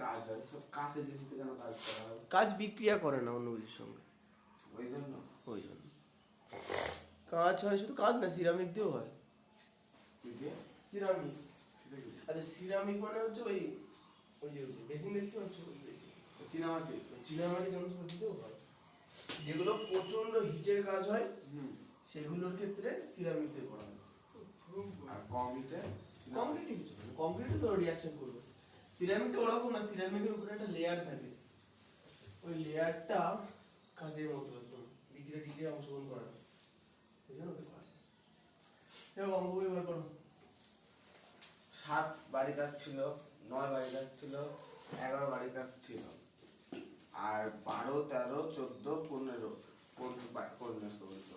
কাজ হয় সব কাঁচের জিনিসে কেন কাজ করা হয়? কাজ বিক্রিয়া করে না অন্য কিছুর সঙ্গে, ওই জন্য কাজ হয়। শুধু কাজ না, সিরামিক দিয়েও হয়। সিরামিক, আচ্ছা সিরামিক মানে হচ্ছে ওই ওই যে বেসিন দেখতে পাচ্ছ, ওই বেসিন চীনামাটি যন্ত্রপাতি দিয়েও হয়। যেগুলো প্রচন্ড হিটের কাজ হয় সেগুলোর ক্ষেত্রে সিরামিক দিয়ে করা হয়। আর কংক্রিটে কিছু না, কংক্রিটে তো রিয়াকশন করবে। সিরামিকে ওরকম না, সিরামিকের উপরে একটা লেয়ার থাকে, ওই লেয়ারটা কাজের মতো একদম বিক্রিয়া অংশগ্রহণ করে না, এই জন্য ওকে করা যায়। এবার অঙ্ক ব্যবহার করো। 7 বাড়ি কাজ ছিল, 9 বাড়ি কাজ ছিল, 11 বাড়ি কাজ ছিল, আর 12, 13, 14, 15 বলছো।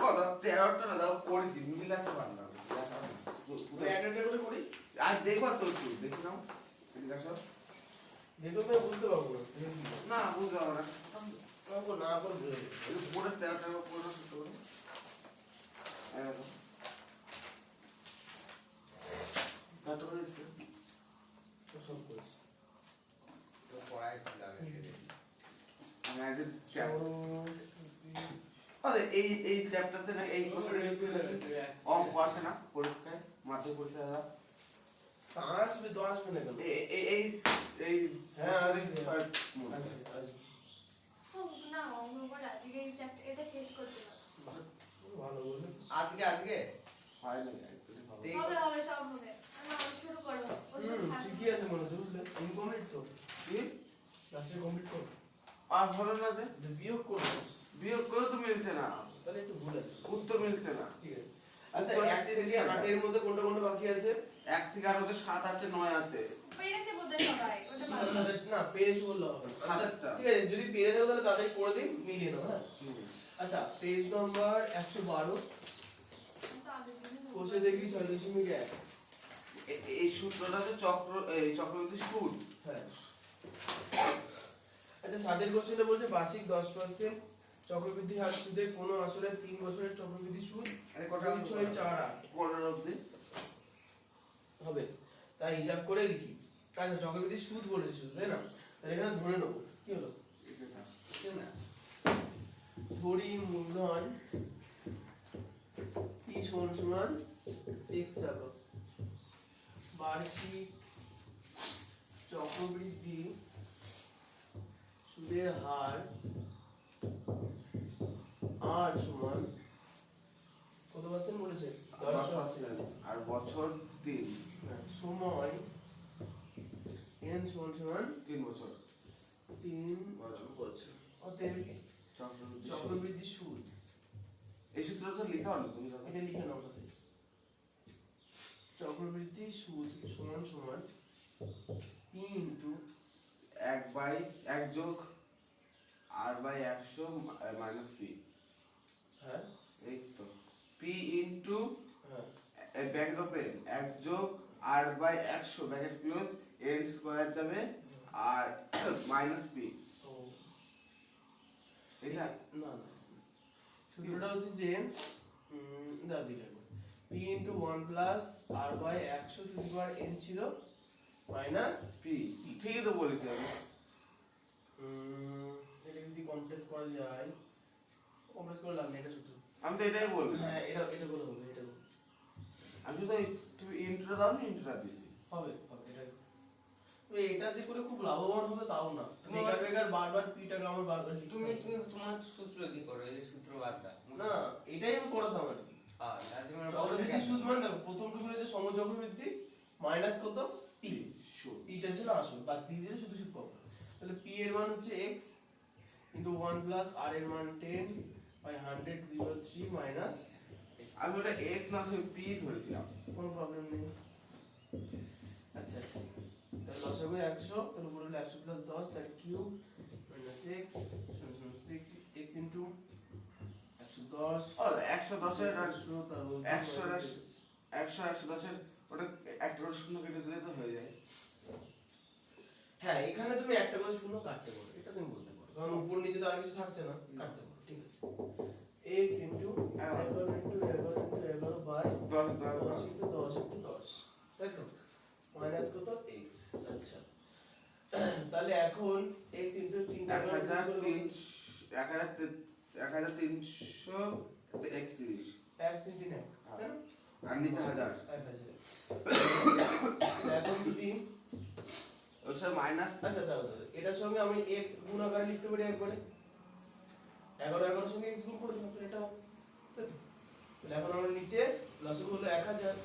ও দাও 13টা না দাও করেছি, মিলাতে পারলাম না। একটা করে করি আর দেখবা তো একটু দেখি নাও, এদিকে আসো। দেখো তো বুঝতে পারবো না বুঝতে পারবো না, না করে বুঝে এই পুরো 13টা পুরো সূত্র করে দেখো কত হয়েছে তো সব করেছি তো পড়াইছিল আগে থেকে। আমি আজ আরে এই চ্যাপ্টারতে না এই কোশ্চেনে অঙ্ক আসে না পরীক্ষায়, মাধ্যমিক পরীক্ষায় আসবে তো, আসবে না কেন? এই হ্যাঁ আসবে না অঙ্ক করে আজকে এই চ্যাপ্টার এটা শেষ করতে হবে। ভালো বলে আজকে হয় না হবে সব হবে। আমি শুরু করো ওসব ঠিকই আছে মনে হচ্ছে, বুঝলে ইনকমপ্লিট তো কি লাস্টে কমপ্লিট করো। আর হলো না যে বিয়োগ করো, বিয়োগ করে তো মিলছে না, তাহলে একটু ভুল আছে, উত্তর মিলছে না। ঠিক আছে। আচ্ছা 1 থেকে 8 এর মধ্যে কোনটা কোনটা বাকি আছে? 1 থেকে 8 মধ্যে 7 আছে, 9 আছে। পেরেছে বোধহয় সবাই, ওটা ভালো। না পেজ বললে হবে না। সাতটা। ঠিক আছে, যদি পেরে থাকো তাহলে তাড়াতাড়ি করে দিই, মিলিয়ে নাও। হ্যাঁ আচ্ছা, পেজ নাম্বার 112, তো আগে দিন কোষে দেখি 6.1। এই সূত্রটা তো চক্রবর্তী সুদ। হ্যাঁ আচ্ছা, সাদের কোশ্চেনে বলছে বার্ষিক 10% চক্রবৃদ্ধি হার সুদে কোনো আসলে 3 বছরের চক্রবৃদ্ধি সুদ কটা 2.48 15 অবধি হবে, তাই হিসাব করে লিখি। আচ্ছা চক্রবৃদ্ধি সুদ বলেছে শুধু, তাই না? তাহলে এখানে ধরে নেবো কি হলো, ধরি মূলধন p সমান x টাকা, বার্ষিক চক্রবৃদ্ধি সুদের হার r সমান কত পার্সেন্ট বলেছে? 10%। আর বছর 3, সময় n সমান 3 বছর 3 বছর। অতএব চক্রবৃদ্ধি সুদ, এই সূত্রটা তো লেখা হলো, তুমি জানো এটা লিখে নাও সাথে। চক্রবৃদ্ধি সুদ সমান সমান p ইনটু 1 যোগ r/100 মাইনাস p। হ্যাঁ এই তো p ইনটু হ্যাঁ ব্র্যাকেট ওপেন 1 যোগ r/100 bracket close n square যাবে আর মাইনাস p। ও এটা না না, সূত্রটা হচ্ছে যে দাও দিকে p into 1 plus r/100 two the power n ছিল মাইনাস p, ঠিকই তো বলেছি আমি। এটা যদি কমপ্লেক্স করা যায়, কমপ্লেক্স করে লাভ নেই, এটা সূত্র। আমি তো এটাই বলবো। হ্যাঁ এটা বলে হবে, এটা আমি শুধু তুমি ইন্ট্রো দাও না, ইন্ট্রোটা দিয়েছি। হবে এটা। তবে এটা যে করে খুব লাভবান হবে তাও না, বেকার বারবার p টাকা আমার বারবার লিখতে তুমি হবে। তোমার সূত্র দিয়ে করো, এই যে সূত্র বাদটা না এটাই আমি করাতাম আর কি। চক্রবৃদ্ধি সুদ মানে দেখো, প্রথম টুকু হচ্ছে সমচক্রবৃদ্ধি মাইনাস কত p, এটা ছিল আসল, বাদ দিয়ে দিলে শুধু সুদ পাবো। তাহলে p এর মান হচ্ছে x ইনটু 1 প্লাস r এর মান 10 বাই 100/3 মাইনাস আমি ওটা x না শুধু p ধরেছিলাম। কোনো প্রবলেম নেই। আচ্ছা তাহলে লসাগু 100, তাহলে উপরে হলো 100 প্লাস 10 তার cube minus x 6 x into 110 ও 110 এর আর 100 তারপর 110 এর ওটা একটা করে শূন্য কেটে দিলে তো হয়ে যায়। হ্যাঁ এখানে তুমি একটা করে শূন্য কাটতে পারো, এটা তুমি বলতে পারো, কারণ উপর নিচে তো আর কিছু থাকছে না, কাটতে পারো। ঠিক আছে, x into 11 into 11 by 10 10 into 10 into 10, তাই তো মাইনাস কত x। আচ্ছা তাহলে এখন x ইনটু 3 এক হাজার 1331 1 3 3 1 তাই না? আর নিচে 1000 1000 এখন যদি ওই সব মাইনাস আচ্ছা দাও এটার সঙ্গে আমি x গুণ আকারে লিখতে পারি একবারে 11 11 সঙ্গে x গুণ করে দিলাম তাহলে এটা তাই তো? তাহলে এখন আমরা নিচে লসগু হলো 1000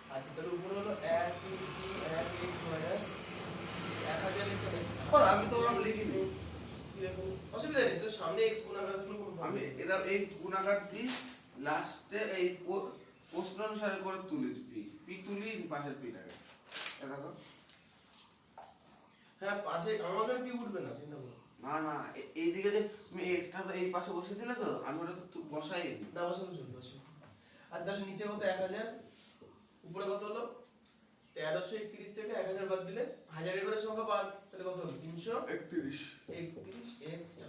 আচ্ছা তাহলে উপরে হলো 1 3 3 1 x মাইনাস 1000 x আমি তো ওরকম লিখিনি। অসুবিধা নেই তো সামনে x গুণ আকারে থাকলে কোনো আমি এরা x গুণাকার দিই লাস্টে এই প্রশ্ন অনুসারে করে তুলেছি পি তুলি পাশের পিটাকে দেখো। হ্যাঁ পাশে আমাকে কি উঠবে না চিন্তা করো না না এইদিকে যে তুমি এক্সট্রা তো এই পাশে বসে দিলে তো আমি ওটা তো বসাই না বসানো চলবে বসো আচ্ছা তাহলে নিচে কত 1000 উপরে কত হলো 1331 থেকে 1000 বাদ দিলে হাজারের করে সংখ্যা বাদ তাহলে কত হলো 31 331 এক্সট্রা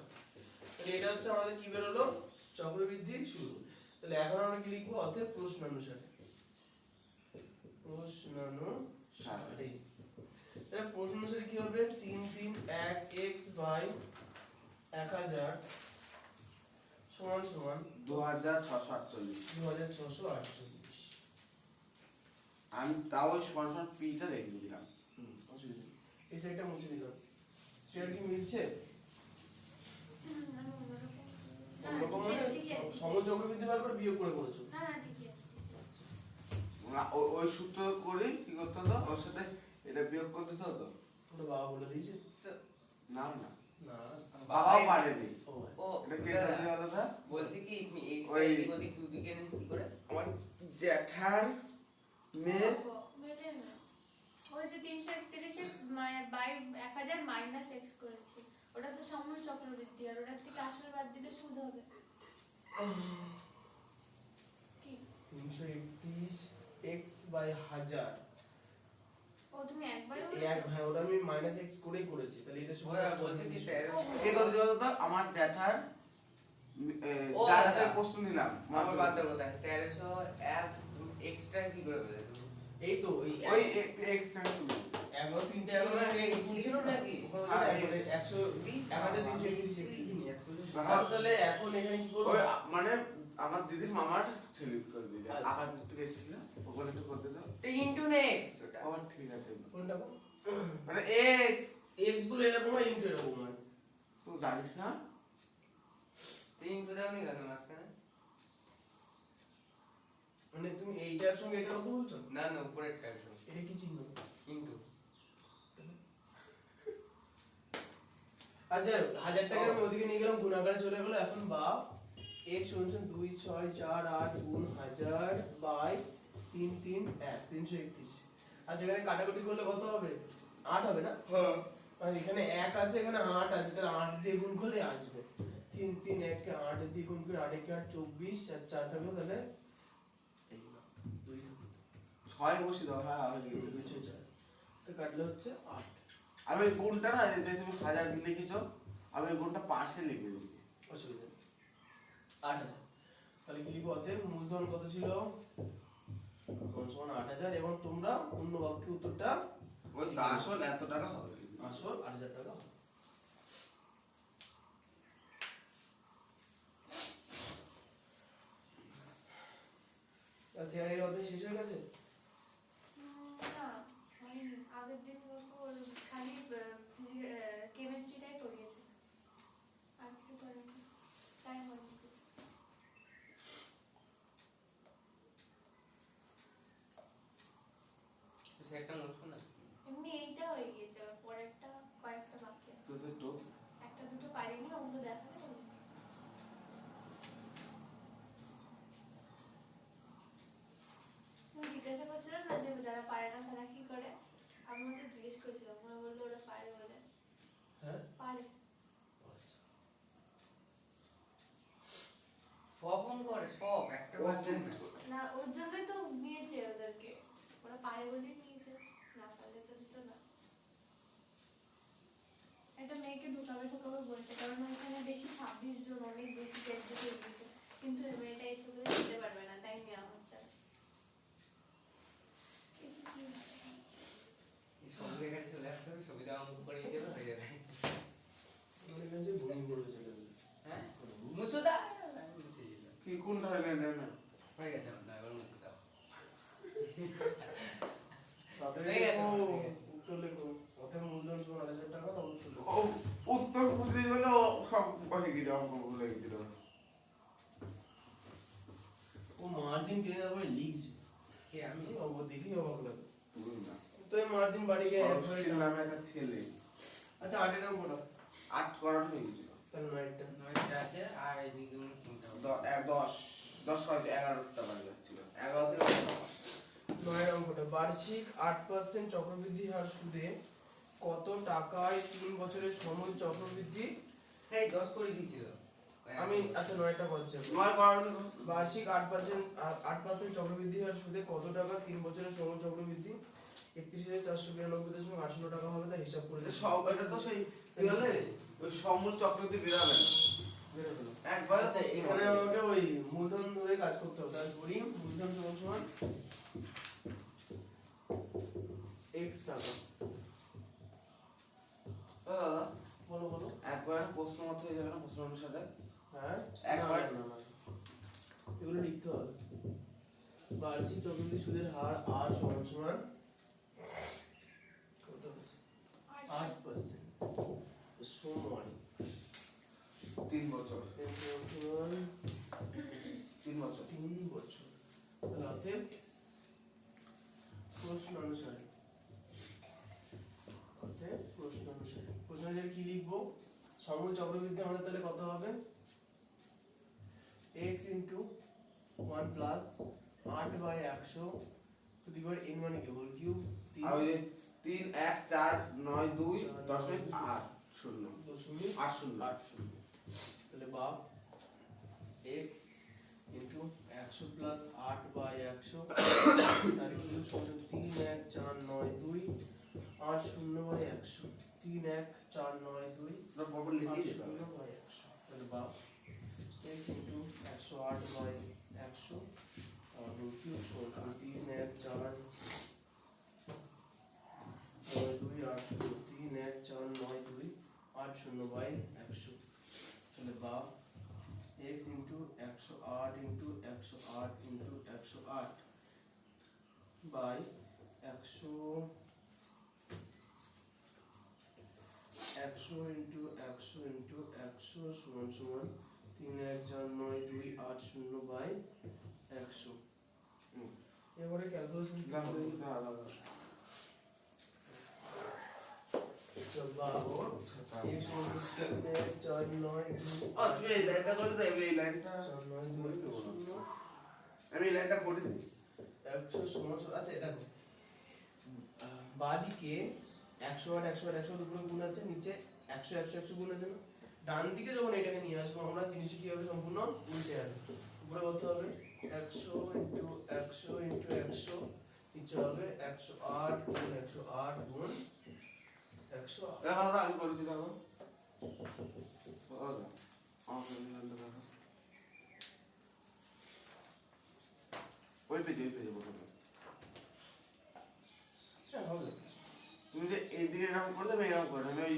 তাহলে এটা হচ্ছে আমাদের কি বের হলো চক্রবৃদ্ধি শুরু তাহলে এখন আমরা কি লিখবো অতএব প্রশ্নানুসারে প্রশ্নানুসারে তাহলে প্রশ্ন অনুসারে কি হবে 3 3 1 x বাই 1000 সমান সমান 2648 2648 আমি তাও সমান পিটা রেখে দিলাম। অসুবিধা নেই। এই সাইডটা মুছে দিলাম স্ট্রেট কি মিলছে আমি অন্যরকম না, অন্যরকম ঠিক মানে আছে, ঠিক আছে। সমচক্রবৃদ্ধি বার করে বিয়োগ করে করেছো না না ঠিকই আছে আচ্ছা ওই সূত্র করে কি করতে হতো ওর সাথে এটা বিয়োগ করতে হতো। ওটা বাবা বলে দিয়েছে না না না বাবাও পারেনি। ও ও এটা কে করতে হলো দা? বলছি কি তুমি এই ওই- এদিক ওদিক দুদিকে এনে কি করে আমার জ্যাঠার মেয়ে ও, মেয়েদের না। ওই যে 331x বাই 1000 মাইনাস x করেছি ওটা তো সমমূল চক্রবৃদ্ধি আর ওটার থেকে আসল বাদ দিলে সুদ হবে কি 331 x বাই 1000 ও তুমি একবারে এক হ্যাঁ ওটা আমি মাইনাস x করেই করেছি তাহলে এটা শুধু ওরা বলছে কি স্যার কে করতে হতো আমার জ্যাঠার ও, যার আচ্ছা। হাতে প্রশ্ন নিলাম আমার বাদ দেবো তাই 1301 এক্সট্রা কি করে পেলে তুমি এই তো ওই ওই এক্সট্রা ছিল 11 3 11 ছিল নাকি হ্যাঁ, 100 1331 হ্যাঁ। আচ্ছা তাহলে এখন এখানে কি করব ওই মানে আমার দিদির মামার ছেলে করবি যে আচ্ছা। আবার থেকে এসেছিল ওখানে একটু করতে দাও ইনটু নেক্স ওটা আবার ঠিক আছে কোনটা গো? মানে এক্স x গুলো এরকম হয় ইনটু এরকম হয় তুই জানিস না তুই ইনটু দাওনি কেন মাঝখানে মানে তুমি এইটার সঙ্গে এটা কথা বলছো না না উপরেরটা একদম এটা কি চিহ্ন ইনটু আচ্ছা 1000 টাকা আমি ওদিকে নিয়ে গেলাম গুণ আকারে চলে গেল এখন বা x সমান 2 6 4 8 গুণ 1000 বাই 3 3 1 331 আচ্ছা এখানে কাটাকুটি করলে কত হবে 8 হবে না হ্যাঁ আর এখানে 1 আছে এখানে 8 আছে তাহলে 8 দিয়ে গুণ করলে আসবে 3 3 1 কে 8 দিয়ে গুণ করে 8 1 8 24 4 4 থাকলো তাহলে এই না 2 থাকলো ছয় বসে দাও হ্যাঁ হয়ে গেছে। 2 6 4 তো কাটলে হচ্ছে 8 আমি ওই গুণটা না যে তুমি 1000 লিখেছ আমি ওই গুণটা পাশে লিখে দিয়েছি অসুবিধা নেই 8000 তাহলে কি লিখবো অতএব মূলধন কত ছিল সমান 8000 এবং তোমরা অন্য বাক্যে উত্তরটা ওই আসল এত টাকা হবে আসল 8000 টাকা হবে। তা শেয়ারে অধ্যায় শেষ হয়ে গেছে না হয়নি আগের দিন খালি কেমিস্ট্রিটাই করিয়েছে আর কিছু করেনি তাই হয়নি কিছু সেটা নোটস না এমনি এইটা হয়ে গিয়েছে আর পরেরটা কয়েকটা বাকি আছে তো তো একটা দুটো পারিনি ওগুলো দেখালে হয়ে যাবে। তুমি জিজ্ঞাসা করছিলাম না যে যারা পারে না তারা কি করে আমি ওদের জিজ্ঞেস করছিলাম ওরা বললো ওরা পারে বলে হ্যাঁ পারে আচ্ছা ফোন করে সব একটা বাচ্চা না না ওর জন্যই তো নিয়েছে ওদেরকে ওরা পারে বলেই নিয়েছে না পারলে তো দিত না একটা মেয়েকে ঢোকাবে বলছে কারণ ওইখানে বেশি 26 জন অনেক বেশি ক্যান্ডিডেট দিয়েছে কিন্তু এই মেয়েটা এসে বলে দিতে পারবে না তাই নেওয়া হচ্ছে না। এই যে কি হয়? এই সব জায়গায় চলে আসতে হবে সুবিধা হয়ে গেছে না এবার মুছে দাও তাড়াতাড়ি হয়ে গেছে, লেখো, হয়ে গেছে। উত্তর লেখো। অতএব মূলধন সমান 8,000 টাকা, তারপর উত্তর লেখো। উত্তর বুঝতে গেলে সব হয়ে গেছে, অঙ্ক ভুলে গেছিল। ও মার্জিন টেনে তারপরে লিখছে। কে আমি আমি অঙ্ক দেখি অবাক লাগে। তুই না। তো এই মার্জিন বাড়ি গিয়ে এক হয়ে পরশের নামে একটা ছেলে আচ্ছা 8 এর অঙ্কটা 8 করানো হয়ে গেছিল। তাহলে 9টা 9টা আছে আর এদিকে মনে হয় 3টা হবে। 10 করেছে, 11টা বাড়ি যাচ্ছিল, 11 থেকে 9 অঙ্কটা বার্ষিক 8% চক্রবৃদ্ধি হার সুদে কত টাকায় 3 বছরের সমূল চক্রবৃদ্ধি? এই 10 করে দিয়েছিল আমি আচ্ছা 9টা বলছি। 9 করানো। বার্ষিক 8% চক্রবৃদ্ধি হার সুদে কত টাকা 3 বছরের সমূল চক্রবৃদ্ধি? 31,492.58 টাকা হবে, তাই হিসাব করে সব এটা তো সেই কি বলে ওই সমূল চক্রবৃদ্ধি বেরাবে না একবার। আচ্ছা এখানে আমাকে ওই মূলধন ধরে কাজ করতে হবে। তাহলে ধরি মূলধন সমান সমান x টাকা। দাদা বলো বলো। একবার প্রশ্ন মত হয়ে যাবে না, প্রশ্ন অনুসারে হ্যাঁ একবার। না, না, না, না। এগুলো লিখতে হবে। বার্ষিক চক্রবৃদ্ধি সুদের হার r সমান সমান কত হচ্ছে? 8%। সময় 3 বছর। সমান 3 বছর 3 বছর। তাহলে অতএব প্রশ্ন অনুসারে প্রশ্ন অনুসারে কি লিখবো? সমূল চক্রবৃদ্ধি আমাদের তাহলে কত হবে? x into 1 plus 8/100 two the power n মানে কি হোল কিউব আর ওই 3 1 4 9 2 0.8 দশমিক 80 তাহলে বা x ইন্টু 100 প্লাস 8/100 তার কিউব সমান 3 1 4 9 2 80/100 3 1 4 9 2 না প্রপার লিখি দিতে হবে। 80/100 তাহলে বা x ইন্টু 108/100 আর কিউব সমান 3 1 4 9 2 80 3 1 4 9 2 80/100 তাহলে বা x into 108 into 108 into 108 by 100 into 100 into 100 সমান সমান 3 1 4 9 2 80/100। এবারে ক্যালকুলেশন দাদা দাদা বা x সমান 3 1 4 9 2 ও তুমি এই লাইনটা করে দাও, এই লাইনটা 4 9 2 0 আমি এই লাইনটা করে দিই। 100 সমান আচ্ছা দেখো বাঁদিকে 108 108 100 উপরে গুণ আছে, নিচে 100 100 100 গুণ আছে না? ডান দিকে যখন এটাকে নিয়ে আসবো আমরা জিনিসটা কি হবে? সম্পূর্ণ উল্টে আসবে। উপরে কত হবে? 100 ইন্টু 100 ইন্টু 100 নিচে হবে 108 গুণ 108 গুণ 108। দাদা আমি করেছি দেখো দাদা আমার লাইনটা দেখো ওই পেজে বলতে হ্যাঁ হবে। তুমি যে এইদিকে এরকম করে দেবে, এরকম করে আমি ওই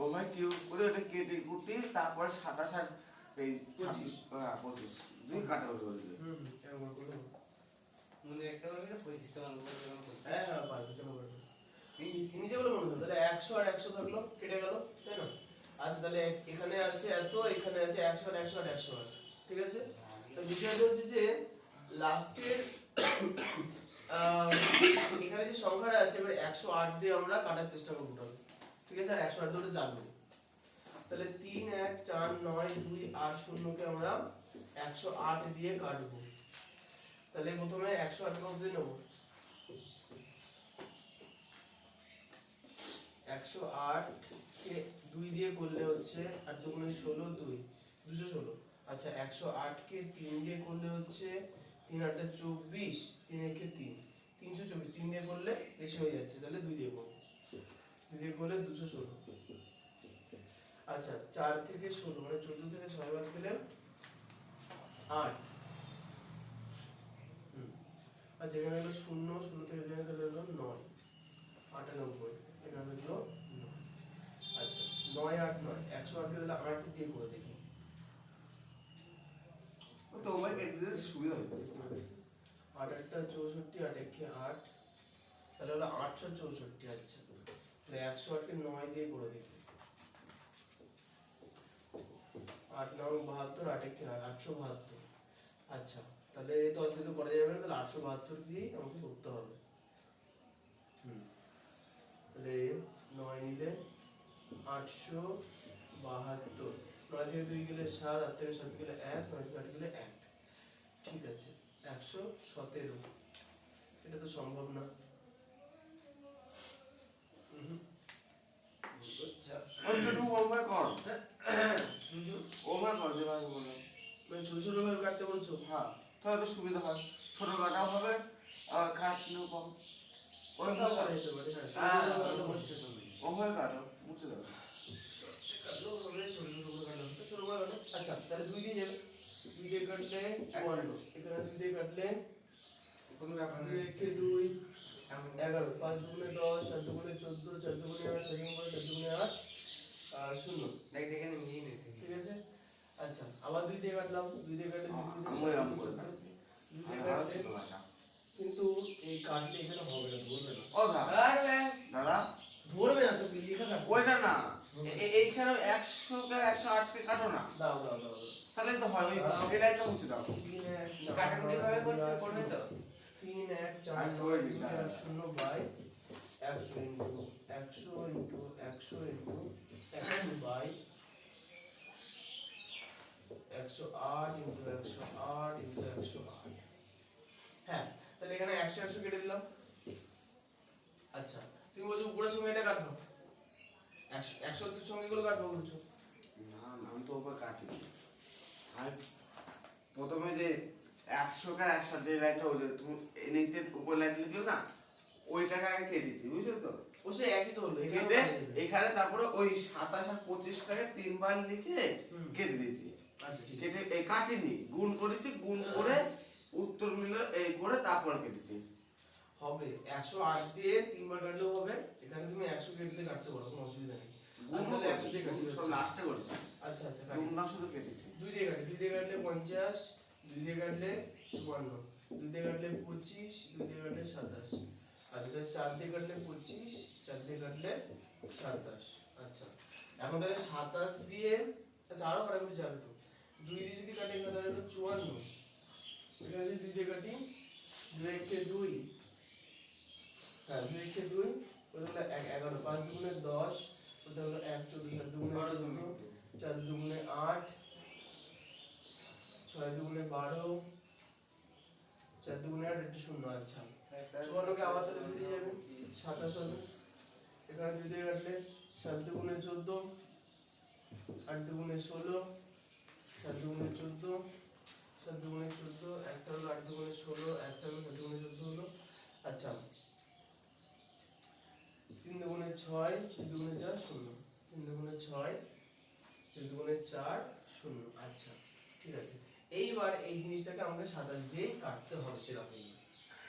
ওভার কিউব করে ওটা কেটে কুটি তারপর 27 এই 25 25 দুই কাটা করে দিলে। এরকম করলে হবে। মনে একটা করে 25 মান করে এরকম করতে হ্যাঁ হ্যাঁ পারবে, কেন পারবে না? নিচে বলে মনে হতো তাহলে 100 আর 100 থাকলো, কেটে গেল, তাই না? আচ্ছা তাহলে এখানে আছে এত, এখানে আছে 100 আর 100 আর 100 ঠিক আছে? তো বিষয়টা হচ্ছে যে লাস্টের এখানে যে সংখ্যাটা আছে এবার 108 দিয়ে আমরা কাটার চেষ্টা করব, ঠিক আছে? আর 108 ধরে যাবে, তাহলে 3 1 4 9 2 8 0 কে আমরা 108 দিয়ে কাটবো। তাহলে প্রথমে 108 কত দিয়ে নেব? 108 কে 2 দিয়ে করলে হচ্ছে 8 দুগুণে 16 2 216। আচ্ছা 108 কে 3 দিয়ে করলে হচ্ছে 3 8 24 3 1 কে 3 324। 3 দিয়ে করলে বেশি হয়ে যাচ্ছে, তাহলে 2 দিয়ে করব। 2 দিয়ে করলে 216। আচ্ছা 4 থেকে 16 মানে 14 থেকে 6 বাদ দিলে 8। আচ্ছা এখানে হলো 0 0 থেকে যেখানে হলো 9 98 এখানে হলো 9। আচ্ছা 9 8 9 108 কে দিলে 8 দিয়ে করে দেখি। তো ওভার কেটে দিলে সুবিধা হয়েছে। 8 8টা 64 8 একে 8 তাহলে হলো 864। আচ্ছা তাহলে 108 কে 9 দিয়ে করে দিই। 8 9 72 8 একে 872। আচ্ছা তাহলে 10 দিয়ে তো করা যাবে না, তাহলে 872 দিয়েই আমাকে করতে হবে। তাহলে 9 নিলে 872, 9 থেকে 2 গেলে 7, 8 থেকে 7 গেলে 1, 9 থেকে 8 গেলে 1। ঠিক আছে 117। এটা তো সম্ভব না। একটু ওভার কর, ওভার কর যে ভাই বলে। মানে ছোট ছোট ভাবে কাটতে বলছো? হ্যাঁ তাহলে তো সুবিধা হয়, ছোট কাটাও হবে আর কাটলেও কম। ওইটা করা যেতে পারে। হ্যাঁ ছোট ছোট কাটলে বলছে তুমি। ওভার কাটো মুছে দাও। কাটলেও হবে, ছোট ছোট করে কাটলে হবে। ছোট করে কাটো। আচ্ছা তাহলে 2 দিয়ে যাবে। 2 দিয়ে কাটলে 54, এখানে 2 দিয়ে কাটলে কোনো ব্যাপার 2 নেই। একে 2 11, 5 দুগুণে 10, 7 দুগুণে 14, 4 দুগুণে 8, 7 দুগুণে 8 আর 0। দেখ দেখে নে মিলিয়ে নিতে। ঠিক আছে। আচ্ছা আবার 2 দিয়ে কাটলাম, 2 দিয়ে কাটলে 2 আমি এরকম করে কাটবো। দিয়ে আরো কাটলে ছোট কাটা। কিন্তু এই কাটলে এখানে হবে না, ধরবে না। ও দাদা, আরে ভাই দাদা ধরবে না তো লেখা কাটবে। ওইটা না, এইখানে 100 কে 108 কে কাটো না, দাও দাও দাও দাও। তাহলে তো হয়। ওই এই লাইনটা মুছে দাও। 3 1 কাটাকুটি ভাবে করতে করবে তো। 3 1 4 আমি করে দিই, 0 by 100 into 100 into 100 into 1 by 108 into 108 into 108। হ্যাঁ তাহলে এখানে 100 100 কেটে দিলাম। আচ্ছা তুমি বলছো উপরের সঙ্গে এটা কাটবো, 100 এর সঙ্গে গুলো কাটবো বলছো। না না, আমি তো ওভার কাটি। আমি প্রথমে যে 100 কে 108 যে লাইনটা, ওই যে তুমি নিচে উপর লাইন লিখলে না, ওইটাকে আগে কেটেছি, বুঝছো তো? ও সে একই তো হলো, এখানে কেটে এখানে তারপরে ওই 27 আর 25 টাকে 3 বার লিখে কেটে দিয়েছি। আচ্ছা ঠিক আছে। কেটে এই কাটিনি, গুণ করেছি, গুণ করে উত্তর মিলে এই করে তারপর কেটেছি। হবে 108 দিয়ে 3 বার কাটলেও হবে। এখানে তুমি 100 কেটে দিয়ে কাটতে পারো, কোনো অসুবিধা নেই। গুণ তাহলে 100 দিয়ে কাটি। সব লাস্টে করেছি, আচ্ছা আচ্ছা কাটি। গুণ না শুধু কেটেছি। 2 দিয়ে কাটলে 50, 2 দিয়ে কাটলে 54, 2 দিয়ে কাটলে 25, 2 দিয়ে কাটলে 27। আচ্ছা তাহলে 4 দিয়ে কাটলে 25, 4 দিয়ে কাটলে 27। আচ্ছা এখন তাহলে 27 দিয়ে, আচ্ছা আরো কাটাকুটি যাবে তো। 2 দিয়ে যদি কাটি এখানে তাহলে হলো 54, এখানে যদি 2 দিয়ে কাটি 2 একে 2, হ্যাঁ 2 একে 2, ওটা হলো 11, 5 দুগুণে 10, ওটা হলো 1 14, 7 দুগুণে 14, 4 দুগুণে 8, 6 দুগুণে 12, 4 দুগুণে 8, এটা 0। আচ্ছা 54 কে আবার তাহলে 2 দিয়ে যাবে, 27 হবে। এখানে 2 দিয়ে কাটলে 7 দুগুণে 14, 8 দুগুণে 16, 7 দুগুণে 14, 7 দুগুণে 14, একটা হলো 8 দুগুণে 16, একটা হলো 7 দুগুণে 14 হলো। আচ্ছা 3 দুগুণে 6, 2 দুগুণে 4 0, 3 দুগুণে 6, 2 দুগুণে 4 0। আচ্ছা ঠিক আছে। এইবার এই জিনিসটাকে আমাকে 27 দিয়ে কাটতে হবে সেরকম।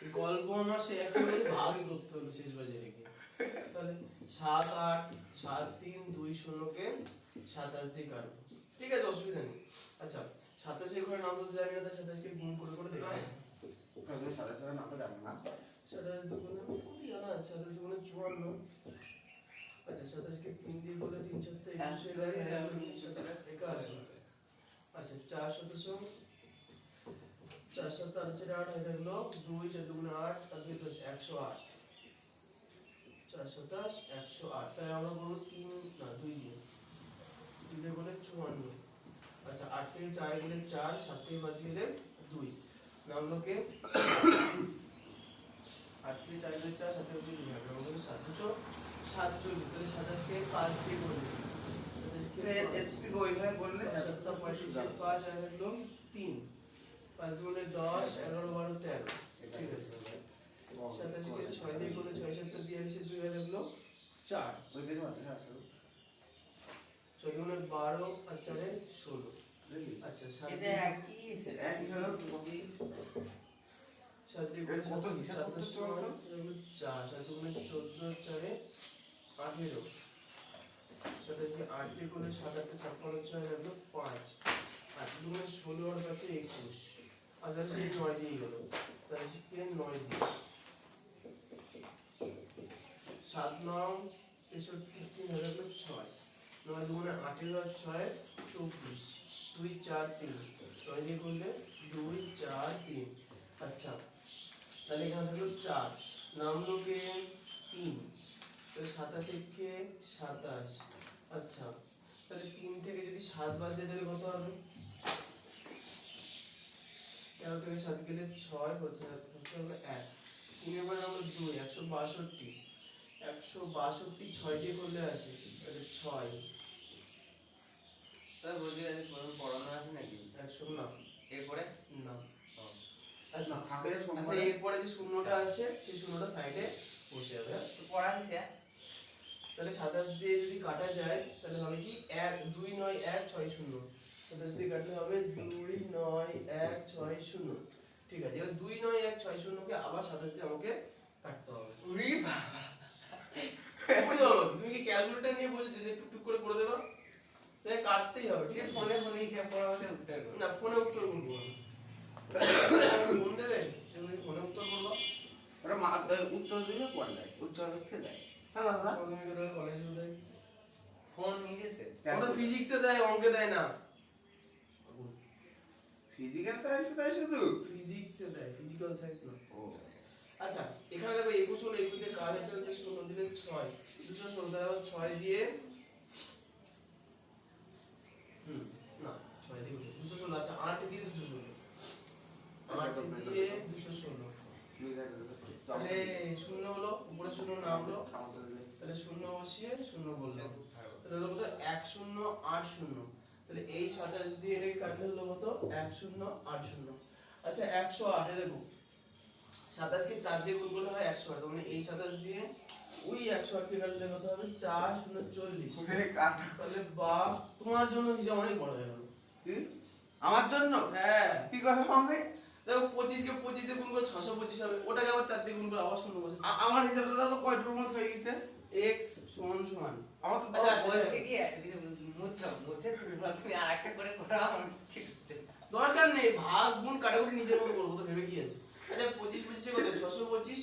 এই গল্প আমার সে একেবারে ভাগই করতে হলো শেষ বাজে রেখে। তাহলে 7 8 7 3 2 0 কে 27 দিয়ে কাটবো। ঠিক আছে অসুবিধা নেই। আচ্ছা 27 এর ঘরে নাম তো জানি না, তাই 27 কে গুণ করে করে দেখো। তাহলে 27 না তো জানো না। 27 দুগুণে কোনটি জানা আছে? 27 দুগুণে 54। আচ্ছা 27 কে 3 দিয়ে করলে 3 7 81। আচ্ছা 4 শতকরা 4 7 8 8 হয়ে গেল 2 4 দুগুণে 8 আর 2 10 108। 4 27 108, তাই আমরা বলবো 3 না 2 দিয়ে, 2 দিয়ে করলে 54। আচ্ছা 8 থেকে 4 গেলে 4, 7 থেকে 5 গেলে 2, নামলোকে 8 থেকে 4 গেলে 4, 7 থেকে 5 গেলে 2 হবে, নামলোকে 747। তাহলে 27 কে 5 দিয়ে করলে 27 কে এর থেকে ওইভাবে বললে 7 5 আর হলো 3, 5 গুণে 10 11 12 13। ঠিক আছে 27 কে 6 দিয়ে করলে 6 7 42, 2 হয়ে গেল 4, ওই পেজে মাত্র আসলে 6 গুণে 12 আর 4 এ 16। আচ্ছা 7 এটা একই এসেছে। একই হলো 25। 7 দিয়ে এর কত হিসাব করতে পারতো? 4, 7 গুণে 14 4 এ 18। 27 কে 8 দিয়ে করলে 7 8 56 হয়ে গেল 5, 8 দুগুণে 16 আর 5 এ 21। আচ্ছা সেই 9 দিয়েই গেল, তাহলে শিখে 9 দিয়ে 7 9 63 3 হয়ে গেল 6, 9 দুগুণে 18 আর 6 24, 2 4 3, 9 দিয়ে করলে 2 4 3। আচ্ছা তাহলে এখানে থাকলো 4, নামলো কে 3, তাহলে 27 কে 27। আচ্ছা তাহলে 3 থেকে যদি 7 বাদ যায় তাহলে কত হবে? 13 থেকে 7 গেলে 6, হচ্ছে হলো 1, 3 এর মান হলো 2, 162, 162 6 দিয়ে করলে আসে, তাহলে 6 তো বলছি আজ কোনো পড়ানো আছে নাকি 100 না এরপরে? না। ও, আচ্ছা না, থাকে আচ্ছা সোমবারে। এরপরে যে শূন্যটা আছে সেই শূন্যটা সাইডে বসে যাবে, হ্যাঁ? তো পড়াচ্ছিস হ্যাঁ? তাহলে 27 দিয়ে যদি কাটা যায় তাহলে হবে কি 1 2 9 1 6 0, 27 দিয়ে কাটলে হবে 2 9 1 6 0। ঠিক আছে, এবার 2 9 1 6 0 কে আবার 27 দিয়ে আমাকে কাটতে হবে। উরি বাবা, করে দাও নাকি? তুমি কি ক্যালকুলেটর নিয়ে বসেছো যে টুকটুক করে করে দেবা? তাই কাটতেই হবে, ঠিক তুই আছে? ফোনে ফোনে হিসাব করা হচ্ছে উত্তর কর। না ফোনে উত্তর করবো না। ফোন দেবে তুমি ফোনে উত্তর করবো। ওরা উত্তর দিবে পড়লাই উত্তর হচ্ছে দেয়, হ্যাঁ দাদা। মাধ্যমিকে দেয়, কলেজে দেয়, ফোন নিজেতে? ওটা ফিজিক্সে দেয়, অঙ্কে দেয় না। ফিজিক্যাল সায়েন্স দেয় শুধু। ফিজিক্সে দেয়, ফিজিক্যাল সায়েন্স না। ও আচ্ছা এখানে দেখো 21 হলো, 21 দিয়ে কাজ হচ্ছে 0 দিলে 6, 216, তাহলে 6 দিয়ে না 6 দিয়ে 216, আচ্ছা 8 দিয়ে 216, 8 দিয়ে 216, তাহলে 0 হলো, উপরে 0 নামলো, তাহলে 0 বসিয়ে 0 বললাম, তাহলে হলো কত 1080। তাহলে এই 27 দিয়ে এটাকে কাটলে হলো কত 1080। আচ্ছা 108 এ দেখো 27 কে 4 দিয়ে গুণ করলে হয় 108, তার মানে এই 27 দিয়ে ওই 108 কে কাটলে কত হবে 4 0 40। তাহলে বা তোমার জন্য হিসাব অনেক বড় হয়ে গেল। আমার জন্য হ্যাঁ কি কথা হবে? দেখো 25 কে 25 দিয়ে গুণ করলে 625 হবে, ওটাকে আবার 4 দিয়ে গুণ করে আবার 0 বসে আমার হিসাবটা তো কয়টার মত হয়ে গেছে? x সমান সমান। আমার তো আচ্ছা, বলছে কি একটা কিছু মুছে তুমি আর একটা করে করা আমার ইচ্ছে করছে না। দরকার নেই, ভাগ গুণ কাটাকুটি নিজের মতো করবো, তো ভেবে কি আছে। আচ্ছা 25 25 কত 625,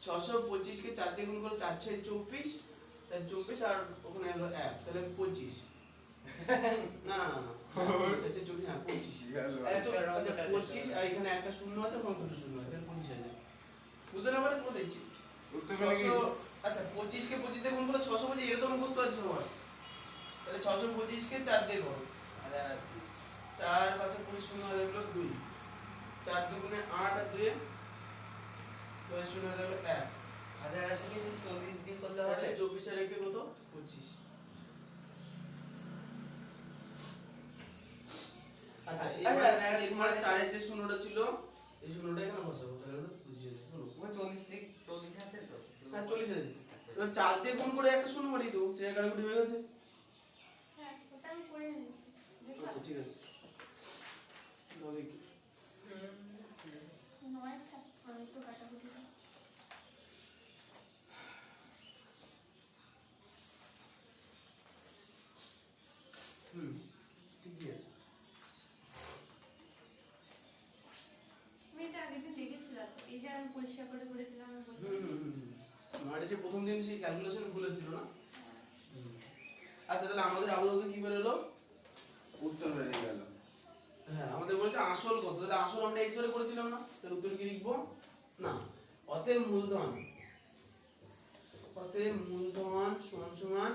625 কে 4 দিয়ে গুণ করলে 4 6 24, তাহলে 24 আর ওখানে হলো 1, তাহলে 25। না না না না 24, হ্যাঁ 25। তো আচ্ছা 25 আর এখানে একটা শূন্য আছে, ওখানে দুটো শূন্য আছে, তাহলে 25 আছে। বুঝতে না পারে করে দিচ্ছি। উত্তর পেলে কি? 600 আচ্ছা 25 কে 25 দিয়ে গুণ করলে 625, এটা তো মুখস্থ আছে সবার। তাহলে 625 কে 4 দিয়ে করো, 4 5 20 শূন্য হয়ে গেল 2, 4 দুগুণে 8 আর 2 তো শূন্য হয়ে গেল 1। 1080 কে 40 দিন করলে আচ্ছা হবে 24 আর 1 কত 25। আচ্ছা এখানে 4 এর যে শূন্যটা ছিল এই শূন্যটা এখানে বসাবো, তাহলে হলো 25 হলো। ওই 40 দিন 40 আছে তো? হ্যাঁ 40 আছে। এবার 4 দিয়ে গুণ করে একটা শূন্য বাড়িয়ে দেবো, সেটা কাটাকুটি হয়ে গেছে। হ্যাঁ ওটা আমি করে নিয়েছি দেখো আচ্ছা ঠিক আছে, তবে কি 9টা আমি তো কাটাকুটি করি। ঠিকই আছে। তুমি এটা আগের দিন দেখেছিলাম তো, এই যে আমি পরিষ্কার করে করেছিলাম আমি বলি নয়টা সে প্রথম দিন সেই ক্যালকুলেশন ভুলেছিল না। আচ্ছা তাহলে আমাদের আপাতত কি বেরোলো? উত্তর বেরিয়ে গেল। হ্যাঁ আমাদের বলেছে আসল কত, তাহলে আসল আমরা এক জোরে করেছিলাম না, তাহলে উত্তর কি লিখবো না। অতএব মূলধন সমান সমান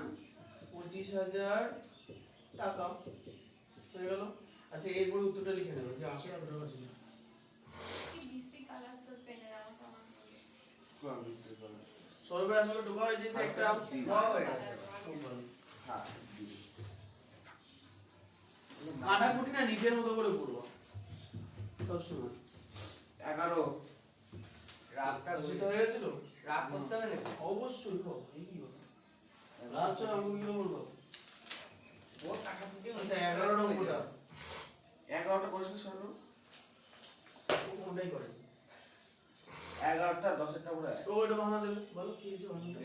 25,000 টাকা হয়ে গেল। আচ্ছা এরপরে উত্তরটা লিখে নেবো যে আসল কত টাকা ছিল। কি বিশ্রী কালার তোর পেনের আমাকে আমার বলে কোন বুঝতে পারলাম? সর্বের আসলে ঢোকা হয়ে যেছে একটা খুব ভালো। হ্যাঁ কাটাকুটি না নিজের মতো করে করবো সবসময়। 11 রাতটা সেটা হয়ে গেছিল, রাত করতে হবে নাকি? অবশ্যই হোক, এই কি কথা রাত ছাড়া আমি কি বলবো। ও কাটাকুটি আচ্ছা 11 নম্বরটা 11টা করেছিস সর্ব? কোনটাই করে 11টা 10টা পুরো তো ওটা বানা দেবে, বলো কি হয়েছে বানাটা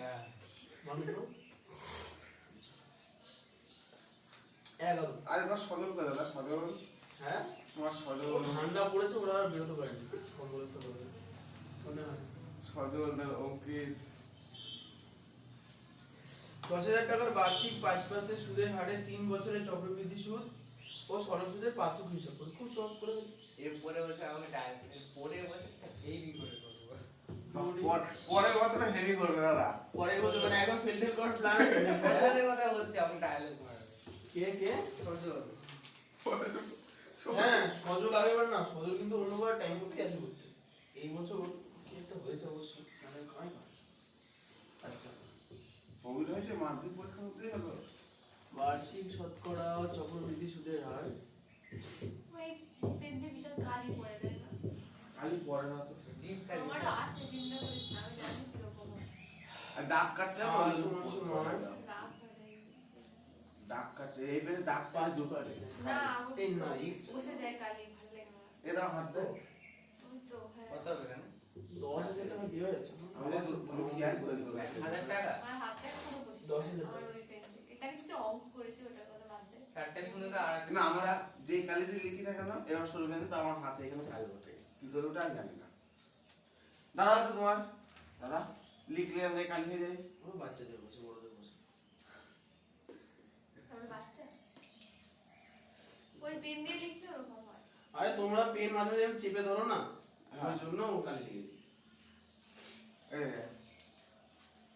বানা দাও। 11 আজ কত সদল করে দাদা সদল? হ্যাঁ তোমার ও সজল ঠান্ডা পড়েছে ওরা আর বেরোতে পারেনি কম্বলের তো করে মনে হয় সজল অঙ্কিত 10,000 টাকার বার্ষিক 5% সুদের হারে 3 বছরের চক্রবৃদ্ধি সুদ ও সরল সুদের পার্থক্য হিসাব করে খুব সহজ করে এরপরে বসে আমাকে পরের বছর হেভি করে করবো পরের বছরে হেভি করবে দাদা। পরের বছর মানে এখন ফেল করার প্ল্যান পরের কথা হচ্ছে আমি ডায়ালগ মারবে কে সজল হ্যাঁ সজল আগেবার না সজল কিন্তু অন্যবার টাইম করতে আছে করতে এই বছর কি একটা হয়েছে অবশ্যই মানে কামাই করেছে আচ্ছা অভিনয়টা মাধ্যমিক পরীক্ষা হতে হলো বার্ষিক শতকরা চক্রবৃদ্ধি সুদের হার ওই পেন দিয়ে বিশাল কালি পড়ে দেয় না খালি পড়ে না তো ডিপ কালি আমারও আছে চিন্তা করিস না আমি জানি কিরকম হয়। আর দাগ কাটছে না, আর ওই সমান সমান। পড়ে না। রাগ হয়ে যায়। দাগ কাটছে এই পেজে দাগ কাটছে 5%। না এই না, বসে যায় কালি ভালো লাগে আমার এরা হাত দেয় ওই তো হ্যাঁ কত হবে কেন 10,000 টাকা দিয়ে যাচ্ছে আমি খেয়াল করি তো 1,000 টাকা আমার হাতটা এখনো বসে 10,000 আমার ওই পেন এটা কিছু অঙ্ক করেছে ওটা কথা বাদ দে চারটে শুনে তো আর না আমরা যে কালি দিয়ে লিখি না কেন এরা সরু পেন তো আমার হাতে এখানে কালি ওঠে কি করে ওটা আমি জানি না। দাদা তো তোমার দাদা লিখলে আমাদের কালি হয়ে যায়। ও বাচ্চাদের বসে বড়দের বসে আমার বাচ্চা ওই পেন দিয়ে লিখলে ওরকম হয় আরে তোমরা পেন মাথায় যেমন চেপে ধরো না ওই জন্য ও কালি লেগেছে এই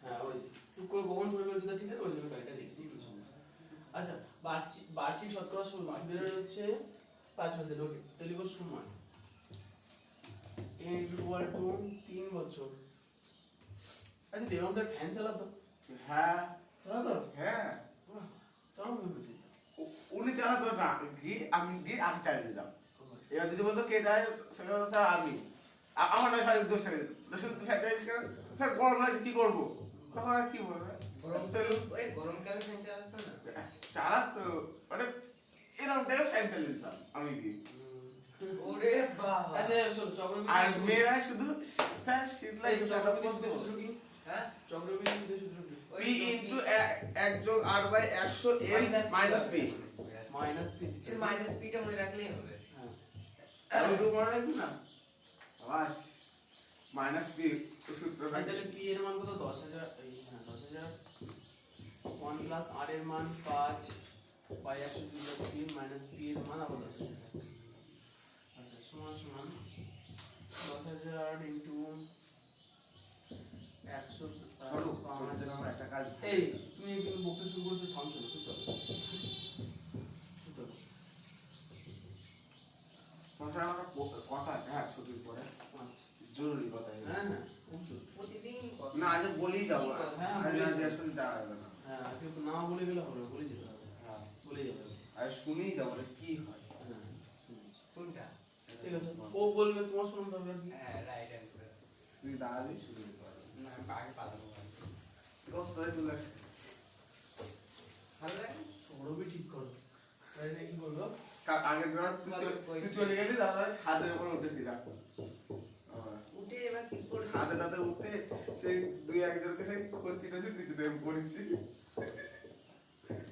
হ্যাঁ ওই যে টুক করে কখন করে ফেলছে ঠিক আছে ওই জন্য কালিটা লেগেছে কিছু না। আচ্ছা বার্ষিক শতকরা সুদের হচ্ছে 5% ওকে তাহলে লিখো সময় n ইকুয়াল টু 3 বছর আচ্ছা দেবাংশ স্যার ফ্যান চালাতো হ্যাঁ চালাতো হ্যাঁ চালাও বলতে দিত উনি চালাতো না আমি গিয়ে আগে চালিয়ে দিতাম। এবার যদি বলতো কে যায় সেখানে স্যার আমি আমার নয় সাথে দোষ ছেড়ে দিত দোষ খেতে স্যার গরম লাগছে কি করবো তখন আর কি বলবে গরমকালে ফ্যান চালাচ্ছ না চালাতো মানে এরকম টাইপের ফ্যান চালিয়ে দিতাম আমি গিয়ে। ওরে বাবা আচ্ছা শোনো চক্রবৃদ্ধি আর সুদ- মেয়েরা শুধু স্যার শীত এই লাগে চক্রবৃদ্ধি সুদের সূত্র কি হ্যাঁ চক্রবৃদ্ধি সুদের সূত্র কি পি ইন্টু 1 যোগ r by 100 m minus p minus P সে মাইনাস পিটা মনে রাখলেই হবে হ্যাঁ আমি তো মনে রাখবি না বাস মাইনাস p সূত্রটা তাহলে পি এর মান কত 10,000 এই হ্যাঁ 10,000 1 প্লাস আর এর মান 5 বাই 100 যোগ 3 মাইনাস পি এর মান আবার 10,000 আচ্ছা সমান সমান 10,000 ইনটু 100 চলো আমাদের আমরা একটা কাজ এই তুমি কিন্তু বকতে শুরু করেছো থামছো না চুপ থাকো চুপ থাকো তোমার আমার কথা আছে হ্যাঁ ছুটির পরে আচ্ছা জরুরি কথা এটা। হ্যাঁ হ্যাঁ উত্তর প্রতিদিন কত না আজ বলেই যাবো না হ্যাঁ, আজ বলেই না যাবো। জিজ্ঞেস করলে দেওয়া যাবে না হ্যাঁ আজকে না বলে গেলে হবে না বলে যেতে হবে হ্যাঁ বলে যাবে আর শুনেই যাবো রে, কি হয় হ্যাঁ শুনেছি। কোনটা ঠিক আছে ও বলবে তোমার শুনুন দরকার কি হ্যাঁ রাইট অ্যান্সার তুই দাঁড়াবি শুনে যেতে পারবি না আমি আগে পালাবো কত তাই চলে আসে ভালো লাগে সৌরভই ঠিক করো তাই না কি বলবো আগে ধর তুই চলে গেলি দাদা ছাদের উপর উঠেছিলাম উঠে এবার কি করবি ছাদে দাদা উঠে সেই দুই একজনকে সেই খোঁচি টোচি নিচে দেবে পড়েছি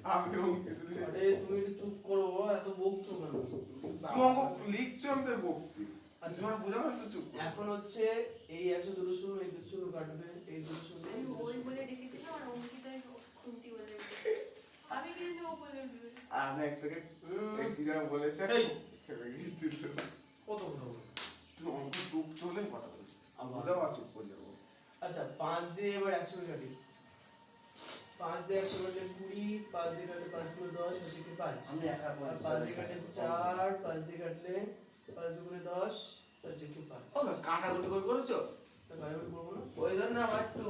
আমি আরে তুমি একটু চুপ করো এত বকছো কেন তুই অঙ্ক লিখছো আমি তোকে বকছি আচ্ছা। তোমার বোঝাবো তো চুপ এখন হচ্ছে এই 100 দুটো শূন্য এই দুটো শূন্য কাটবে এই দুটো শূন্য এই আমি দুটো ওই শূন্য। বলে ডেকেছিলাম আর অঙ্কিতা খুন্তি বলে আমি কিন্তু ও বলে দিল আর আমি একটাকে হুম, এক দিন বলেছে এই। খেলে গিয়েছিল কত কথা বলো তুই অঙ্ক টুক চলে কথা বলছিস আবার। বোঝাবো আর চুপ করে যাবো আচ্ছা 5 দিয়ে এবার 100 কাটি 5 দিয়ে 100 কাটলে 20 5 দিয়ে কাটলে 5 গুণ 10 হচ্ছে কি 5 আমি একা আর বলি 5 দিয়ে কাটলে 4 5 দিয়ে কাটলে 5 দুগুণে 10 হচ্ছে কি 5 ও কাটাকুটি করে করেছো তা কাটাকুটি করবো না ওই জন্য আমার একটু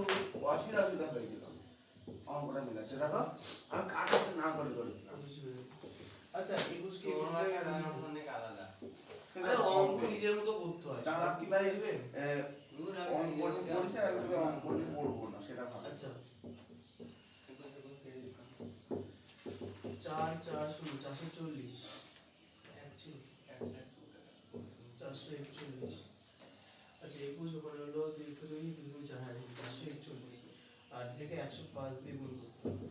অসুবিধা হয়েছিল অঙ্কটা মিলাচ্ছে দেখো আমি কাটাকুটি না করে করেছিলাম আচ্ছা 21 কে তোর কোন মাকে জায়গায় জানার লিখবো? অনেক আলাদা সেটা আরে অঙ্ক নিজের মতো করতে হয় দাদা সব কি কি ভাই দেবে? দূর অঙ্ক আমি পড়ছে আর আমি অঙ্ক পড়বো না সেটা ভালো আচ্ছা 4 4 শূন্য 440 এক ছিল 441 আচ্ছা 21 ওখানে হলো 2 2 2 4 হ্যাঁ 441 আর এটাকে 105 দিয়ে গুণ করতে হবে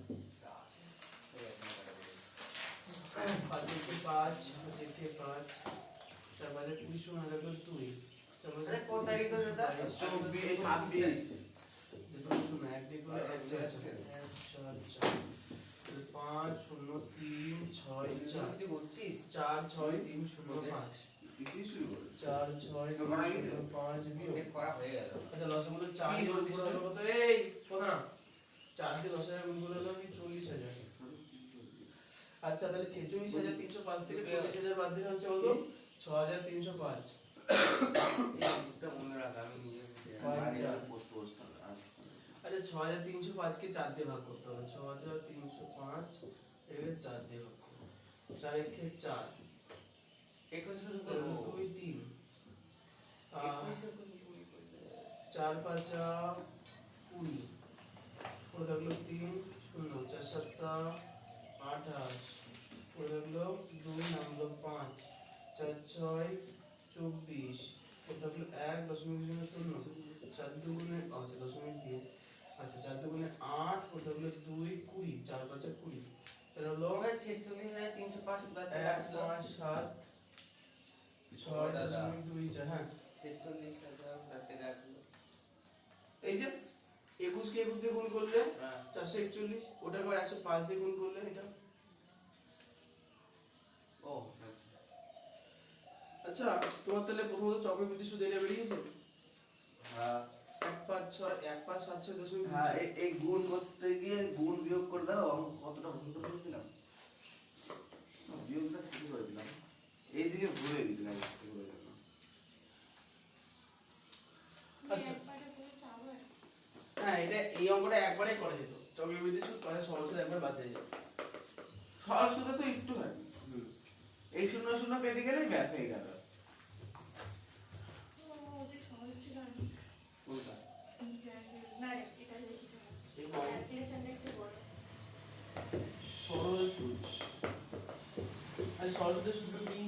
5 থেকে 5 হচ্ছে 5 4 5 20 শূন্য দেখো 2 আচ্ছা, কত তারিখ হলো এটা? 24 26 দুটো শূন্য এক দিক হলো 1 4 5 0 3 6 4 কিছু করছিস? 4 6 3 0 5 কিছু শুরু করে 4 6 3 0 5 বিয়োগ অনেক করা হয়ে গেল। আচ্ছা লসাগুলো 4 কি দিয়ে গুণ করছিস করে হলো কত এই কথা না 4 দিয়ে 10,000 গুণ করে হলো কি 40,000 আচ্ছা তাহলে 46,305 থেকে 40,000 বাদ দিলে হচ্ছে কত 6,305 এটা মনে রাখ, আমি নিজে আচ্ছা। পোস্ট পোস্ট আর আচ্ছা 6,305 কে 4 দিয়ে ভাগ করতে হবে 6,305 এটাকে 4 দিয়ে ভাগ করো 4 একে 4 21 শুরু করবো। 2 3 21 এ করবো, 4 5 20 পরে থাকলো 3 0 4 7 28 পরে থাকলো 2 নামলো 5 4 6 24 পরে থাকলো 1 দশমিক 0 7 দুগুণে আচ্ছা দশমিক দিয়ে আচ্ছা 4 দুগুণে 8 পরে থাকলো 2 20 4 5 20 এটা হলো ওখানে 46,305 বাদ দিয়ে 1 আসলো। 5 7 6 দশমিক 2 4 হ্যাঁ 46,000 বাদ থেকে আসলো। এই যে 21 কে 21 দিয়ে গুণ করলে হ্যাঁ। 441 ওটা আবার 105 দিয়ে গুণ করলে এটা ও, আচ্ছা। আচ্ছা তোমার তাহলে প্রথমত চক্রবৃদ্ধি সুদ এটা বেরিয়ে গেছে হ্যাঁ 1 5 6 1 5 7 6 দশমিক হ্যাঁ এই গুণ করতে গিয়ে গুণ বিয়োগ করে দাও অঙ্ক কতটা ভুল করেছিলাম বিয়োগটা ঠিক করে দিলাম এইদিকে ভুলে গেছিলাম ঠিক করে দিলাম আচ্ছা। একবারে করে চাবার হ্যাঁ এটা এই অঙ্কটা একবারে করা যেত চক্রবৃদ্ধি সুদ তাহলে সরল সুদ একবার বাদ দিয়ে যেত সহজ সুদে তো একটু হয় এই শূন্য শূন্য কেটে গেলেই ব্যাস হয়ে গেল ওদের সহজ ছিল না কোনটা? না রে এটা বেশি সহজ এই কম। ক্যালকুলেশনটা একটু বড় সরল সুদ আর সরল সুদের সূত্র কি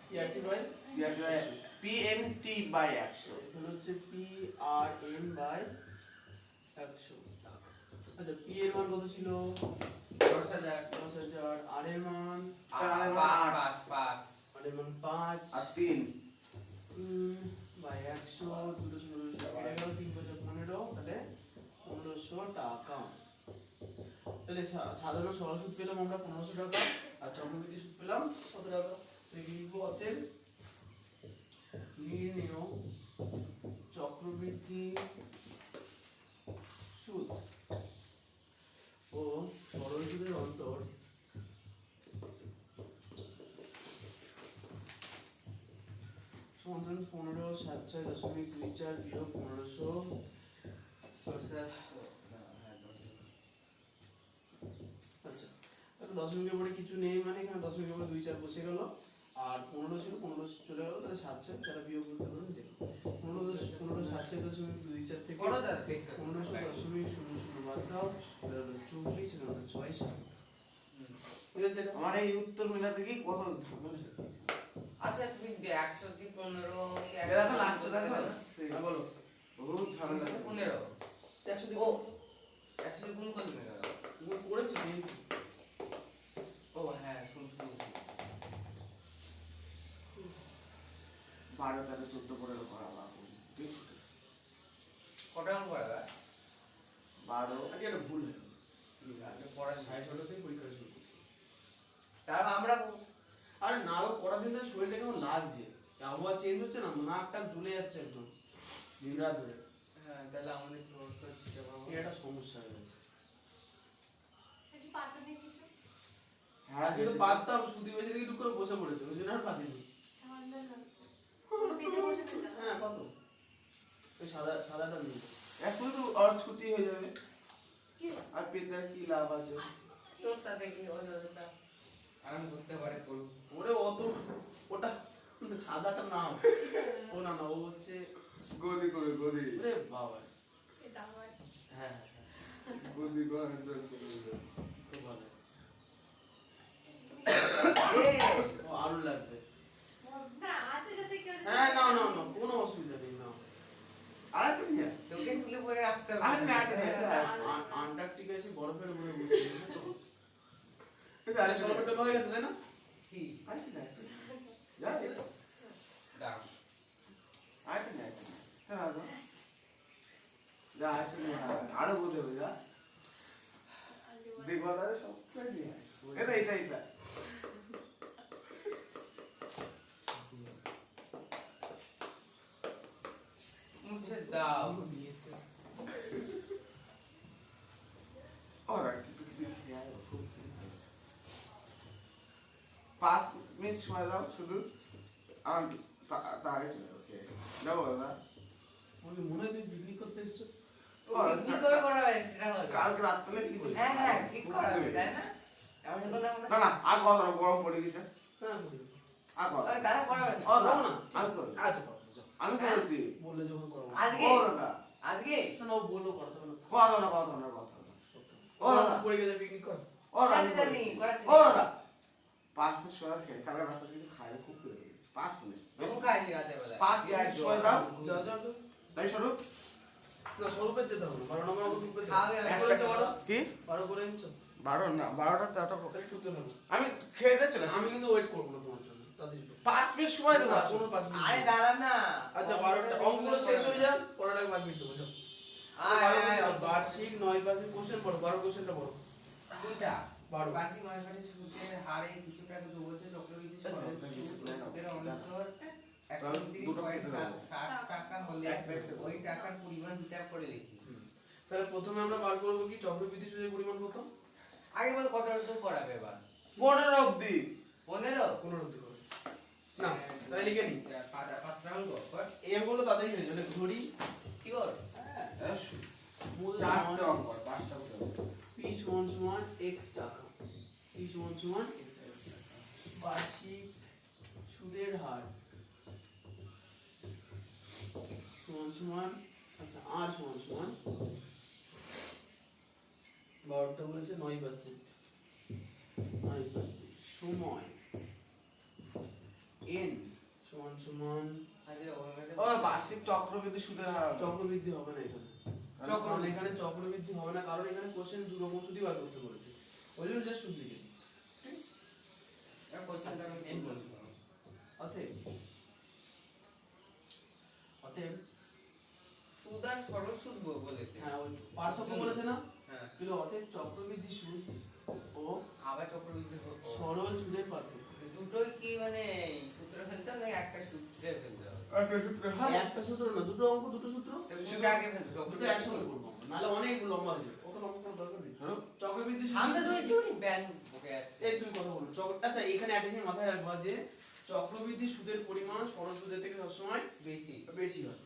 PRT বাই PNT বাই 100 এখানে হচ্ছে PRN বাই 100 আচ্ছা P এর মান কত ছিল 10,000 10,000 R এর মান পাঁচ, পাঁচ। R এর মান 5 আর 3 বাই 100 দুটো ছিল এটা গেল 3 5 15 তাহলে 1500 টাকা তাহলে সাধারণ সরল সুদ পেলাম আমরা 1500 টাকা আর চক্রবৃদ্ধি সুদ পেলাম কত টাকা তো এই লিখবো অতএব নির্ণেয় চক্রবৃদ্ধি সুদ ও সরল সুদের অন্তর সমান 15,76.24 বিয়োগ 1500 10,000 আচ্ছা তাহলে দশমিকের পরে কিছু নেই মানে এখানে দশমিকের পরে 2 4 বসে গেল আর 15 ছিল 15 চলে গেল তাহলে 7 6 যারা বিয়োগ করতে পারেন দেখুন 15,76.24 থেকে বড় দাদা দেখতে 1500.00 বাদ দাও তাহলে হলো 24 এখানে হলো 6 7 বুঝেছে এটা? আমার এই উত্তর মিলাতে গিয়ে কত ঝামেলা হয়েছে আচ্ছা তুমি 100 কি 15 কি এ দেখো লাস্টে দেখো হ্যাঁ বলো বহুত ঝামেলা 15 100 দিয়ে ও 100 দিয়ে গুণ করলে না গুণ করেছি ও হ্যাঁ শুন 12 13 14 15 করা লাগবে কটা অঙ্ক পড়াবে 12 আজকে একটা ভুল হয়ে গেল আগে পড়া 6:30 পরীক্ষা শুরু করতে। তার আমরা আরে না গো কটা দিন ধরে শরীরটা কেমন লাগছে আবহাওয়া চেঞ্জ হচ্ছে না নাক টাক ঝুলে যাচ্ছে একদম দিন রাত ধরে হ্যাঁ তাহলে আমাদের কি অবস্থা সেটা ভাবো এটা একটা সমস্যা হয়ে গেছে আচ্ছা পাতা দিয়ে কিছু হ্যাঁ আজকে তো পারতাম সুদি বেশি দিকে টুক করে বসে পড়েছে ওই জন্য আর পাতিনি ঠান্ডা লাগছে পেটে বসে পেতাম হ্যাঁ কত ওই সাদাটা নেই এখন তো আর ছুটি হয়ে যাবে কি আর পেতে কি লাভ আছে তোর সাথে কি ওটা আরাম করতে পারে করুক ওরে অত ওটা সাদাটা না ও না না ও হচ্ছে গদি করে গদি ওরে বাবা এটা আমার হ্যাঁ গদি করে হ্যান্ডেল করে খুব ভালো আছে এ ও আরো লাগবে না আছে যাতে কেউ হ্যাঁ না না না কোনো অসুবিধা নেই না আর একটা নিয়ে তোকে তুলে পরে রাখতে হবে আর না একটা নিয়ে আন্টার্কটিকা এসে বরফের উপরে বসে আছে তো এটা তাহলে আর সলভেটটা হয়ে গেছে তাই না কি আছে না যা দাঁড়াও। আরেকটা নেই, আরেকটা নেই। দাঁড়া, দাঁড়া। যা, আরেকটা নেই, আরো বুঝে হবে, যা। দেখবো না, সব প্রায় নিয়ে আয়। এটা। মুছে দাও। Alright, কিন্তু কিছু খেয়ে আয়, খুব খিদে পেয়েছে। 5 মিনিট সময় দাও শুধু, আমার তার আগে চলে যাবো, খেয়ে। যাবো দাদা? আমাকে মনে হয় তুমি পিকনিক করতে এসছো। কি করে করাবে সেটা বলো। কালকে রাত্রে কিছু হ্যাঁ ঠিক করাবে তাই না? আমি কথা বলতে না, আর কথা না, গরম পড়ে গেছে। হ্যাঁ বলো। আর কথা। ওই দাদা করাবে না। ও দাদা, না, আমি করবো। আচ্ছা করো, যাও। আমি বলছি। বললে যখন করো আজকে ও দাদা, আজকে না, ও বললো করতে হবে না। কথা না। ও দাদা, পড়ে গেছে পিকনিক কর। ও দাদা, আমি জানি বলছি। করাতে ও দাদা, 5 মিনিট সময় খেয়ে, কালকে রাত্রে কিন্তু খাইলে খুব খিদে পেয়েছে। 5 মিনিট। বেশি খাইনি রাতে বেলা 5 মিনিট সময় দাও। যাও। তাই স্বরূপ? না, স্বরূপের যেতে হবে না। 12 নম্বর আমার গ্রুপে খাবে, এক করে যাও, 12 কি? 12 করে আনছো। 12 না, 12টা তেরোটা তাহলে ঠুকে দেবো। আমি খেয়ে দিয়ে চলে আসি। আমি কিন্তু ওয়েট করবো না তোমার জন্য। তাড়াতাড়ি যাও। 5 মিনিট সময় দেবো। না, কোনো 5 মিনিট। আরে দাঁড়া না। আচ্ছা 12টা অঙ্কগুলো শেষ হয়ে যাক, পরের আগে 5 মিনিট দেবো, যাও। বার্ষিক 9 পাশে কোশ্চেন পড়ো, 12 কোশ্চেনটা পড়ো। কোনটা? 12 বার্ষিক 9 মাসে সুদের হারে কিছু টাকা তো বলছে চক্রবৃদ্ধি সুদের অন্তর 130.60 টাকা হলে ওই টাকার পরিমাণ হিসাব করে দেখি। তাহলে প্রথমে আমরা বার করবো কি চক্রবৃদ্ধি সুদের পরিমাণ কত? আগে বল কত তো করাবে এবার? 15 অবধি। 15? 15 অবধি করো। না, তাহলে লিখে নি। 5 রাউন্ড কর। এই অঙ্কগুলো তাড়াতাড়ি হয়ে যাবে। ধরি শিওর? হ্যাঁ, মূল চারটে অঙ্ক, 5টা করে। p সমান x টাকা। p সমান x টাকা। বার্ষিক সুদের হার সমান আচ্ছা r সমান 12টা বলেছে 9%। 9% সময় n সমান আরে ও বার্ষিক চক্রবৃদ্ধি সুদের হার হবে। চক্রবৃদ্ধি হবে না এখানে। কারণ এখানে চক্রবৃদ্ধি হবে না, কারণ এখানে কোশ্চেন দু রকম সুদই বার করতে বলেছে। ওই জন্য যা সুদ লিখে দিয়েছি। ঠিক আছে? কোশ্চেন আচ্ছা, n বলছি। অতএব সুদ আর সরল সুদ বলেছে। হ্যাঁ, ওই তো। পার্থক্য বলেছে না? হ্যাঁ। কিন্তু অতএব চক্রবৃদ্ধি সুদ ও আবার চক্রবৃদ্ধি সরল সুদের পার্থক্য। দুটোই কি মানে সূত্র ফেলতে হবে নাকি একটা সূত্রে ফেলতে হবে? একটা সূত্রে হয়। একটা সূত্র না, দুটো অঙ্ক দুটো সূত্র। তো কোনটা আগে ফেলতে হবে? দুটো একসঙ্গে করবো, নাহলে অনেক লম্বা হয়ে যাবে। অত লম্বা করার দরকার নেই। ধরো, চক্রবৃদ্ধি সামনে সুদ দুই ব্যাংক বকে যাচ্ছে। এই তুই কথা বলো। আচ্ছা, এখানে একটা জিনিস মাথায় রাখবা যে চক্রবৃদ্ধি সুদের পরিমাণ সরল সুদের থেকে সবসময় বেশি। বেশি হয়।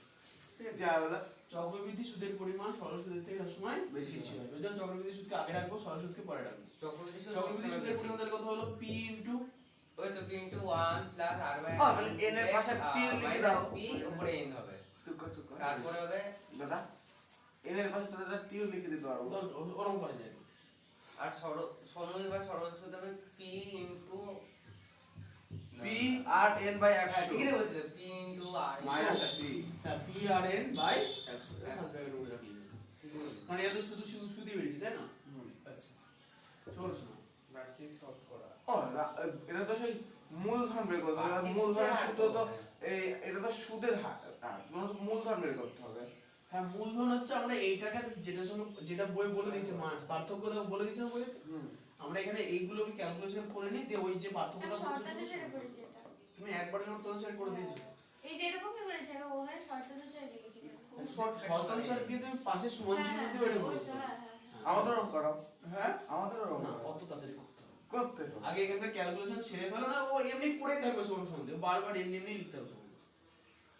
ঠিক আছে? যা বলে, চক্রবৃদ্ধি সুদের পরিমাণ সরল সুদের থেকে সবসময় বেশি বেশি হয়। ওই জন্য চক্রবৃদ্ধি সুদকে আগে রাখবো, সরল সুদকে পরে রাখবো। চক্রবৃদ্ধি সুদ চক্রবৃদ্ধি সুদের বেশি। পরিমাণ তাহলে কত হলো? p ইনটু ওই তো p into 1 plus r by তাহলে n এর পাশে t লিখে দাও। p উপরে n হবে। চুপ কর। তারপরে হবে দাদা, n এর পাশে তো দাদা টিও লিখে দিতে পারবো। ওরকম করা যায়। আর সরল বা সরল সুদ হবে p into p আর n বাই হ্যাঁ 100 ঠিকই বলছিস p into r minus p। হ্যাঁ, p আর n বাই 100 ফার্স্ট ব্র্যাকেটের মধ্যে রাখলি। মানে এটা তো শুধু সুদই বেরিয়েছে, তাই না? আচ্ছা, শোনো বার্ষিক শতকরা। ও এটা তো সেই মূলধন বের করতে হবে। বার্ষিক মূলধন সুদের সূত্র হার তো কত? এই এটা তো সুদের হার, মূলধন বের করতে হবে। হ্যাঁ, মূলধন হচ্ছে আমরা এইটাকে যেটা বই বলে দিয়েছে, পার্থক্য বলে দিয়েছে না বইতে। আমরা এখানে এইগুলোকে ক্যালকুলেশন করে নিই, দিয়ে ওই যে পার্থক্যটা আমি শর্ত বলছে, অনুসারে করেছি এটা। তুমি একবার শর্ত অনুসারে করে দিয়েছো। এই যেরকমই করেছি আমি ওখানে শর্ত অনুসারে লিখেছি। শর্ত অনুসারে দিয়ে তুমি পাশে সমান চিহ্ন দিয়ে ওটা করেছো। আমাদের রকম করো। হ্যাঁ, আমাদের রকম না অত তাড়াতাড়ি করতে হবে। করতে হবে। আগে এখানকার ক্যালকুলেশন সেরে ফেলো না, ও এমনি পড়েই থাকবে সমান সমান দিয়ে, বারবার এমনি লিখতে হবে তোমাকে।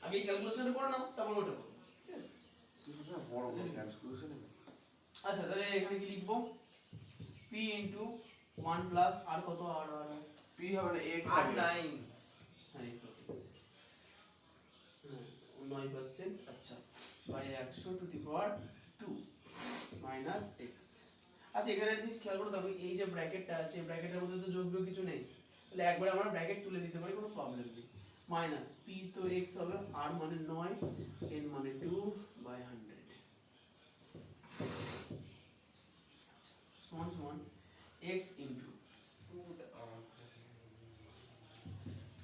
আগে এই ক্যালকুলেশনটা করে নাও, তারপর ওটা করো। ঠিক আছে? তুই সবসময় বড় বড় ক্যালকুলেশন নিবি। আচ্ছা, তাহলে এখানে কি লিখবো? p ইনটু 1 প্লাস আর কত আর p হবে না x আর হবে। 9 হ্যাঁ, x ঠিক আছে। হ্যাঁ, 9%। আচ্ছা, by 100 to the power 2 minus x। আচ্ছা, এখানে একটা জিনিস খেয়াল করে দেখো, এই যে ব্র্যাকেটটা আছে, ব্র্যাকেটের মধ্যে তো যোগবিয়োগ কিছু নেই, তাহলে একবারে আমরা ব্র্যাকেট তুলে দিতে পারি, কোনো প্রবলেম নেই। মাইনাস p তো x হবে, r মানে 9, n মানে 2 বাই 100 সমান x ইনটু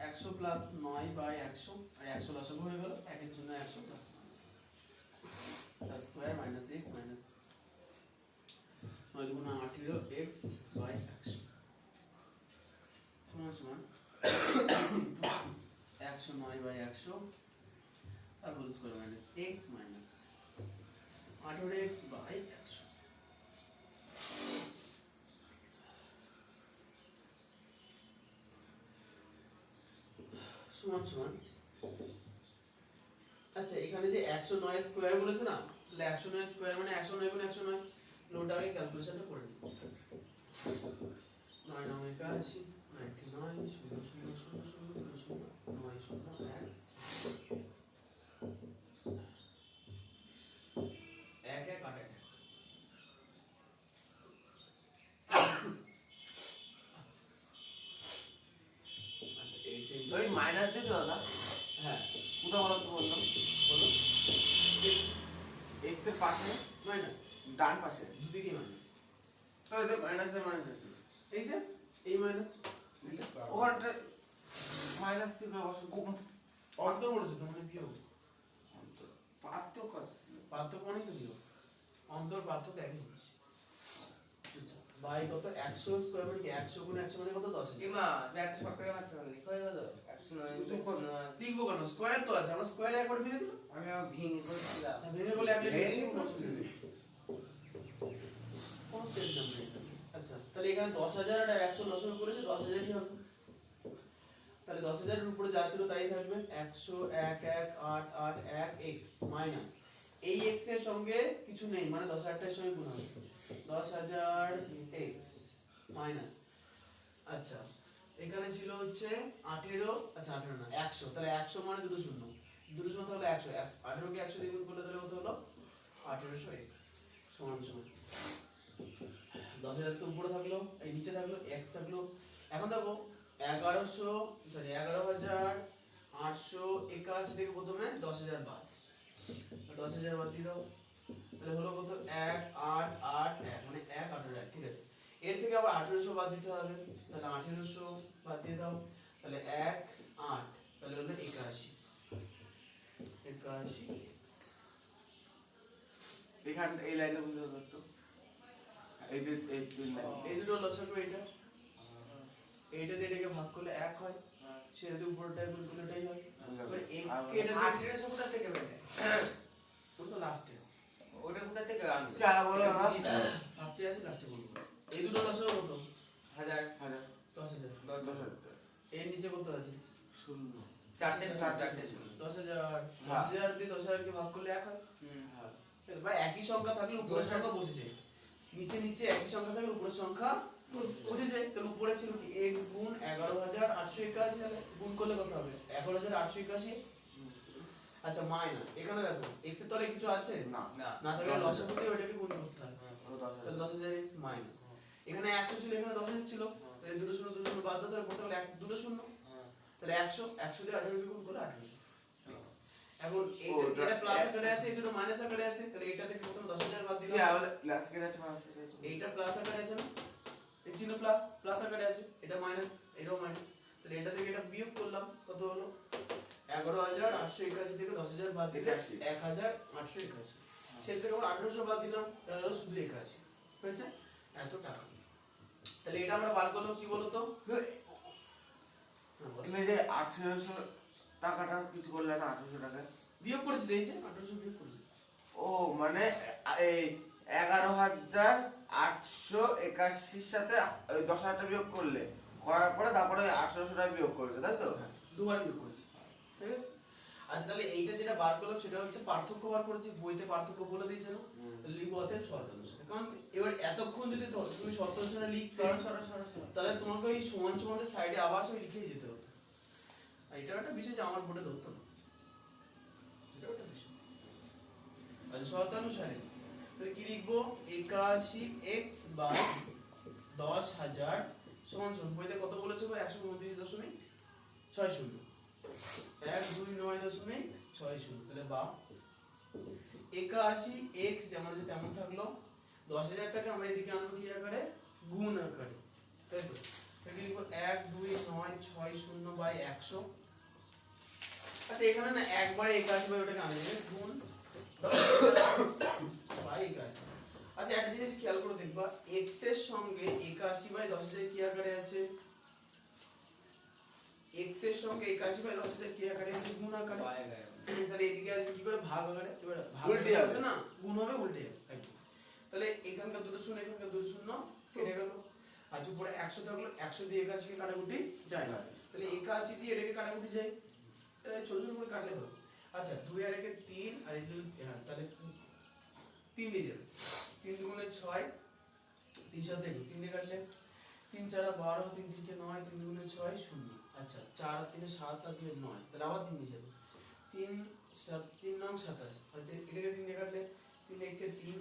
একশো প্লাস 9/100 আর 100 লসাগু হয়ে গেল, একের জন্য 100 plus 9 square minus x minus 9 গুণ 18 এক্স বাই 100 সমান সমান 109/100 আর whole square minus x minus 18 x by 100 সমান সমান। আচ্ছা এখানে যে 109 স্কোয়ার বলেছে না, তাহলে 109 স্কোয়ার মানে 109 গুণ 109, লোটা আগে ক্যালকুলেশনটা করে নিই। 9 9 81 99 0 0 0 0 0 9 0 1 1 1 8 1। আচ্ছা এই যে ওই মাইনাস দিয়েছো দাদা? হ্যাঁ কোথাও বলো তো বললাম। বলো এক্স এর পাশে মাইনাস ডান পাশে। দুদিকে মাইনাস, তো এই যে মাইনাসে মাইনাস। এই যে এই মাইনাস ওখানটা মাইনাস কি করে বসে? অন্তর বলেছে তো, মানে বিয়োগ। পার্থক্য আছে। পার্থক্য মানেই তো বিয়োগ, অন্তর পার্থক্য একই জিনিস। আচ্ছা বাই কত 100 স্কয়ার মানে কি 100 গুণ 100 মানে কত 10। কিমা ব্যাচ শর্ট করে মারছ না, লিখো হয়ে গেল 109 লিখবো কেন, স্কয়ার তো আছে, আমরা স্কয়ার একবার ভেঙে দিলাম। আমি ভেঙে করেছিলাম। ভেঙে বলে এক ভেঙে লিখে করছি। কোন স্টেপ নাম্বার এখানে? আচ্ছা তাহলে এখানে 10000 আর 100 লসাগু করেছে 10000ই হবে, তাহলে 10000 এর উপরে যা ছিল তাই থাকবে। 100 1 1 8 8 1 x মাইনাস এই x এর সঙ্গে কিছু নেই মানে 10000 টার সঙ্গে গুণ হবে 10000 x মাইনাস। আচ্ছা এখানে ছিল হচ্ছে 18, আচ্ছা 18 না 100, তাহলে 100 মানে দুটো শূন্য, দুটো শূন্য তাহলে 100, 18 কে 100 দিয়ে গুণ করলে তাহলে কত হলো 1800 x সমান সমান 10000 তো উপরে থাকলো, এই নিচে থাকলো x থাকলো। এখন দেখো 11881 থেকে প্রথমে 10000 বাদ, 10000 বাদ দিয়ে দাও, তাহলে হলো কত 1 8 8 1 মানে 1 18 1, ঠিক আছে। এর থেকে আবার 1800 বাদ দিতে হবে, তাহলে 1800 বাদ দিয়ে দাও, তাহলে 1 8 তাহলে হলো 81 x। এখান এই লাইনটা বুঝতে পারতো। এই যে এই তিন লাইন। এই দুটো লসাগু এইটা, এইটা দিয়ে এটাকে ভাগ করলে 1 হয়, সেটা দিয়ে উপরটায় গুণ করলে এটাই হয়। এবার x কে এটা দিয়ে 1800 কোথা থেকে পেলে? তোর তো লাস্টে আছে, ওটা কোথা থেকে আনবে? কি বলো না? ফার্স্টে আছে লাস্টে বলবো। এই দুটো লসাগু কত? 1000 হাজার 10000। 10,000 এর নিচে কত আছে? শূন্য। চারটে ছিল 10000। 10000 দিয়ে 10000 কে ভাগ করলে 1 হয়। হ্যাঁ। ভাই একই সংখ্যা থাকলে উপরের সংখ্যা বসে যায়, নিচে নিচে একই সংখ্যা থাকলে উপরের সংখ্যা বসে যায়। তাহলে উপরে ছিল কি x গুণ 11881, তাহলে গুণ করলে কত হবে 11881 x। আচ্ছা মাইনাস এখানে দেখো x এর তলে কিছু আছে না। না না থাকলে লসাগু দিয়ে ওটাকে গুণ করতে হবে, ও 10,000। তাহলে 10000 x মাইনাস এখানে 100 ছিল এখানে 10000 ছিল, তাহলে দুটো শূন্য বাদ দাও, তাহলে কত হলো দুটো শূন্য, তাহলে 100 দিয়ে 18 কে গুণ করলে 1800 x। এখন এটা প্লাস আকারে আছে, এটা মাইনাস আকারে আছে, তাহলে এটা থেকে প্রথম 10000 বাদ কি দিলাম। আবার লাস্ট কে যাচ্ছে মাইনাস কে যাচ্ছে? এইটা প্লাস আকারে আছে না, এই চিহ্ন প্লাস প্লাস আকারে আছে, এটা মাইনাস এটাও মাইনাস, তাহলে এটা থেকে এটা বিয়োগ করলাম, কত হলো 11881 থেকে 10000 বাদ দিলে 1881, সেই থেকে আবার 1800 বাদ দিলাম, তাহলে হলো শুধু 81 হয়েছে এত টাকা। তাহলে এটা আমরা বার করলাম কি বলতো, তাহলে যে 1800 টাকাটা কিছু করলে না 1800 টাকা। বিয়োগ করেছি তো, এই যে 1800 বিয়োগ করেছি। ও মানে এই 11,881 সাথে ওই 10,000 টাকা বিয়োগ করলে, করার পরে তারপরে 1800 টাকা বিয়োগ করেছে, তাই তো? হ্যাঁ, দুবার বিয়োগ করেছি, ঠিক আছে। আচ্ছা তাহলে এইটা যেটা বার করলাম সেটা হচ্ছে পার্থক্য বার করেছি, বইতে পার্থক্য বলে দিয়েছে না, লিখবো অতএব শর্ত অনুসারে। কারণ এবার এতক্ষণ যদি তুমি শর্ত অনুসারে লিখতে তাহলে তোমাকে ওই সমান সমানের সাইডে আবার সব লিখেই যেতে হতো। আর এটাও একটা বিষয় যে আমার বোর্ডে ধরতো না, এটাও একটা বিষয়। আচ্ছা শর্ত অনুসারে তাহলে কি লিখবো 81x বাই 10,000 সমান সমান, বইতে কত বলেছে গো 129.60 129.60, তাহলে বা 81x যেমন আছে তেমন থাকলো, 10,000 টাকা আমরা এদিকে আনবো কি আকারে গুণ আকারে, তাই তো। তাহলে লিখবো 12960/100 100। আচ্ছা এখানে না একবারে 81/ওটাকে আনা যাবে গুণ বাই 81। আচ্ছা একটা জিনিস খেয়াল করে দেখবা x এর সঙ্গে 81/10,000 কি আকারে আছে, x এর সঙ্গে 81/10,000 কি আকারে আছে, গুণ আকারে। তাহলে এদিকে আসবে কি করে, ভাগ আকারে। এবার ভাগ উল্টে যাবে। আছে না, গুণ হবে উল্টে যাবে একদম। তাহলে এখানকার দুটো শূন্য এখানকার দুটো শূন্য কেটে গেল, আর উপরে 100 থাকলো, 100 দিয়ে 81 কে কাটাকুটি যায় না, তাহলে 81 দিয়ে এটাকে কাটাকুটি যায়, ছোট ছোট করে কাটলে হলো। আচ্ছা 2 আর 1 3 আর এই দুটো, হ্যাঁ তাহলে 3 দিয়ে যাবে, 3 দুগুণে 6, 3 সাথে 3 দিয়ে কাটলে 3 4 12, 3 3 9, 3 দুগুণে 6 0। আচ্ছা 4 আর 3 7 আর 2 9, তাহলে আবার 3 দিয়ে যাবে, 3 7 3 9 27। আচ্ছা এটাকে 3 দিয়ে কাটলে 3 1 3,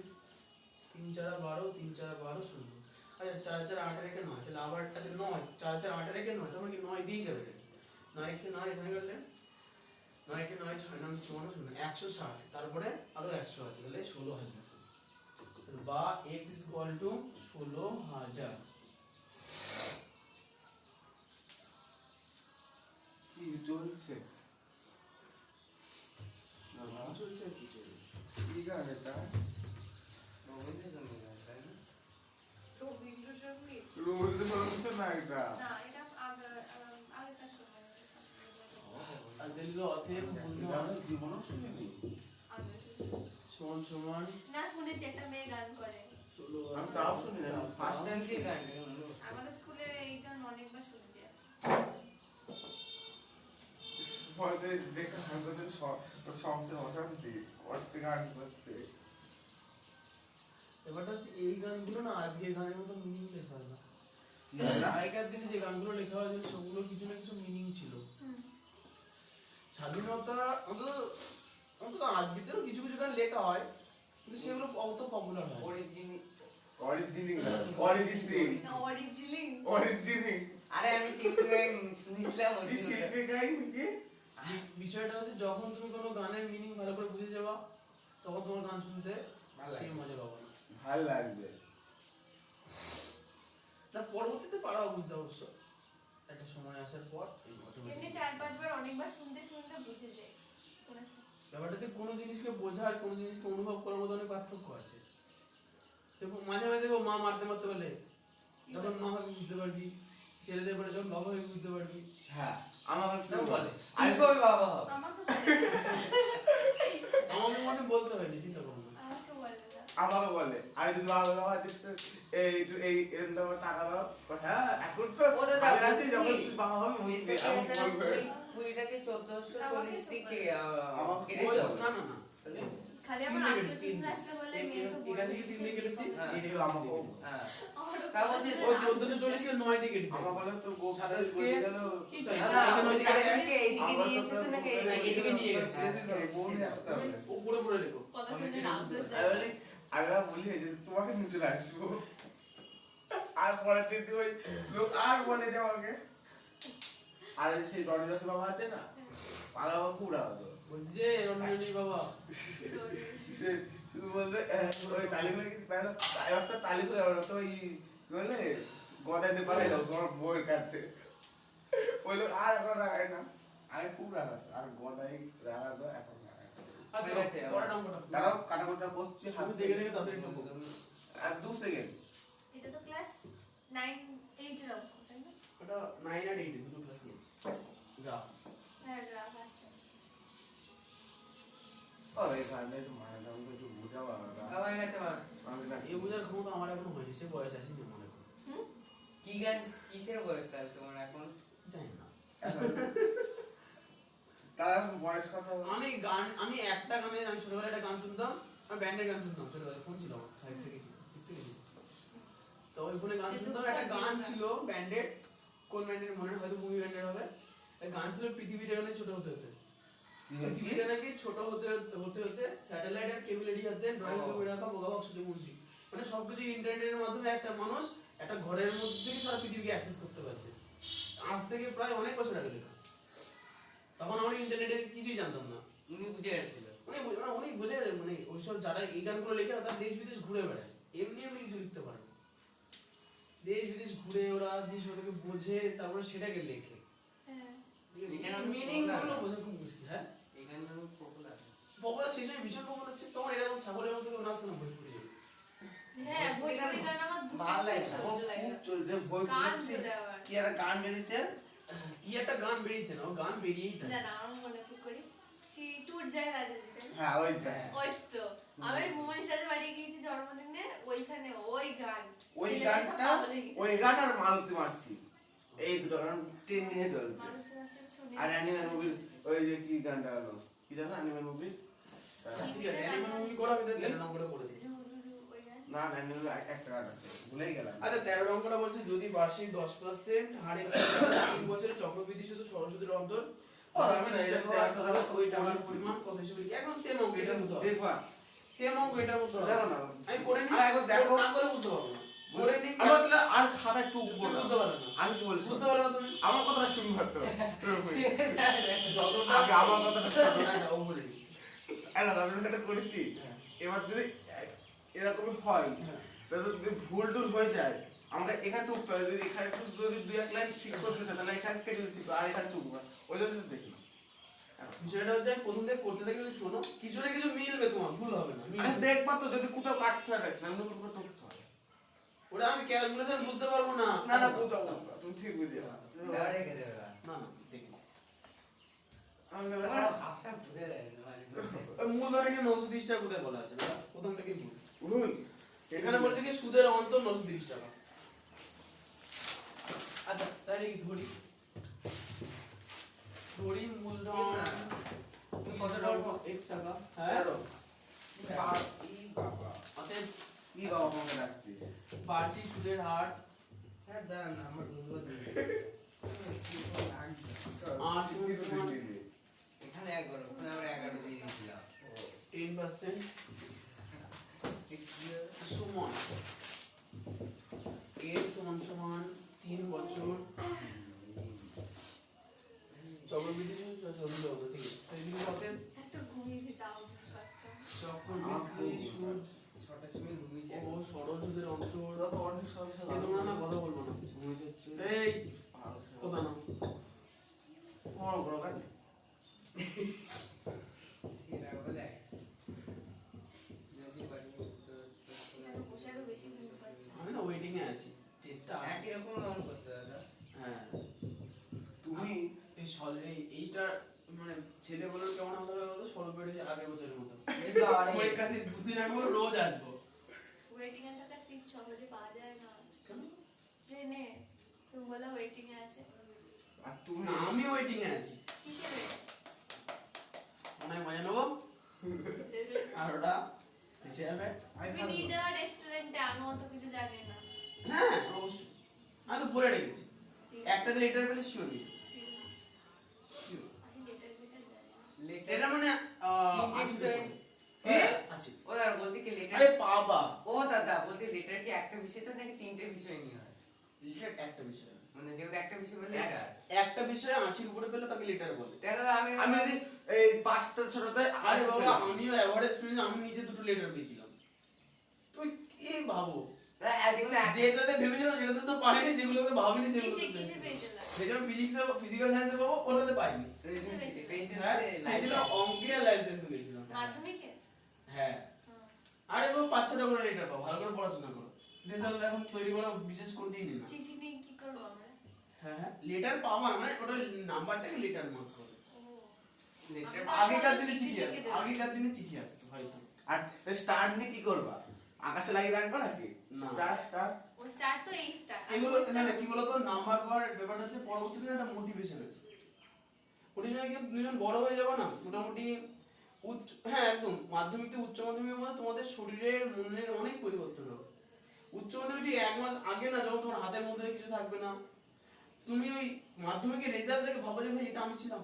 3 4 12, 3 4 12 0। আচ্ছা 4 4 8 আর 1 9, তাহলে আবার আচ্ছা 9, 4 4 8 আর 1 9, তাহলে কি 9 দিয়ে যাবে, 9 1 9 এখানে কাটলে 9 কে 9 6 9 54 0 160, তারপরে আরো 100 আছে, তাহলে 16,000 বা x = 16,000। কি চলছে চলছে কি চলছে, কি গান এটা? রবীন্দ্র সঙ্গীত রবীন্দ্রসঙ্গীত না এটা। না, এটা আগেকার সময় আর দিল অতএব গানের জীবনও শুনিনি। আগে সমান সমান না শুনেছি, একটা মেয়ে গান করে। 16,000। আমি তাও শুনি না, ফার্স্ট টাইম যে গানটা আমাদের স্কুলে এই গান অনেকবার শুনেছি। পরে দেখে গান করছে সবচেয়ে অশান্তি, কষ্টে গান করছে। ব্যাপারটা হচ্ছে এই গানগুলো না আজকের গানের মতো মিনিংলেস হয় না। আগেকার দিনে যে গানগুলো লেখা হয়েছিল সবগুলোর কিছু না কিছু মিনিং ছিল। স্বাধীনতা অন্তত অন্তত আজকের দিনেও কিছু কিছু গান লেখা হয়, কিন্তু সেগুলো অত পপুলার হয় না। অরিজিনিং আরে আমি শিল্পী গাই শুনেছিলাম কি শিল্পী কাহিনী কি? বিষয়টা হচ্ছে যখন তুমি কোনো গানের মিনিং ভালো করে বুঝে যাবা তখন তোমার গান শুনতে সেই মজা পাবো না। ভাল লাগবে। না পরবর্তীতে পারাও বুঝতে অবশ্য একটা সময় আসার পর এই এমনি automatic। 4-5 বার অনেকবার শুনতে শুনতে বুঝে যায়। ব্যাপারটা হচ্ছে কোনো জিনিসকে বোঝা আর কোনো জিনিসকে অনুভব করার মধ্যে অনেক পার্থক্য আছে। সে মাঝে মাঝে দেখবো মা মারতে মারতে বলে, যখন মা হবে বুঝতে পারবি, ছেলেদের বলে যখন বাবা হবে বুঝতে পারবি। হ্যাঁ আমার সেও বলে, কি করে বাবা হবে? আমাকে বলে না। আমাকে মানে বলতে হয়নি, চিন্তা করো না। আমাকে বলে না। আমাকে বলে আমি যদি বাবা এই দাও টাকা দাও, হ্যাঁ এখন তো ও দাদা, আগে রাতে যখন তুই বাবা হবে বুঝবি, আমি বলবো। কুড়িটাকে 1440 থেকে আমাকে কেটে ওই- যাও। না না না খালি আমার আত্মীয় স্বজন আসলে বলে মেয়ে তো বড় 81 কে 3 দিয়ে কেটেছি, হ্যাঁ। এটাকে আমাকে আমাকে কেটেছি। হ্যাঁ আমারও তা বলছে, কথা ওই ছিল, 1440 কে 9 দিয়ে কেটেছি। আমার বলে তোর বউ 27 কে বলে গেল sorry, না, এখানে ওই দিকে চারদিকে এইদিকে নিয়ে এসেছে নাকি এইদিকে নিয়ে গেছে। বউ নিয়ে আসতে হবে। উপরে উপরে লেখো। কথা শুনে রাখতে আমি বলি যে তোমাকে নিয়ে চলে আসবো, আর পরে দিদি ওই লোক আর বলে যে আমাকে, আর ওই সেই রনি রকি বাবা আছে না, পালা বাবা খুব রাখতো, বলছি যে রনি বাবা সে শুধু বলবে ওই টালি করে কিছু তাই না, এবার তো টালি করে আবার তো ওই কি বলে গদাইতে পারে যাও তোমার বউয়ের কাছে, ওই লোক আর এখন রাখায় না, আগে খুব রাখাতো, আর গদাই রাখাতো এখন রাখায় না। আচ্ছা ঠিক আছে, পরের নাম্বারটা দাঁড়াও কাটাকুটা করছি হাত তুমি দেখে দেখে তাদের একটু বলো। আর 2 সেকেন্ড। এটা তো ক্লাস 9-8 এর অঙ্ক, তাই না? ওটা 9 আর 8 দুটো ক্লাস নিয়েছি গ্রাফ। হ্যাঁ, গ্রাফ আছে। আরে গানটা একটু মানে দাও তো, একটু বোঝাও আমরা। হয়ে গেছে আমার আমি না এই বোঝার ক্ষমতা আমার এখনো হয়নি, সে বয়স আসেনি মনে করি, হুম? কি গান কিসের বয়স তাহলে তোমার এখন? জানি না। তার বয়স কত? আমি একটা গানে, আমি ছোটবেলায় একটা গান শুনতাম, আমি ব্যান্ডের গান শুনতাম ছোটবেলায়, ফোন ছিল আমার 5 থেকে ছিল 6 থেকে ছিল, তো ওই ফোনে গান শুনতাম, একটা গান ছিল ব্যান্ডের, কোন ব্যান্ডের মনে নেই, হয়তো মুভি ব্যান্ডের হবে, একটা গান ছিল পৃথিবীটা গানে ছোট হতে হতে, পৃথিবীটা নাকি ছোট হতে হতে হতে স্যাটেলাইট আর কেবল এরিয়াতে ড্রয়িং রুমে রাখা বোকা বাক্সতে মূর্তি, মানে সবকিছু ইন্টারনেটের মাধ্যমে একটা মানুষ একটা ঘরের মধ্যে থেকে সারা পৃথিবীকে অ্যাক্সেস করতে পারছে। আজ থেকে প্রায় অনেক বছর আগে লেখা, তখন আমরা ইন্টারনেটের কিছুই জানতাম না। উনি বুঝে গেছিল। উনি বোঝে, মানে ওইসব যারা এই গানগুলো লেখে তারা দেশ বিদেশ ঘুরে বেড়ায়, এমনি এমনি কিছু লিখতে পারে না, দেশ বিদেশ ঘুরে ওরা জিনিস ওদেরকে বোঝে তারপরে সেটাকে লেখে, হ্যাঁ। ঠিক আছে? এখানে আমি মিনিং গুলো বোঝা খুব মুশকিল। হ্যাঁ এখানে আমি পপুলার পপুলার শেষে ভীষণ পপুলার হচ্ছে, তোমার এরকম ছাগলের মতো কেউ নাচতো না ভোজপুরি। হ্যাঁ ভোজপুরি গান আমার দু ভালো লাগে চারটে না। সহ্য লাগে খুব না। চলছে বই গান পড়ছি জোরে আবার। কি একটা গান বেরিয়েছে কি একটা গান বেরিয়েছে না, ও গান বেরিয়েই থাকে। জানা আমার মনে কি করি কি ট্যুর যায় রাজাজি তাই না? হ্যাঁ ওইটা ওই তো আমি মোমনির সাথে বাড়ি গিয়েছি জন্মদিনে, ওইখানে ওই গান ওই ছেলেরা সব গানটা পাগল হয়ে গেছে। ওই গান আর মালতী মারছি এই দুটো গান ট্রেন্ডিংয়ে চলছে। মারুতি দাসের শুনে আর অ্যানিমেল মুভির ওই যে কি গানটা হলো কি জানো অ্যানিমেল মুভির ঠিক আছে, অ্যানিমেল মুভি করো, আমি তো 13 নম্বরে করে দিই। রু রু রু ওই গান। না অ্যানিমেল একটা গান আছে ভুলেই গেলাম। আচ্ছা 13 নম্বরটা বলছে যদি বার্ষিক 10% হারে 3 বছরের চক্রবৃদ্ধি শুধু সরস্বতীর অন্তর আমি না, এটা ওই টাকার পরিমাণ কত হিসেবে লিখি। এখন সেম অঙ্ক এটার মতো হবে। দেখবা সেম অঙ্ক এটার মতো হবে। দেখো না আমি করে নিই, আর একবার দেখো। না করে বুঝতে পারবো না। করে নিই, আমার তাহলে আর খাতা একটু তুমি উপর না। বুঝতে পারবে না। আমি কি বলছি বুঝতে পারবে না তুমি। আমার কথাটা শুনবা তো যতটা আগে আমার কথাটা শোনো। আচ্ছা ও বলে দিই। আমি যেটা করেছি হ্যাঁ। এবার যদি এরকম হয় হ্যাঁ। তাহলে যদি ভুল টুল হয়ে যায় আমাকে এখানে টুকতে হয়, যদি এখানে যদি দুই এক লাইন ঠিক করে দিতে তাহলে এখান থেকে ঠিক আর এখানে টুকবো ওই জন্য দেখি না। বিষয়টা হচ্ছে আমি প্রথম থেকে করতে থাকি, তুমি শোনো কিছু না কিছু মিলবে, তোমার ভুল হবে না, আরে মিলবে। দেখবা তো যদি কোথাও কাটতে হয় না নতুন করে টুকতে হয়। ওটা আমি ক্যালকুলেশন বুঝতে পারবো না। না না কোথাও তুমি ঠিক বুঝে দাও রেখে দেবে না না দেখি আমি তোমার ভাষা বুঝে যায় না মানে ওই মূলধন এখানে 930 টাকা কোথায় বলা আছে বেটা? প্রথম থেকেই ভুল। ভুল এখানে বলছে কি সুদের অন্তর 930 টাকা। আচ্ছা তাহলে কি ধরি ধরি মূলধন তুমি কত টাকা x টাকা। হ্যাঁ এই বাবা অতএব কি বাবা আমাকে ডাকছিস বার্ষিক সুদের হার হ্যাঁ দাঁড়ান আমার বন্ধু দিবে আসল সমান এখানে 11 ওখানে আমরা 11 দিয়ে দিয়েছিলাম 10% সমান এর সমান সমান 3 বছর চক্রবৃদ্ধি সুদ চলতে হবে, ঠিক আছে? তো এদিকে অতএব এত ঘুমিয়েছি তাও বুঝতে পারতাম। চক্রবৃদ্ধি সুদ 6টার সময় ঘুমিয়েছে ও সরল সুদের অন্তর। তোরা তো অনেক সময় এই তোমরা না কথা বলবো না। ঘুমিয়ে যাচ্ছে এই কথা না। বড় বড় কাজ সেটা বলে যদি পারি কেন বসে আরো বেশি ঘুমতে পারছি। আমি না ওয়েটিং এ আছি, টেস্টটা একই রকম মন করতে দাদা হ্যাঁ তুমি এই এইটা মানে ছেলে বলে কেমন হতে হবে বলতো, 16 পেটে আগের বছরের মতো এই তো আরে পরীক্ষা সে 2 দিন আগে বলে রোজ আসবো। ওয়েটিং এ থাকা সিট সহজে পাওয়া যায় না কেন? ট্রেনে। তুমি বলো ওয়েটিং এ আছে, আর তুমি না আমি ওয়েটিং এ আছি, কিসের মনে হয় মজা নেবো আর ওটা এসে যাবে। তুমি নিয়ে যাওয়া রেস্টুরেন্টে, আমি অত কিছু জানি না। হ্যাঁ অবশ্যই, আমি তো বলে রেখেছি ঠিক একটাতে লেটার পেলে শিওর দিই ঠিক আছে। শিওর। আমি লেটার ফেটার জানি না। লেটার এটা মানে তিনটে 80 বিষয় আছে। ও দাদা বলছি কি লেটার আরে বাবা ও দাদা বলছি লেটার কি একটা বিষয় তো নাকি তিনটে বিষয় নিয়ে হয় লেটার একটা বিষয়, মানে যেহেতু একটা বিষয় বলে লেটার একটা বিষয়ে 80 উপরে পেলে তাকে লেটার বলে। দেখো আমি আমি যদি এই পাঁচটা ছোটতে আরে বাবা আমিও অ্যাভারেজ শুনি, আমি নিজে দুটো লেটার পেয়েছিলাম। তুই কি ভাবো, যেটাতে ভেবেছিলাম সেটাতে তো পাইনি, যেগুলোতে ভাবিনি সেগুলো কিসে তো কিসে পেয়েছি। পেয়েছিলাম? সেই জন্য ফিজিক্যাল সায়েন্সে পাবো, ওটাতে পাইনি। হ্যাঁ পেয়েছিলাম অঙ্কে আর লাইফ সায়েন্সে পেয়েছিলাম। মাধ্যমিকে? হ্যাঁ হ্যাঁ। আরে বাবা 5-6টা করে লেটার পাবো, ভালো করে পড়াশোনা করো। রেজাল্ট এখন তৈরি করা বিশেষ কোনটিই না। চিঠি নিয়ে কি করবো আমরা? হ্যাঁ হ্যাঁ লেটার পাওয়া মানে ওটা নাম্বারটাকে লেটার মার্কস করে। ও, লেটার আগেকার দিনে চিঠি আসতো, আগেকার দিনে চিঠি আসতো হয়তো। আর স্টার নিয়ে কি করবা আকাশে লাগিয়ে রাখবা নাকি না। স্টার স্টার ও স্টার তো এই স্টার। এগুলো না কি বলতো, নাম্বার পাওয়ার ব্যাপারটা হচ্ছে পরবর্তীতে একটা মোটিভেশন আছে। মোটিভেশন কি দুজন বড় হয়ে যাবে না মোটামুটি উচ্চ, হ্যাঁ একদম মাধ্যমিক থেকে উচ্চ মাধ্যমিকের মধ্যে তোমাদের শরীরের মনের অনেক পরিবর্তন হবে। উচ্চ মাধ্যমিক ঠিক 1 মাস আগে না, যখন তোমার হাতের মধ্যে কিছু থাকবে না, তুমি ওই মাধ্যমিকের রেজাল্ট দেখে ভাবো যে ভাই এটা আমি ছিলাম,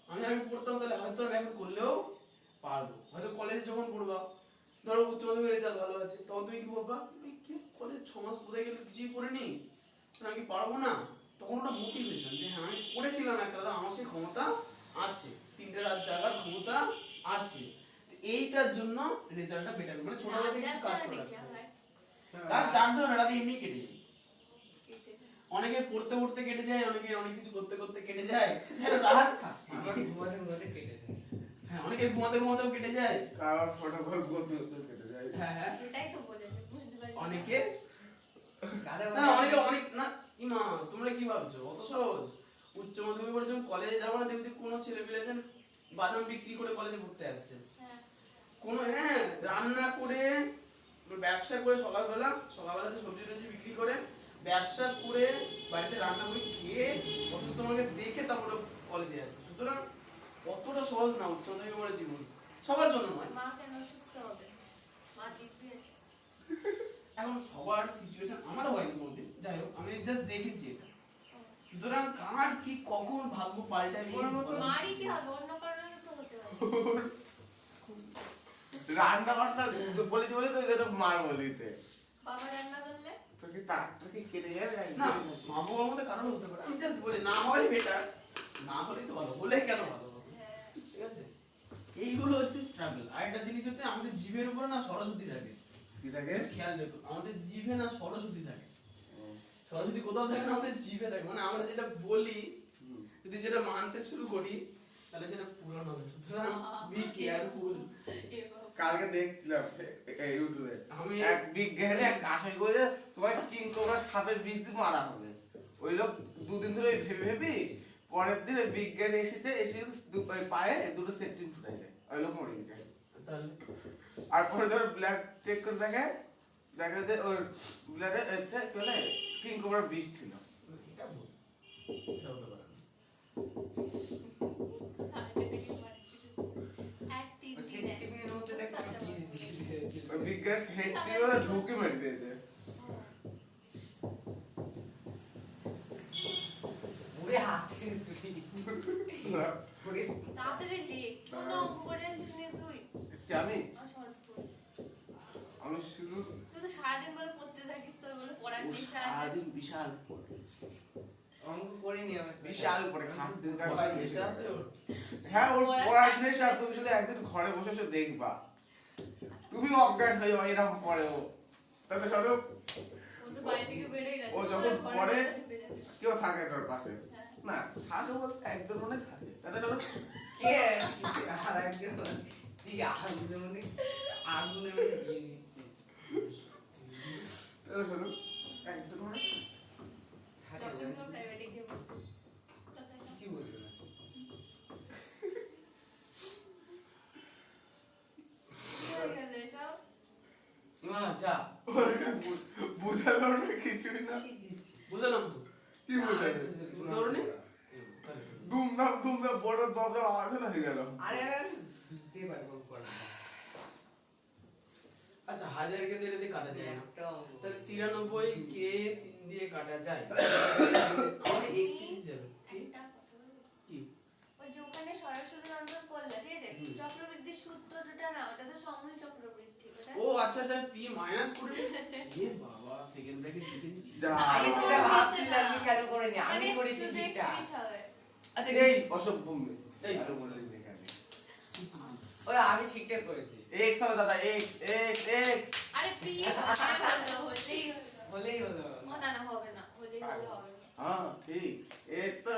আমি পড়তাম, তাহলে হয়তো আমি এখন করলেও পারবো। হয়তো কলেজে যখন পড়বা, ধরো উচ্চ মাধ্যমিক রেজাল্ট ভালো আছে, তখন তুমি কি বলবা, কি কলেজ 6 মাস কোথায় গেলে কিছুই পড়িনি, আমি কি পারবো না? তখন ওটা মোটিভেশন যে হ্যাঁ আমি পড়েছিলাম একটা, আমার সেই ক্ষমতা আছে, 3টে রাত জাগার ক্ষমতা আছে। তো এইটার জন্য রেজাল্টটা বেটার, মানে ছোটবেলা থেকে কিছু কাজ করে রাখতে হবে। রাত জাগতে হবে না, রাতে এমনি কেটে যায়। অনেকে পড়তে পড়তে কেটে যায়, অনেকে অনেক কিছু করতে করতে কেটে যায়, যেন রাত আমার ঘুমাতে ঘুমাতে কেটে যায়। হ্যাঁ অনেকে ঘুমাতে ঘুমাতেও কেটে যায়। কারোর ফটোকল করতে করতে কেটে যায়। হ্যাঁ হ্যাঁ সেটাই তো বলেছে, বুঝতে পারছি না। অনেকে গাধা না না, অনেকে অনেক না ইমা তোমরা কি ভাবছো অত সহজ? উচ্চ মাধ্যমিক পরে যখন কলেজে যাবো না দেখছি কোনো ছেলে পেলে যেন বাদাম বিক্রি করে কলেজে পড়তে আসছে, হ্যাঁ। কোনো হ্যাঁ রান্না করে ব্যবসা করে সকালবেলাতে সবজি টবজি বিক্রি করে ব্যবসা করে বাড়িতে রান্না করে খেয়ে অসুস্থ মাকে দেখে তারপরে কলেজে আসছে। সুতরাং অতটা সহজ না উচ্চ মাধ্যমিক পরে জীবন, সবার জন্য নয়। মা কেন অসুস্থ হবে? মা দিব্যি আছে। এখন সবার সিচুয়েশন আমারও হয়নি কোনোদিন, যাই হোক আমি জাস্ট দেখেছি এটা। সুতরাং কার কি কখন ভাগ্য পাল্টায় ওর মতো মারই কি হবে? অন্য কারণে তো হতে পারে। রান্না বান্না বলেছি বলে তো এটা মার বলেছে। বাবা রান্না করলে তো কি তারটা কি কেটে যায় না মা বাবার মধ্যে কারণ হতে পারে, আমি জাস্ট বলি না হয় বেটার, না হলেই তো ভালো, হলে কেন ভালো হবে? হ্যাঁ। ঠিক আছে, এইগুলো হচ্ছে স্ট্রাগল। আর একটা জিনিস হচ্ছে আমাদের জিভের উপরে না সরস্বতী থাকে, কি থাকে? খেয়াল রেখো আমাদের জিভে না সরস্বতী থাকে। সরস্বতী কোথাও থাকে না, আমাদের জিভে থাকে। মানে আমরা যেটা বলি যদি সেটা মানতে শুরু করি তাহলে সেটা পূরণ হবে। সুতরাং বি কেয়ারফুল। এ বাবা। কালকে দেখছিলাম ইউটিউবে আমি এক বিজ্ঞানী এক আশাই করে তোমার কিং কোবরা সাপের বিষ দিয়ে মারা হবে। ওই লোক দুদিন ধরে ভেবে ভেবে পরের দিন ওই বিজ্ঞানী এসে ওই পায়ে দুটো সেন্টিন ফুটাইছে, ওই লোক মরে গেছে। তাহলে আর পরে ধরো ব্লাড চেক করে দেখা যে ওর ব্লাডে হচ্ছে কি বলে কিং কোবরার বিষ ছিল। এটা ভুল, এটা হতে পারে না। হার্ট অ্যাটাকে মারে কিছু। এক তিন ওই দিন এক। সেন্টিমিটারের মধ্যে দেখো পিস দিয়ে দিয়েছে। ওই বিজ্ঞানী হেডটি ঢুকে মেরে দিয়েছে। পুরে হাতে ছুরি। পুরে তাড়াতাড়ি লেখ। কোনো অঙ্ক করে আসিস নি তুই? কি আমি আমার শর্ট পড়ছে। আমি শুরু তুই তো সারাদিন বলে পড়তে থাকিস, তোর বলে পড়ার নেশা আছে। সারাদিন বিশাল পড়ে অঙ্ক করিনি আমি। বিশাল পড়ে খাটতে পড়ার নেশা আছে ওর? হ্যাঁ ওর পড়ার নেশা। তুমি শুধু একদিন ঘরে বসে বসে দেখবা, তুমি অজ্ঞান হয়ে যাও এরকম পড়ে ও। তাহলে ধরো ও তো বাইরে থেকে বেরোই না। ও সে যখন ঘরের পড়ে মধ্যে ঢুকে যাবে। কেউ থাকে না ওর পাশে, না থাকে বলতে একজন মনে থাকে। তাহলে ধরো কে আর একজন কি আগুনের মধ্যে আগুনের মধ্যে দিয়ে দিচ্ছে। তাহলে ধরো একজন মনে থাকে লকডাউন জানিস করে না? বাইরে গিয়ে বলবো। কোথায় কিছু বলবে না। কি হয়ে গেল এসব? ইমা যা। বুঝালো না কিছুই না। ছি, ছি, ছি। বুঝলাম তো, কি বুঝালো? বুঝতে পারোনি? দুমদাম বড় দরজা আওয়াজ হয়ে গেল। আরে আমি বুঝতে পারবো পড়া। আচ্ছা হাজারকে দিয়ে দিয়ে কাটা যায় না, একটা অঙ্ক। তাহলে 93 কে 3 দিয়ে কাটা যায়, আমাদের 31 যাবে। কি একটা কথা বলবো? কি ওই যে ওখানে সরস্বতী রঞ্জন করলে, ঠিক আছে? চক্রবৃদ্ধির সূত্রটা না, ওটা তো সমূল চক্রবৃদ্ধি। ওটা ও আচ্ছা আচ্ছা পি মাইনাস করে এ বাবা সেকেন্ড ব্র্যাকেট লিখে দিচ্ছি। যা আরে আমি সেটা ভাবছিলাম আমি কেন করিনি, আমি মানে করেছি শুধু এটা। 31 হবে। আচ্ছা এই অসভ্য মেয়ে। এই। আরো বলে দিন এখানে। ওই আমি ঠিকঠাক করেছি। এক্স হবে দাদা, এক্স এক্স এক্স। আরে পি হলেই হলো। হলেই হলো। ও না না হবে না, হলেই হলে হবে না। হ্যাঁ ঠিক। এই তো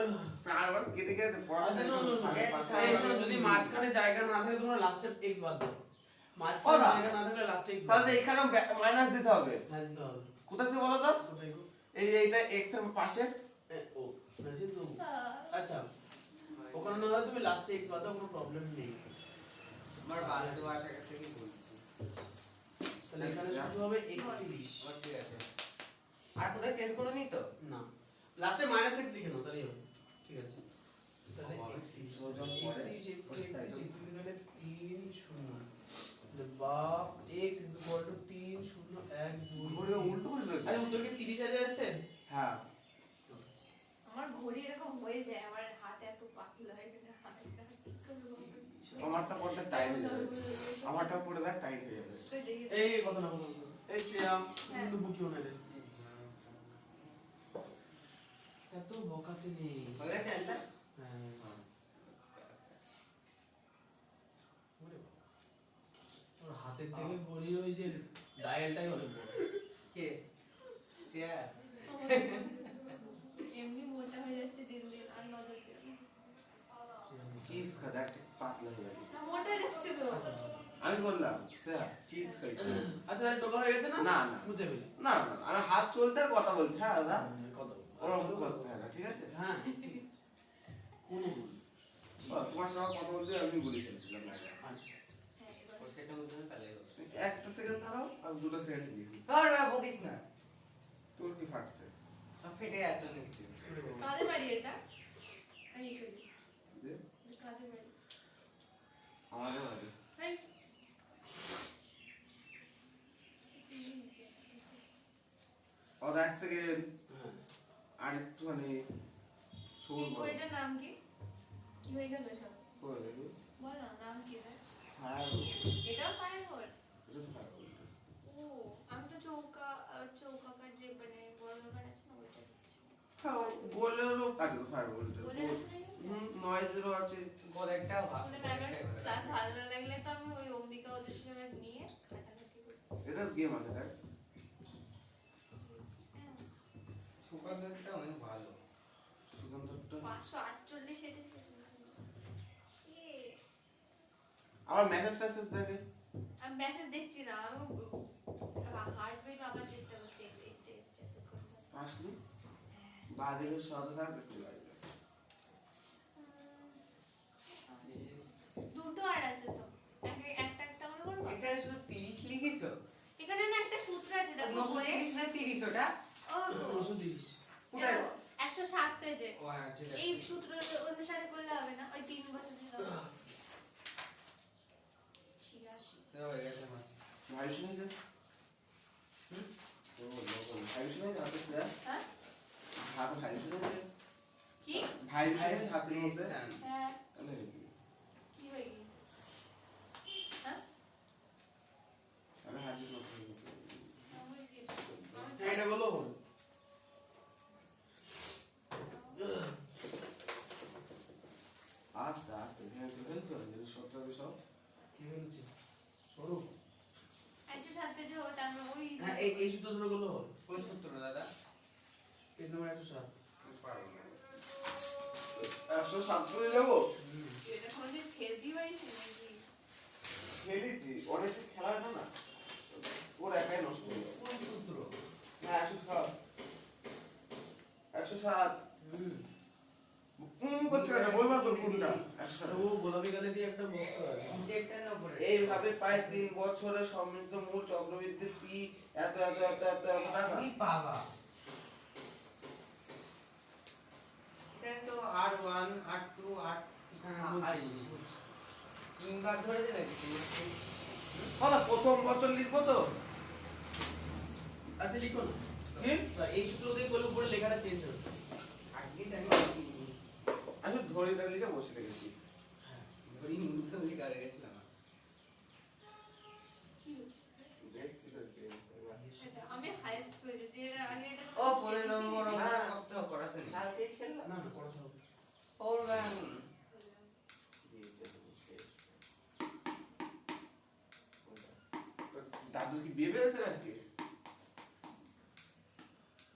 চারবার কেটে গেছে আচ্ছা পড়াশোনা। শোনো শোনো এই শোনো, এই শোনো, যদি মাঝখানে জায়গা না থাকে তোমরা লাস্টে x বাদ দাও, মাঝখানে ওরা। জায়গা না থাকলে লাস্টে x বাদ তাহলে দাও। এখানেও মাইনাস দিতে হবে। হ্যাঁ দিতে হবে। কোথায় থেকে বলো তো? কোথায় গো? এইটা এক্স এর পাশে। ও আছে তো। আচ্ছা ওখানে না হয় তুমি লাস্টে x বাদ দাও, কোনো প্রবলেম নেই। আমার বালটু আসার কাছ থেকে বলছি। তাহলে এখানে শুধু হবে 31। আমার ঠিক আছে। আর কোথায় চেঞ্জ করে নি তো? না লাস্টে মাইনাস x লিখে নাও তাহলেই হবে। ঠিক আছে তাহলে বাবা, 31 ওজন পড়ে। 31 গেলে 3 0 বা x = 3 0 1 2 ঘুরে উল্টো করে দিল। আরে উত্তর কি 30,000 আছে? হ্যাঁ আমার ঘড়ি এরকম হয়ে যায়, আমার হাত এত পাতলা হয়ে গেছে, হাতটা কি করবো? আমারটা পড়তে টাইট হয়ে যাবে। আমারটা পড়ে দেখ টাইট হয়ে যাবে। ওই দেখি। এই কথা না এই শ্রেয়া কিন্তু বুকিও না রে, এত বকাতে নেই। হয়ে গেছে অ্যান্সার? হ্যাঁ ওরে বাবা, ওর হাতের থেকে গড়ির ওই যে ডায়ালটাই অনেক বড়। কে? শেয়ার। খা দেখ পাতলা হয়ে গেছে। না, মোটা যাচ্ছে তো। আমি করলাম স্যার চিজ খাই। আচ্ছা তাহলে টোকা হয়ে গেছে না? না, না। বুঝে গেলি? না না না, আমি হাত চলছে আর কথা বলছি। হ্যাঁ দাদা কত? ওরকম করতে হয় না, ঠিক আছে? হ্যাঁ ঠিক আছে। কোনো ভুল। তোমার সঙ্গে কথা বলতে আমি গুলি ফেলছিলাম না। আচ্ছা হ্যাঁ, এবার ও সেটা বুঝলে তাহলে হবে। একটা সেকেন্ড দাঁড়াও, আমি 2টা সেকেন্ড লিখি। তোর বকিস না, তোর কি ফাটছে? ফেটে যাচ্ছে অনেক কিছু। কাদের বাড়ি এটা? এই শুধু দে। কাদের বাড়ি? আমাদের বাড়ি। এই এক সেকেন্ড আর একটুখানি এই শুনবো। ঘড়িটার নাম কি? কি হয়ে গেল সব? কই দেখি? বলো নাম কি এটা? ফায়ার। এটাও ফায়ার হোল? এটা তো ফায়ার বলতে। ও, আমি তো চৌকাকার যে মানে বড় দোকান আছে না ওইটা দেখছি। হ্যাঁ, গোলেরও কাজে ফায়ার বলতে। বলে আসলে নয়েজেরও আছে। বল একটা ভাব। মানে ম্যামের ক্লাস ভালো না লাগলে তো আমি ওই অম্বিকা ওদের সঙ্গে নিয়ে খাটাখাটি করি। এটা গেম আছে দেখ। হ্যাঁ, সুপারসেটটা অনেক ভালো। সুগন্ধটা 548 এটা শেষ হয়ে গেল। এ, আমার মেসেজ ফেসেজ দেখে। আমি মেসেজ দেখছি না, আমি হার্টবিট মাপার চেষ্টা করছি। এসছে আসলি বাদিকের সাথে থাকতে কি লাগবে? দুটো আর আছে তো, একটা একটা করে করবো। এটা শুধু 30 লিখেছো? এখানে না একটা সূত্র আছে দেখো বইয়ে। 930 না 30 ওটা? ও গো, 930। কোথায়? দেখো, 107 পেজে। ও হ্যাঁ ঠিক আছে। এই সূত্র অনুসারে করলে হবে না, ওই 3 বছর ছিল 86। তো হয়ে গেছে মা। ভাই শুনেছে? ও ভাই শুনেছে হাতে স্যার? হ্যাঁ হাতে ভাই শুনেছে? কি? ভাই শুনেছে হাতের মধ্যে? হ্যাঁ, তাহলে কি হয়ে গেছে? হ্যাঁ আমি হাতে নতুন হয়ে গেছে। হ্যাঁ এটা বলো হল। আস্তে আস্তে ভেঙে ফেলছো যে সত্যি সব। কি হয়েছে? স্বরূপ 107 পেজে ওটা আমি ওই হ্যাঁ এই সূত্র ধরে বললো হল। কোন সূত্র দাদা? Page number 107। আমি পারবো না। 107 করে যাবো? এটা কোনোদিন খেলতেই পারিস নাকি? খেলেছি অনেক খেলা হয় না, ওর একাই নষ্ট হয়ে যাবে। কোন সূত্র? হ্যাঁ 107 107 করছে না, বলবা তো কোনটা? 107 ও গোলাপি গালে দিয়ে একটা বস্তু আছে। নিচেরটা না উপরে? এইভাবে প্রায় 3 বছরে সমৃদ্ধ মূল চক্রবৃদ্ধি ফি এত এত এত এত এত টাকা। এই বাবা। এখানে তো R1 R2 R3 তিনবার ধরেছে নাকি? হ্যাঁ প্রথম বছর লিখবো তো আচ্ছা লিখো না। কি? তা এই সূত্র দিয়ে করলে উপরে লেখাটা চেঞ্জ হবে। আটলিস্ট আমি আমি ধরে না লিখে বসে রেখেছি। ধরি মুখে মুখে গাড়ি গেছিলাম। কি হচ্ছে? দেখছি তো এটা আমি হাইয়েস্ট করেছি, এর আগে এটা ও 15 নম্বর হ্যাঁ। করতে করাতে নেই। কালকে খেললাম না না করতে হবে। ওর ব্যাং দাদু কি বিয়ে বেড়েছে নাকি?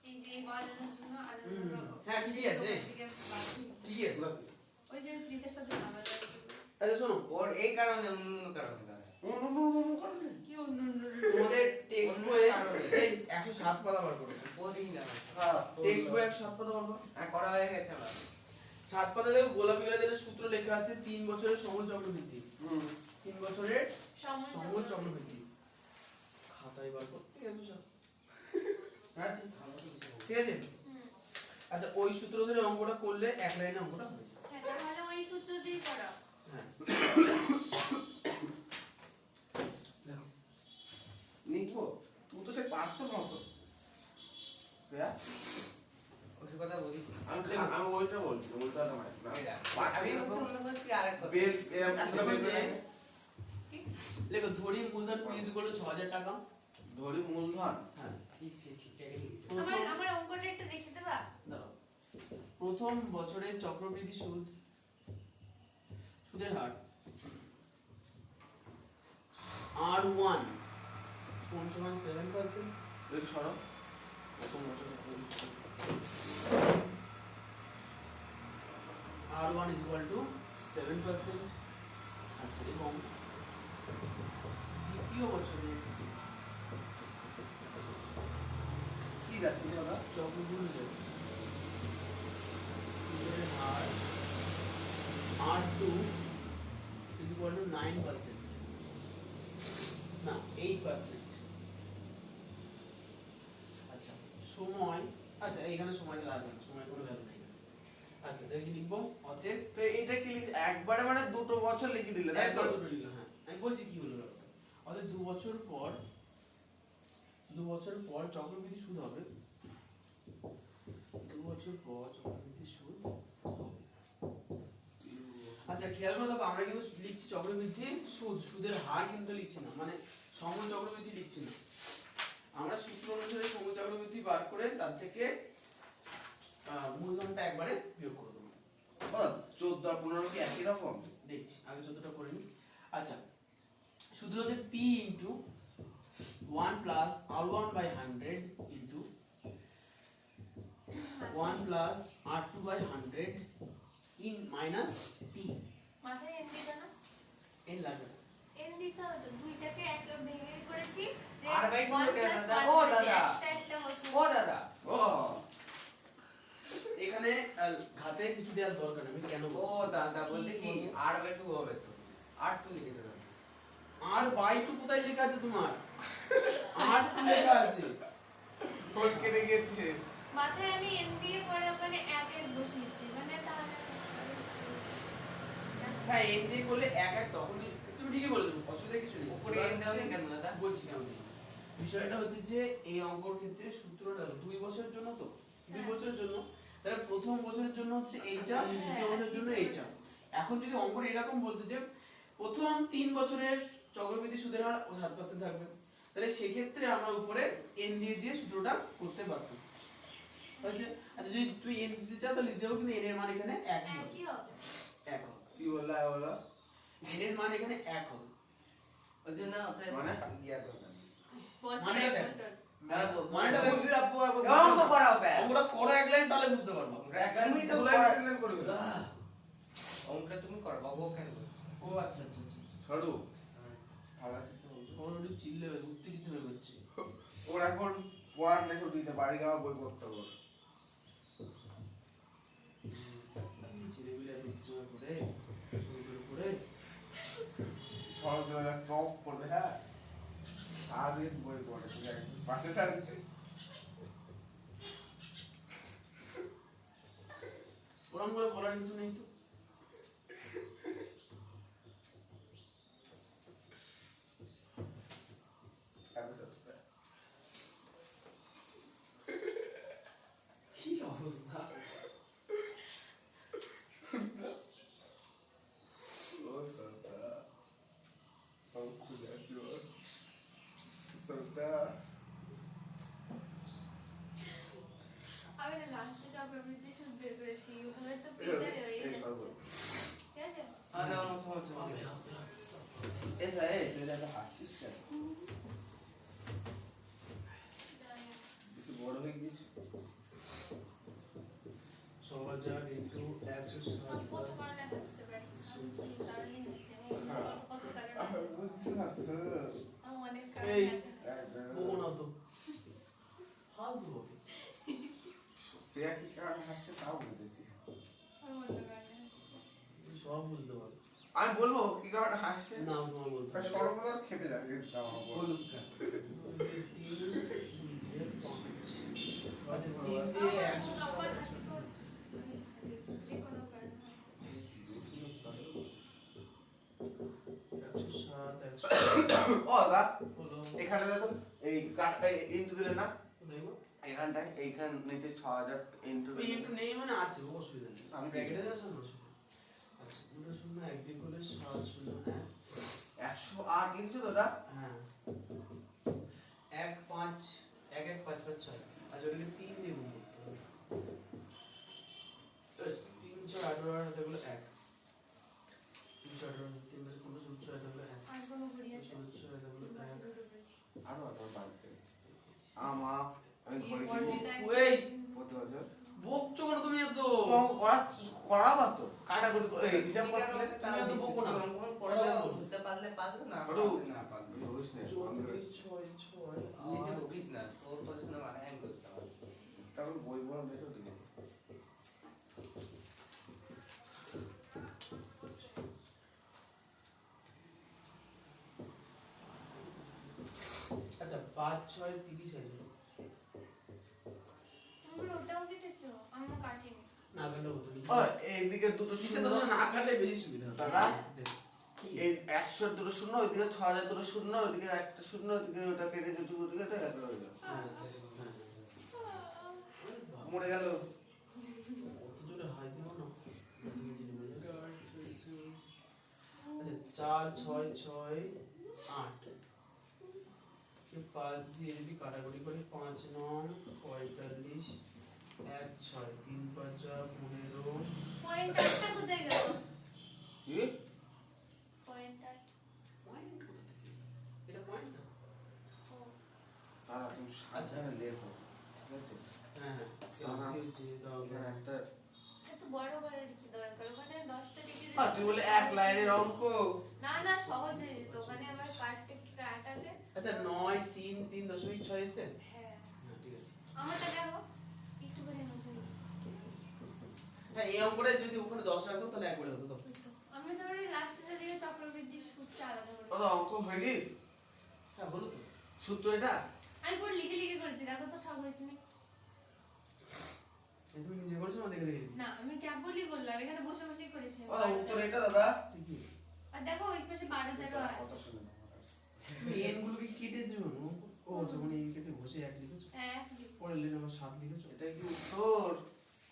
এই যে বানানোর জন্য আলাদা হ্যাঁ ঠিকই আছে ঠিক আছে। ওই যে প্রীতের সাথে ঝামেলা হয়েছিল। আচ্ছা শোনো ওর এই কারণে অন্য কারণে দাদা। কি অন্য অন্য তোমাদের টেক্সট বইয়ে এই 107 পাতা বার করো। বলি না। টেক্সট বইয়ে 107 পাতা বার করো। হ্যাঁ করা হয়ে গেছে আমার। 7 পাতা দেখো গোলাপি গালে দিয়ে সূত্র লেখা আছে 3 বছরের সময় চক্রবৃদ্ধি। 3 বছরের সময় চক্রবৃদ্ধি। খাতায় বার করো। হ্যাঁ তুই থামো। ঠিক আছে? আচ্ছা ওই সূত্র ধরে অঙ্কটা করলে এক লাইনে অঙ্কটা হয়ে যাবে। হ্যাঁ, তাহলে ওই সূত্র দিয়ে করা। হ্যাঁ দেখো লিখবো তুই তো সে পারতো না তো স্যার ওই কথা বলিস না। আমি ওইটা বলছি ওইটা নয় না এই দেখ, পারছি আমি না তো। বলছি অন্য কিছু আরেক কথা। বেল এরকম এত বেল যে লাগে। কি? লেখো ধরি মূলধন পিস গুলো 6000 টাকা। ধরি মূলধন হ্যাঁ লিখছি, ঠিকঠাকই লিখছি। আমার অঙ্কটা একটু দেখে দেবা? দাঁড়াও প্রথম বছরের চক্রবৃদ্ধি সুদের হার R1 সমান 7%। দেখি সরো প্রথম বছর R1 is equal to 7%। আচ্ছা, এবং দ্বিতীয় বছরে কি যাচ্ছে দাদা? চক্রবৃদ্ধি সুদের হার R2 is equal to 9%, না 8%। আচ্ছা, সময়, আচ্ছা এখানে সময়টা লাগবে না, সময় কোনো ভ্যালু নেই। আচ্ছা, তাহলে কি লিখবো? অতএব তো এটা কি একবারে মানে দুটো বছর লিখে দিলে তাই তো? একবার দুটো লিখলাম, হ্যাঁ আমি বলছি কি হলো ব্যাপারটা। অতএব 2 বছর পর চক্রবৃদ্ধি সুদ হবে, 2 বছর পর চক্রবৃদ্ধি সুদ হবে। আচ্ছা, খেয়াল করে দেখো, আমরা কিন্তু লিখছি চক্রবৃদ্ধি সুদ, সুদের হার কিন্তু লিখছি না, মানে সময় চক্রবৃদ্ধি লিখছি না। আমরা সূত্র অনুসারে সময় চক্রবৃদ্ধি বার করে তার থেকে মূলধনটা একবারে বিয়োগ করে দেবো। 14 আর 15 কি একই রকম? দেখছি, আগে 14টা করে নিই। আচ্ছা, সূত্র হচ্ছে P into 1 plus R1 by 100 into 1 plus R2 by 100 in minus P। মাথায় এন দিতে না, এন লাগবে না। এন দিতে হবে তো, দুইটাকে এক ভেঙে করেছি যে আর বাই টু 1 এটা plus দাদা, 1 ও হয়েছে, দাদা। একটা বছর। ও দাদা, ও এখানে ঘাতে কিছু দেওয়ার দরকার নেই, আমি কেন ও দাদা বলতে কি আর বাই টু হবে তো, আর টু লিখেছে দাদা। আর বাই টু কোথায় লেখা আছে তোমার? আর টু লেখা আছে। কোড কেটে গেছে। মাথায় আমি এন দিয়ে পরে ওখানে এক এক বসিয়েছি, মানে তাহলে হ্যাঁ, এন দিয়ে করলে এক এক তখনই, তুমি ঠিকই বলেছো, অসুবিধা কিছু নেই। উপরে এন দেওয়া নেই কেন দাদা? বলছি কেন নেই। বিষয়টা হচ্ছে যে এই অঙ্কর ক্ষেত্রে সূত্রটা 2 বছরের জন্য, তো 2 হ্যাঁ। বছরের জন্য, তাহলে প্রথম বছরের জন্য হচ্ছে এইটা, দ্বিতীয় বছরের জন্য এইটা। এখন যদি অঙ্কটা এরকম বলতে যে প্রথম 3 বছরের চক্রবৃদ্ধি সুদের হার 7% থাকবে, তাহলে সেক্ষেত্রে আমরা উপরে এন দিয়ে দিয়ে সূত্রটা করতে পারতাম। হচ্ছে, আচ্ছা যদি তুই এন দিতে চাও তাহলে দিতে হবে, কিন্তু এন এর মান এখানে 1 হবে। একই হবে। 1 হবে। কি বললা বলো? এন এর মান এখানে 1 হবে। ওই জন্য ওটাই মানে? ইয়া করবেন। বছর মানেটা এক দেখ। বছর। মানেটা দেখো, বুঝলি আপু একবার অঙ্ক করাও ব্যাস। অঙ্কটা করো এক লাইন, তাহলে বুঝতে পারবো। তুমি তো দুলাই করা- এক্সপ্লেন করবে। অঙ্কটা তুমি করো, বাবু কেন বলছো? ও আচ্ছা আচ্ছা আচ্ছা আচ্ছা। সরু ভালো আছিস তো? সবাই একটু চিল্লে উত্তেজিত হয়ে যাচ্ছে। ওর এখন পড়ার নেই, ছুটিতে বাড়ি যাওয়া বই পড়তে হবে। ছেলেপিলে এত উত্তেজনা করে, শুরু করে শরৎ রাজা টপ করবে, হ্যাঁ সারাদিন বই পড়ে, ঠিক আছে পাশে থাকবে। ওরম করে বলার কিছু নেই তো। কি অবস্থা? ও সরতা সব খুলে আসি ওর সরতা। আমি না লাস্টে চক্রবৃদ্ধি সুদ বের করেছি, ওখানে তো পেটারে হয়ে এই যাচ্ছে। সরবত ঠিক আছে? আরে আমার সমস্যা হবে, হবে। হবে, হবে, হবে। এই স্যার এই তুই দাদা হাসিস কেন? একটু বড় হয়ে গিয়েছে। 6000 ইন্টু 160 আমি কত কারণে হাসতে পারি, আমি কি কারণে হাসতে পারি, কত কারণে আমি বুঝছি না তো। আমি অনেক কারণে এই, হাসতে বকো না তো, ফালতু হবে। সে কি কারণে হাসছে তাও বুঝেছিস। আমি অন্য কারণে হাসছি। সব বুঝতে পারো। আমি বলবো কি কারণে হাসছে? না তোমার বলতে হবে। সর্বদার খেপে যাবে কিন্তু আমার বল। বলুক কেন? 3 দিয়ে 5 আচ্ছা 3 আমার দিয়ে আবার 160 হাসি তো আমি যে কোনো কারণে হাসতে পারি। 107 ও দা হলো এখানে দেখো এই কাটটা ইনটু দিলে না কোথায় গো? এখানটায় এইখান নিচে 6000 ইনটু এই একটু নেই মানে আছে, অসুবিধা নেই। আমি ব্র্যাকেটে আছে না অসুবিধা। আচ্ছা, 2 শূন্য একদিক করলে 7 শূন্য 108 লিখছো তো ওটা? হ্যাঁ 1 5 1 1 5 5 6। আচ্ছা, ওটাকে 3 দিয়ে গুণ করতে হবে। তো 3 6 18 আর দেখলে 1 3 6 18 3 5 15 16 17 দেখলে 1 আর কোনো ঘুরি আছে? 16 দেখলে 1 আরো আছে বাড়তে আমা আমি ঘরে কি কি বলবো? এই প্রতি বছর বকছো কেন তুমি এত? কম করা করা বাতো কাটাকুটি এই হিসাব করতে এসে ওদিকে আচ্ছা 5 6 30 আছে তোমরা ওটাও কেটেছো আমরা কাটিনি না কাটলে হতো ও এইদিকে দুটো নিচে শূন্য তো না কাটলে বেশি সুবিধা হবে দাদা? দেখো। এই 100 দুটো শূন্য ওইদিকে 6000 দুটো শূন্য ওইদিকে একটা শূন্য ওইদিকে ওটা কেটে যেটুকু ওদিকে তো এক হয়ে যাবে হ্যাঁ, মরে গেল অত জোরে হাই দিও না আচ্ছা 4 6 6 8 পাঁচ দিয়ে যদি কাটাকুটি করি 5 9 45 1 6 3 5 15 পয়েন্টারটা কোথায় গেল কি পয়েন্টার পয়েন্ট কোথা থেকে এটা পয়েন্ট না ও তারা তুমি সাবধানে লেখো ঠিক আছে হ্যাঁ হ্যাঁ কি হচ্ছে দাও এখানে একটা এত বড় করে লিখে দরকার ওখানে 10টা লিখে আর তুই বলে এক লাইনের অঙ্ক না না সহজ হয়ে যেত ওখানে আবার কাটতে কাটাতে আচ্ছা 9 3 3.6 এসেছে হ্যাঁ হ্যাঁ ঠিক আছে আমারটা দেখো একটুখানি নতুন হয়েছে। হ্যাঁ এই অঙ্কটা যদি ওখানে 10 রাখতো তাহলে একবারে হতো তো ওই তো। আমি ধরো লাস্টে দিকে চক্রবৃদ্ধির সূত্রটা আলাদা করে দাদা অঙ্ক হয়ে গেছে হ্যাঁ হলো তো সূত্র এটা আমি পুরো লিখে লিখে করেছি দেখো তো সব হয়েছে না তুমি নিজে করেছো না দেখে দেখে না আমি কেবলই করলাম এখানে বসে বসেই করেছি আমি। দাদা উত্তর এটা দাদা ঠিকই আর দেখো ওই পাশে 12 13 আছে কথা শুনে নাও। এন গুলোকে কেটে দিও না ও যখন এন কেটে বসে এক লিখেছো হ্যাঁ পরে লিখে আবার 7 লিখেছো এটা কি উত্তর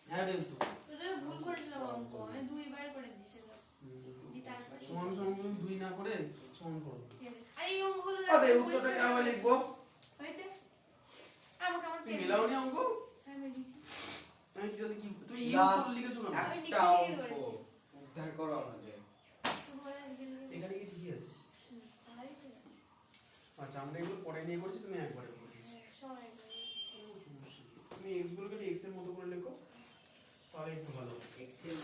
হ্যাঁ রে তো ওটা ভুল করেছিলাম অঙ্ক আমি দুইবার করে দিয়েছিলাম দি তারপর সমান সমান করে 2 না করে সমান করো ঠিক আছে। আর এই অঙ্কগুলো দাদা এই উত্তরটা কেমন লিখবো হয়েছে আমাকে আমার তুমি পেন মেলাওনি অঙ্ক হ্যাঁ মিলিয়েছি আমি কি তাহলে কি তুমি এই Last উত্তর লিখেছো না আমি লিখে একটা লিখে অঙ্ক করেছি উদ্ধার করো আমাদের তুই বলে লিখে লিখে এখানে কি ঠিকই আছে হুম, আমারই ঠিক আছে। আচ্ছা আমরা এগুলো পরে নিয়ে করেছি তুমি একবারে করে দিয়েছো হ্যাঁ, সবাই করে। কোনো সমস্যা নেই। তুমি এক্স গুলোকে এক্স এর মতো করে লেখো তাহলে একটু ভালো হবে। এক্সেল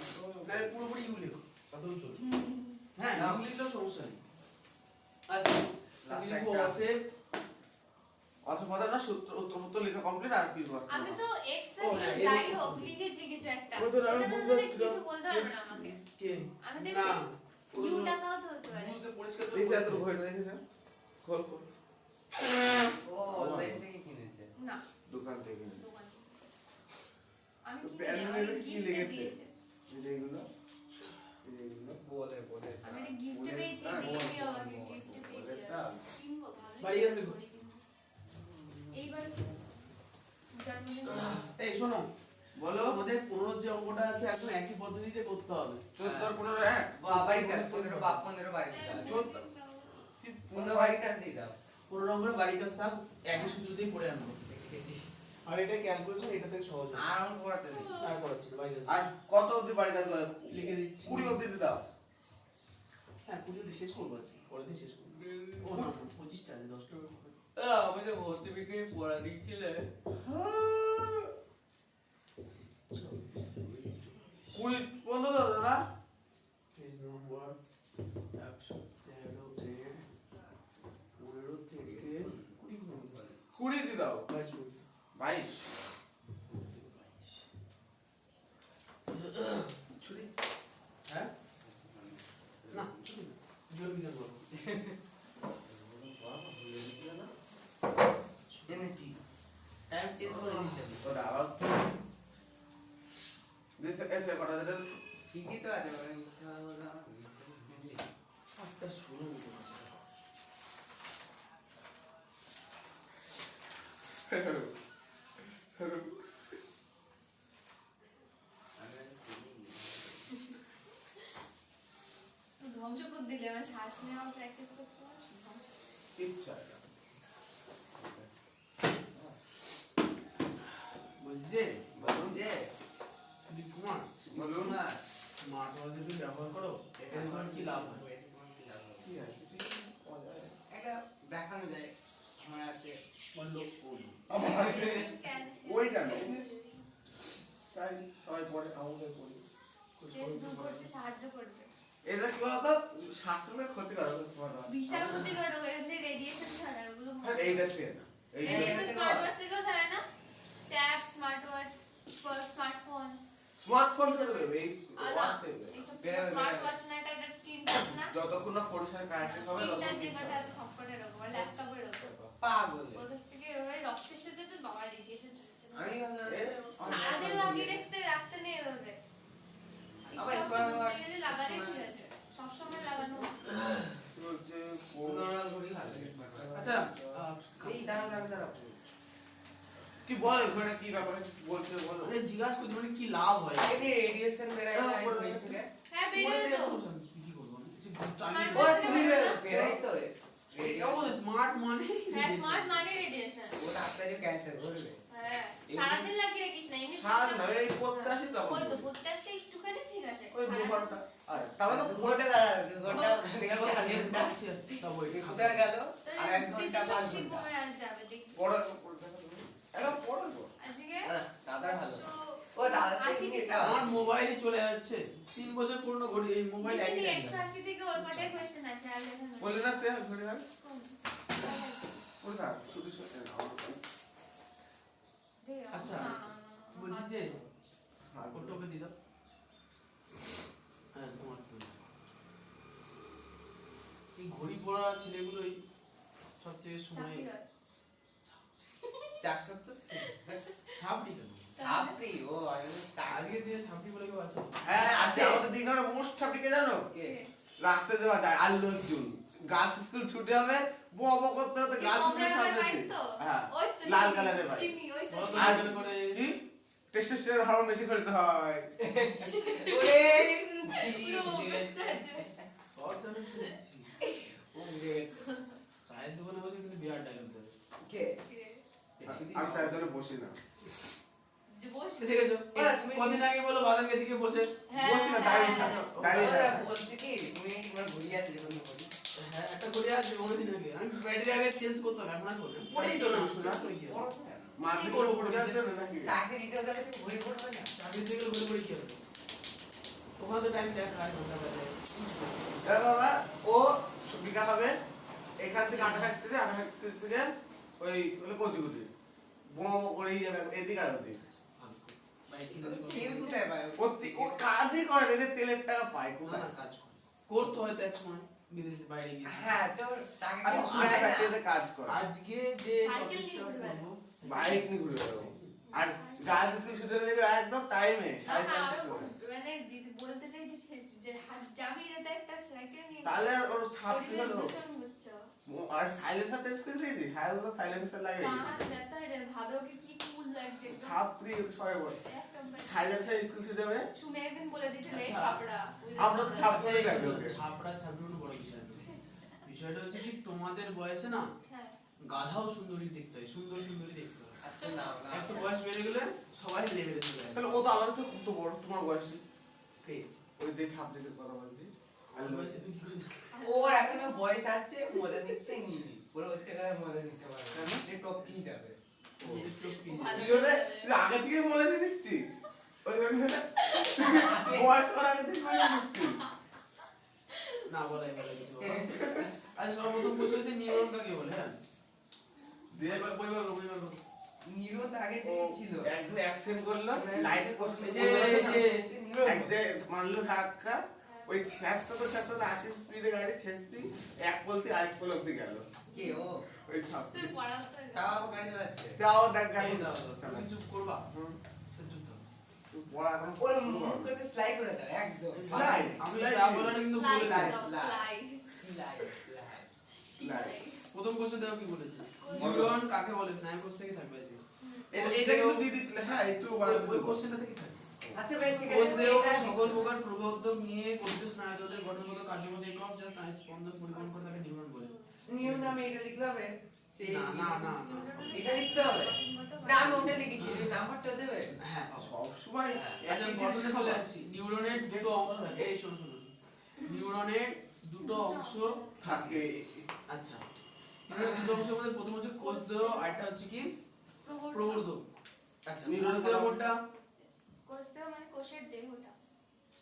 না পুরোপুরি ইউ লেখো তাতেও চলবে হুম, হ্যাঁ না। ইউ লিখলেও সমস্যা নেই আচ্ছা Last তুমি লিখো একটা। অতএব অথবা না সূত্র উত্তর উত্তর লেখা কমপ্লিট আর কিছু করতে আমি তো এক্স ও, হ্যাঁ, যাই এরকম। হোক লিখেছি কিছু একটা ওই তো আমি এটা তো বুঝতে তুমি কিছু বলতে পারবে না আমাকে কে আমি না দেখি ইউ টাকাও তো হতে পারে বুঝতে পরিষ্কার করে দেখি এত বলতে ভয় দেখেছে খোল খোল ও অনলাইন থেকে কিনেছে না দোকান থেকে কিনে। দোকান থেকে। আমি কি প্যান আমাকে নেবে কি গিফট লিখেছে? দিয়েছে এই যে এগুলো এই যে এগুলো বলে বলে আমি একটা গিফট বলে পেয়েছি দাও, দিয়েনি বল, আমাকে বল, গিফট বলে পেয়েছি দাও। কিনবো ভালোই বাড়ি গেছে করি কিন্তু। এইবার জন্মদিন এই শোনো বলো আমাদের 15 যে অঙ্কটা আছে এখন একই পদ্ধতিতে করতে হবে 14 15 এক বাড়ির কাছে 15 বাপ 15 বাড়ির কাছে চোদ্দ। 15 বাড়ির কাছেই দাও 15 অঙ্কের বাড়ির কাছ থাক একই সূত্রতেই পড়ে আনবো দেখেছি আর এটা ক্যালকুলেশন এটা থেকে সহজ হবে আর অঙ্ক করাতে নেই আর করাচ্ছি না, বাড়ির কাছে আর কত অবধি বাড়ি কাজ হয় লিখে দিচ্ছি 20 অবধি দিয়ে দাও হ্যাঁ 20 অবধি শেষ করবো আজকে পরের দিন শেষ করবো ও না 25টা আছে 10 টাকা আমাদের ভর্তি বিকে পড়া দিয়েছিলে 20 15 দাও দাদা পেজ নম্বর 113 এর 15 থেকে 20 পর্যন্ত 20 দিয়ে দাও 22 পর্যন্ত 22 ছুরি হ্যাঁ না ছুটি না জীবন বিজ্ঞান বলো এনেছি টাইম চেঞ্জ করে দিয়েছে ওটা আবার দিস এসে কটা দিলে ঠিকই তো আছে মানে একটা শুরু মতো আছে ধ্বংস করে দিলে আমার শ্বাস নেওয়া প্র্যাকটিস করছি ইচ্ছা বলছি যে বলুন যে সুদীপ কুমার বলুন না স্মার্ট ওয়াচ যদি ব্যবহার করো এতে তোমার কি লাভ হয় তোমার কি লাভ হবে? কি আছে একটা দেখানো যায় আমার আছে বললো আমার আছে কেন ওইটা না তাই সবাই পড়ে আমাদের পড়ি স্ট্রেস দূর করতে সাহায্য করবে এটা কি বলতো স্বাস্থ্যকে ক্ষতি করে স্মার্ট বিশাল ক্ষতিকর এখান থেকে রেডিয়েশন ছাড়া ওগুলো এইটা সে না এই রেডিয়েশন স্মার্ট ওয়াচ থেকেও ছাড়ায় না ট্যাব স্মার্ট ওয়াচ স্মার্টফোন থেকে বেরোবে এই আর না, ওয়াচ থেকে এইসব বেরোবে, স্মার্ট বেরোবে। ওয়াচ না, এটা স্ক্রিন টাচ না, যতক্ষণ না ফোনের সাথে কানেক্টেড হবে স্ক্রিন টাচ ততক্ষণ যে ঠিক কটা থাকবে। আছে সবকটা এরকম, আর ল্যাপটপের এরকম। পাগল ওর কাছ থেকে ওই রক্তের সাথে তো বাবা রেডিয়েশন চলছে না। আমি ভাবলাম এ, সারাদিন লাগিয়ে রাখতে নেই এভাবে। আবার স্টক স্মার্ট করতে ওয়াচ গেলে লাগালে ঠিক আছে, সবসময় লাগানো উচিত। কি বলছে পুরোনো ঘড়ি ভালো লাগে স্মার্ট ওয়াচ। আচ্ছা এই দাঁড়াও কি বল ঘরে কি ব্যাপারে কি বলছে বলো মানে জিজ্ঞাসা করছি মানে কি লাভ হয় এতে রেডিয়েশন বেরায় না এই ঘড়ি থেকে। হ্যাঁ বেরিয়ে তো কি করবো আমি? Smart ও watch তুমি বেরোয় না? বেরাই তো রেডিয়েশন। স্মার্ট মানে হ্যাঁ স্মার্ট মানে রেডিয়েশন। ও ডাক্তারি ক্যান্সার ধরবে। হ্যাঁ সারাদিন লাগিয়ে রাখিস না, এমনি হ্যাঁ না এই পড়তে আসি তখন ওই তো পড়তে আসলে একটুখানি ঠিক আছে। ওই 2 সারাদিন- ঘন্টা আর তাহলে তো 2 ঘন্টা দাঁড়া 2 ঘন্টা দেখো আগে বলছি আসতে তবে কোথায় গেল তোর আর 1 ঘন্টা 5 স্মৃতিশক্তি ঘন্টা। কমে আর যাবে দেখবি। পড়া পড়ে থাকো তুমি এখন পড়ো তো আজকে দাদা ভালো। 180 ও দাদা তো আশি এমনি থেকে এটা আমার মোবাইলই চলে যাচ্ছে 3 বছর পুরনো ঘড়ি এই মোবাইল বেশি একই নেই, টাইম 180 থেকে ওই কটাই কোয়েশ্চেন আছে আর লেখা নেই। বললি না সে ঘরে আর কোন? পড়ে থাক ছোট ছোট দে, আচ্ছা, না, না, না, না, বলছি হাত যে ধরো। ফটোকে দিয়ে দাও হ্যাঁ তোমার তো। এই ঘড়ি পরা ছেলেগুলোই সবচেয়ে সময় চাকরি হয়। 470 ছাপড়ি কেন ছাপরি ও আমি আজকে আজকের দিনে ছাপড়ি বলে কেউ আছে হ্যাঁ আছে আমাদের দিনের মোস্ট ছাপটিকে জানো কে রাস্তায় দেওয়া যায় আর লোকজন গার্লস স্কুল ছুটে হবে বো করতে হতে কি গার্লস কমলা স্কুলের রঙের সামনে বাইক তো? হ্যাঁ ওই তো লাল চিনি, কালারের বাইক চিনি, ওই তো বলো তো চিনি। কেন করে কি টেস্টোস্টেরন হরমোন বেশি করতে হয় ওরে পুরো অবস্থা আছে। কত আমি শুনছি ও উড়ে গেছে চায়ের দোকানে বসে কিন্তু বিরাট ডায়লগ দেবে কে আমি চায়ের জন্য বসি না যে বসবে। দেখেছো তুমি- কদিন আগে বলো বাদাম গেছি কে বসে হ্যাঁ, বসি না হ্যাঁ, দাঁড়িয়ে হ্যাঁ। থাকো দাঁড়িয়ে ওরা থাকো বলছে কি তুমি তোমার ঘুরি আছে যখন ঘুরি হ্যাঁ একটা করে আছে অনেকদিন আগে আমি ব্যাটারি আগে চেঞ্জ করতাম এখন আর করবে পড়েই তো না change করে কি হবে? বড় কেন মাঝে কি বড় বলবো পড়ে যাওয়ার জন্য নাকি চাকরি দিতে গেলে তুমি ঘুরি পড়বে না চাকরি থেকে ঘুরে ঘুরে কি হবে ওখানে তো টাইম দেখা হয় ঘন্টা বাজে দেখো বাবা ও বিকাল হবে এখান থেকে আটা ফ্যাক্টরি থেকে ওই কচিকুটি বোমা করেই যাবে এদিক আর ওদিক তেল কোথায় পায় ও কাজই করে না, যে তেলের টাকা পায় না কোথায় না কাজ করে করতো হয়তো এক সময় বিদেশে বাইরে গিয়ে হ্যাঁ তো টাকা আচ্ছা কেউ আটা পায় না। ফ্যাক্টরিতে কাজ করে আজকে যে সাইকেল নিয়ে ঘুরে বেড়ায়। করবো, বাইক নিয়ে ঘুরে বেড়াবো আর গাছ স্কুল ছুটে দেবে একদম টাইমে না, সাড়ে না, চারটের আমি সময় মানে দিদি বলতে চাইছি যে যাবি এটা একটা সাইকেল নিয়ে তাহলে ওর ছাপ কি পরিবেশ হলো দূষণ হচ্ছে। আর সাইলেন্সার চেঞ্জ করে দিয়েছি হ্যাঁ ও সাইলেন্সার লাগিয়ে দিয়েছি কান ব্যথা হয়ে যাবে, ভাবে ওকে কি কুল লাগছে একদম। ছাপ ফ্রি সবাই বলে একদম সাইলেন্সার স্কুল ছুটে হবে শুনে একদিন বলে দিয়েছিল এই আচ্ছা। ছাপড়া আমরা তো ছাপ আচ্ছা, করে এই রাখি শোনো, ওকে ছাপড়া ছাপড়ি কোনো বড় বিষয় না বিষয়টা হচ্ছে কি তোমাদের বয়সে না হ্যাঁ গাধাও সুন্দরী দেখতে হয় সুন্দর সুন্দরী দেখতে হয় আচ্ছা না না একটু বয়স বেড়ে গেলে সবাই লেভেলে চলে যায় তাহলে ও তো আমাদের থেকে কত বড় তোমার বয়সী কে ওই যে ছাপ দেখে কথা বলছি আমার বয়সে তুই কি করিস ওর এখনো বয়স আছে মজা নিচ্ছে নিয়ে নি পরবর্তীকালে মজা নিতে পারবে কেন? সে টপকিই যাবে ভালো তুই ওদের তুই আগে থেকে মনে নিয়ে নিচ্ছিস ওই জন্য বয়স করার আগে থেকে মনে নিচ্ছিস না বলাই বলাই কিছু বলা। আজ সর্বপ্রথম প্রশ্ন হচ্ছে নিউরন কাকে বলে হ্যাঁ দিয়ে বইবার নিরোধ আগে ও থেকে ছিল একদম অ্যাক্সেন্ট করলো লাইট করলো এই যে এক যে মারলো ধাক্কা ওই ছেঁচটা তো ছেঁচটা 80 স্পিডে গাড়ি ছেঁচতি এক বলতে আরেক পোল অব্দি গেল কে ও ওই ছাপ তুই পড়াও তো তাও আবার গাড়ি চালাচ্ছে তাও দেখ এই গেল দাও তুমি চুপ করবা হুম। তো চুপ থাকো তুই পড়া এখন ওর মুখ কাছে স্লাইড করে দাও একদম Slide? আমি Slide যা কি? বলার কিন্তু ফ্লাই বলে Slide, দিই। দাও slide. ফ্লাই স্লাইড প্রথম কোশ্চেন দাও কি বলেছে নিউরন কাকে বলে স্নায়ুকোষ থেকে থাকবে আছে এটা কিন্তু দিয়ে দিচ্ছিল হ্যাঁ একটু ওই কোশ্চেনটা থেকে থাকবে আচ্ছা বেশ ঠিক কোষ আছে দেহ এটা সকল প্রকার প্রবোধক নিয়ে গঠিত স্নায়ুতন্ত্রের গঠনগত কার্যগত একক যা স্নায়ু স্পন্দন পরিবহন করে তাকে নিউরন বলে নিয়ম আমি এটা লিখতে হবে সেই না না না না এটা লিখতে হবে না আমি ওটা লিখেছি নাম্বারটা দেবে হ্যাঁ সব সময় আচ্ছা গঠনে চলে আসছি নিউরনের দুটো অংশ থাকে এই শোনো শোনো নিউরনের দুটো অংশ থাকে আচ্ছা নিউরনের দুটো অংশ মধ্যে প্রথম হচ্ছে কোষ দেহ আরেকটা হচ্ছে কি প্রবর্ধক আচ্ছা নিউরনের কোষ দেহ কথা কোনটা কোষ দেহ মানে কোষের দেহটা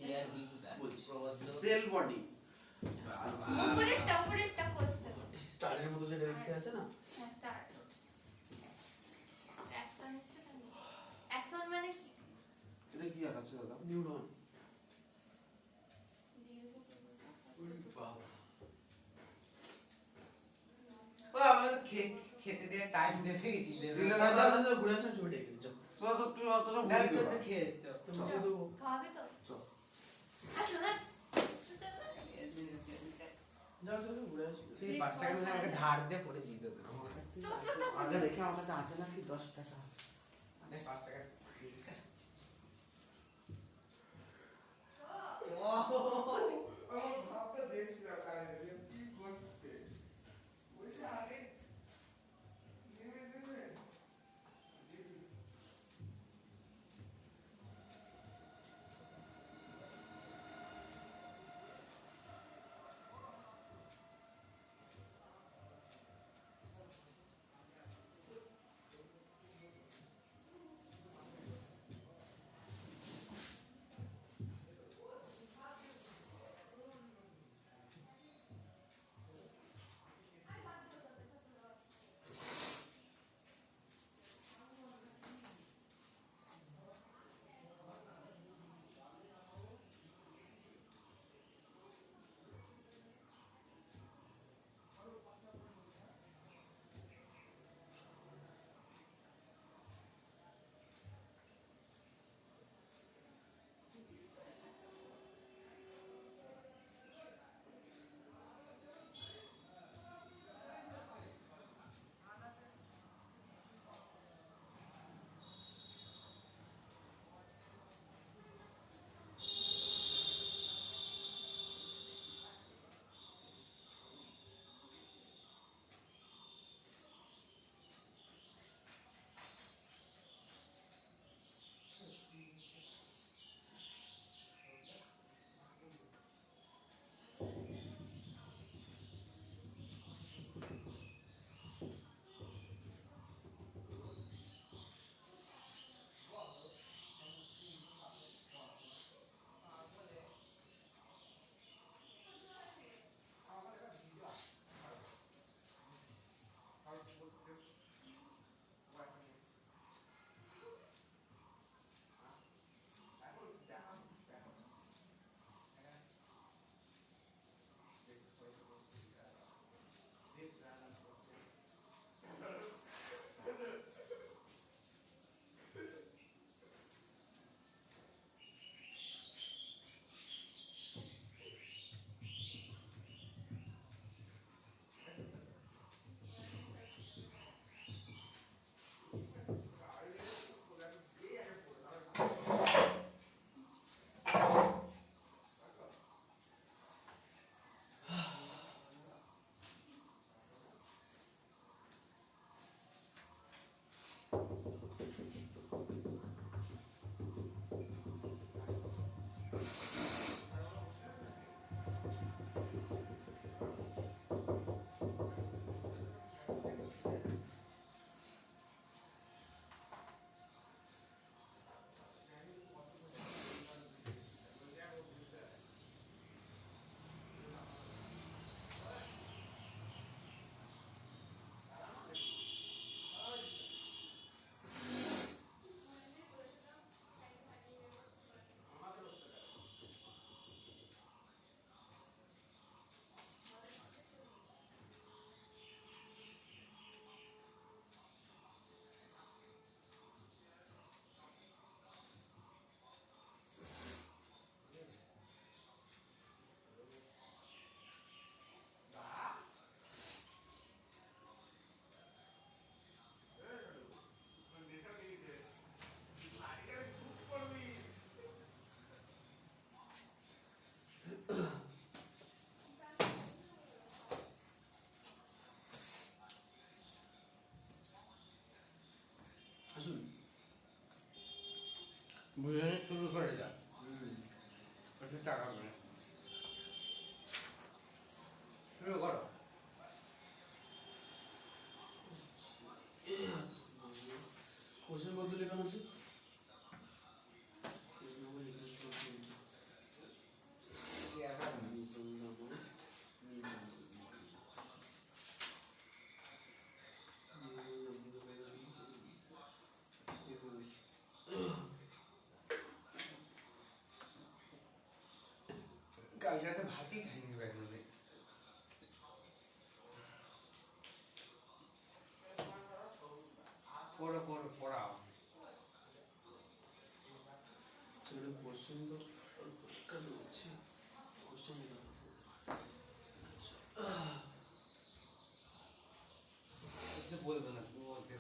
ইয়ার বি কোথায় বলছি। প্রবদ্ধ সেল বডি উপরেরটা কোষ দেহ স্টারের মতো যেটা দেখতে আছে না হ্যাঁ স্টার্ট অ্যাকশন হচ্ছে অ্যাকশন মানে কি এটা কি আঁকাচ্ছে দাদা? নিউরন। ও আমাদের খেতে দিয়ে টাইম দেবে দিলে দিলে না না দাদা দাদা ঘুরে আসুন ছবিটা এখানে চল। তোরা তো তুই অতটা না বুঝতে চল পারবি। খেয়ে চল তোমাকে চল, দেবো। খাওয়াবে তো? চল। আসো না। যাও যাও যাও, ঘুরে আসুন। তুই 5 টাকা মিলে আমাকে ধার দে পরে দিয়ে দেবো চল, চল, চল। আগে দেখে আমার কাছে আছে নাকি 10 টাকা। মানে 5 টাকা আসুন। বুঝে শুরু করে যা একটু টাকা করে শুরু করো কোশ্চেন কত লেখানো আছে? কাল রাতে ভাতই খাইনি ব্যাগনে। করো করো পড়াও। সেটা কোশ্চেন তো পরীক্ষা দিচ্ছি, কোশ্চেন কিছু বলবে না তুমি বলতে।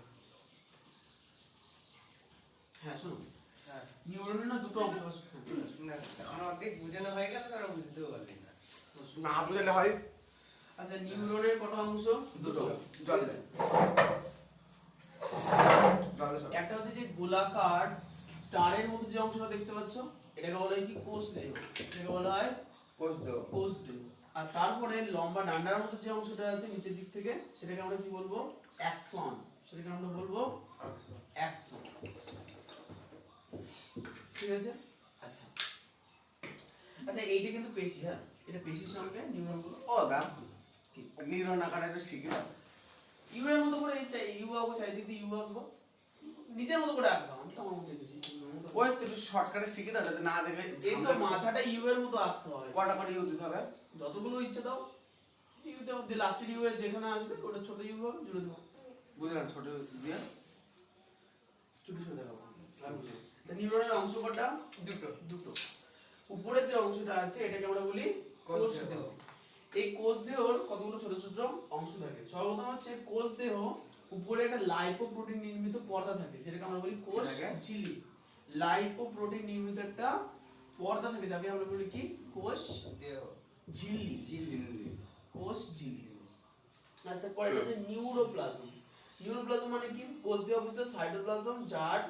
হ্যাঁ শোনো, হ্যাঁ নিউরনের না দুটো অংশ আছে। হ্যাঁ, চলে আসো। না আমার অর্ধেক বুঝানো হয়ে গেল, তারা বুঝতেও পারলি না। না বুঝলে হয় আচ্ছা, নিউরনের কটা অংশ? দুটো। ঠিক জল আছে? জলে সব একটা হচ্ছে যে গোলাকার স্টারের মতো যে অংশটা দেখতে পাচ্ছ, এটাকে বলা হয় কি কোষ দেহ, এটাকে বলা হয় কোষ দেও কোষ দেহ। আর তারপরে লম্বা ডান্ডার মতো যে অংশটা আছে নিচের দিক থেকে, সেটাকে আমরা কি বলবো? অ্যাক্সন। সেটাকে আমরা বলবো অ্যাক্সন। ঠিক আছে? আচ্ছা আচ্ছা, এইটা কিন্তু পেশি। হ্যাঁ, এটা পেশির সঙ্গে নিউরনগুলো ও দাম নিউরন আকারে একটু শিখে দাও। ইউ এর মতো করে ইউ আঁকবো, চারিদিক দিয়ে ইউ আঁকবো, নিজের মতো করে আঁকবো। আমি তো আমার মতো এঁকেছি। ওই তো একটু শর্টকাটে শিখে দাও যাতে না দেখে এই তো মাথাটা ইউ এর মতো আঁকতে হয়। কটা করে ইউ দিতে হবে? যতগুলো ইচ্ছে দাও ইউতে, লাস্টের ইউ এর যেখানে আসবে ওটা ছোট ইউ হবে, জুড়ে দেবো। বুঝলাম, ছোট দিয়ে ছোট ছোট দেখাবো। আর বুঝো, নিউরনের অংশ কটা? দুটো। দুটো। উপরের যে অংশটা আছে এটাকে আমরা বলি কোষ দেহ। এই কোষ দেহর কতগুলো ছোট ছোট অংশ থাকে। সর্বপ্রথম হচ্ছে কোষ দেহ উপরে একটা লাইপোপ্রোটিন নির্মিত পর্দা থাকে, যেটাকে আমরা বলি কোষ ঝিল্লি। লাইপোপ্রোটিন নির্মিত একটা পর্দা থাকে, যাকে আমরা বলি কি? কোষ দেহ। ঝিল্লি। ঝিল্লি। কোষ ঝিল্লি। আচ্ছা, পরে হচ্ছে নিউরোপ্লাজম। নিউরোপ্লাজম মানে কি? কোষ দিয়ে অবস্থিত সাইটোপ্লাজম, যার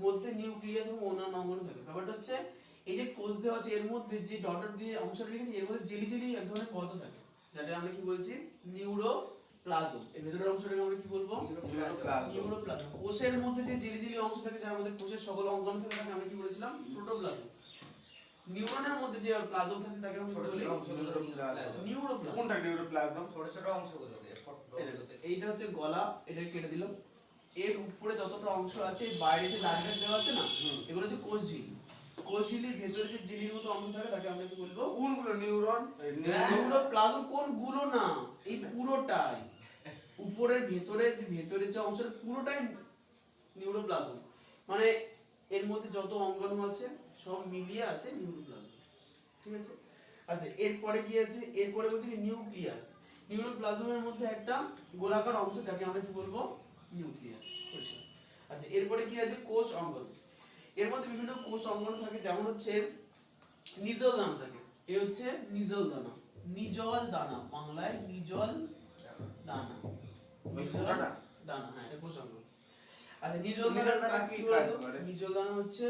মধ্যে নিউক্লিয়াস এবং অন্যান্য অঙ্গাণু থাকে। ব্যাপারটা হচ্ছে এই যে কোষ দেহ আছে, এর মধ্যে যে ডটের দিয়ে অংশটা লিখেছি, এর মধ্যে জেলি জেলি এক ধরনের পদার্থ থাকে, যাতে আমরা কি বলছি? নিউরোপ্লাজম। এর ভেতরের অংশটাকে আমরা কি বলবো? নিউরোপ্লাজম। কোষের মধ্যে যে জেলি জেলি অংশ থাকে, যার মধ্যে কোষের সকল অঙ্গাণু থাকে, তাকে আমরা কি বলেছিলাম? প্রোটোপ্লাজম। নিউরনের মধ্যে যে প্লাজম থাকে তাকে আমরা ছোট বলি ছোট অংশগুলো নিউরোপ্লাজম। কোনটা নিউরোপ্লাজম? ছোট ছোট অংশগুলো এইটা হচ্ছে গলা, এটা কেটে দিলাম। এর উপরে যতটা অংশ আছে, বাইরে যে লাল দাগ দেওয়া আছে না, এগুলো হচ্ছে কোষ ঝিল্লি। কোষ ঝিল্লির ভেতরে যে জেলির মতো অংশ থাকে, তাকে আমরা কি বলবো? কোনগুলো নিউরন? নিউরোপ্লাজম। কোন গুলো না, এই পুরোটাই। উপরের ভেতরে যে অংশের পুরোটাই নিউরোপ্লাজম। মানে এর মধ্যে যত অঙ্গাণু আছে সব মিলিয়ে আছে নিউরোপ্লাজম। ঠিক আছে? আচ্ছা, এরপরে কি আছে? এরপরে বলছে কি নিউক্লিয়াস। নিউরোপ্লাজমের মধ্যে একটা গোলাকার অংশ, যাকে আমরা কি বলবো? নিউক্লিয়াস। আচ্ছা, এরপরে কি আছে? কোষ অঙ্গাণু। এর মধ্যে বিভিন্ন কোষ অঙ্গাণু থাকে, যেমন হচ্ছে নিজল দানা থাকে। এই হচ্ছে নিজল দানা, নিজল দানা, বাংলায় নিজল দানা। নিজল দানা, হ্যাঁ, এটা কোষ অঙ্গাণু। আচ্ছা, নিজল দানা কি বলতো? নিজল দানা হচ্ছে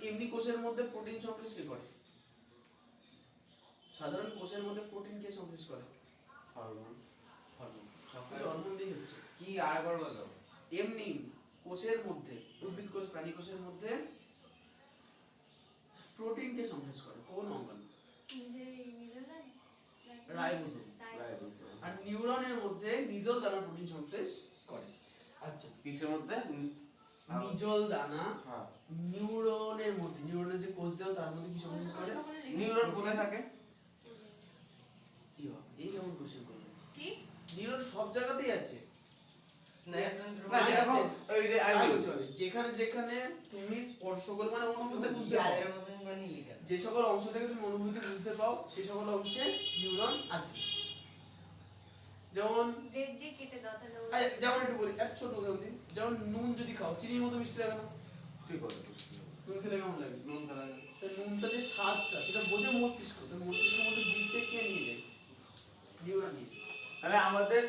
এমনি কোষের মধ্যে প্রোটিন সংশ্লেষ করে। সাধারণ কোষের মধ্যে প্রোটিন কে সংশ্লেষ করে? হরমোন। হরমোন। সবকিছু হরমোন দিয়ে হচ্ছে। কি আর একবার বলো। এমনি কোষের মধ্যে, উদ্ভিদ কোষ, প্রাণী কোষের মধ্যে প্রোটিন কে সংশ্লেষ করে কোন অঙ্গাণু? যে নিউরন রাইবোসোম। আর নিউরনের মধ্যে নিজল দানা প্রোটিন সংশ্লেষ করে। আচ্ছা, কিসের মধ্যে? নিজল দানা হ্যাঁ। নিউরনের মধ্যে, নিউরনের যে কোষ দেহ তার মধ্যে কি সংশ্লেষ করে? নিউরন কোথায় থাকে? কি হবে? এই কেমন কোশ্চেন করবে? কি? নিউরন সব জায়গাতেই আছে। যেখানে যেখানে তুমি স্পর্শ করো, মানে অনুভূতি বুঝতে পাও, যে সকল অংশ থেকে তুমি অনুভূতি বুঝতে পাও, সেই সকল অংশে নিউরন আছে। যেমন রেড দিয়ে কেটে দাও তাহলে ওরা যেমন একটু বলি, এক ছোট উদাহরণ দিই। যেমন নুন যদি খাও, চিনির মতো মিষ্টি লাগে না? ঠিক আছে। নুন খেলে কেমন লাগে? নুন তারা নুনটা যে স্বাদটা, সেটা বোঝে মস্তিষ্ক। তো মস্তিষ্কের মধ্যে দিকটা কে নিয়ে যায়? নিউরন নিয়ে যায়। মানে আমাদের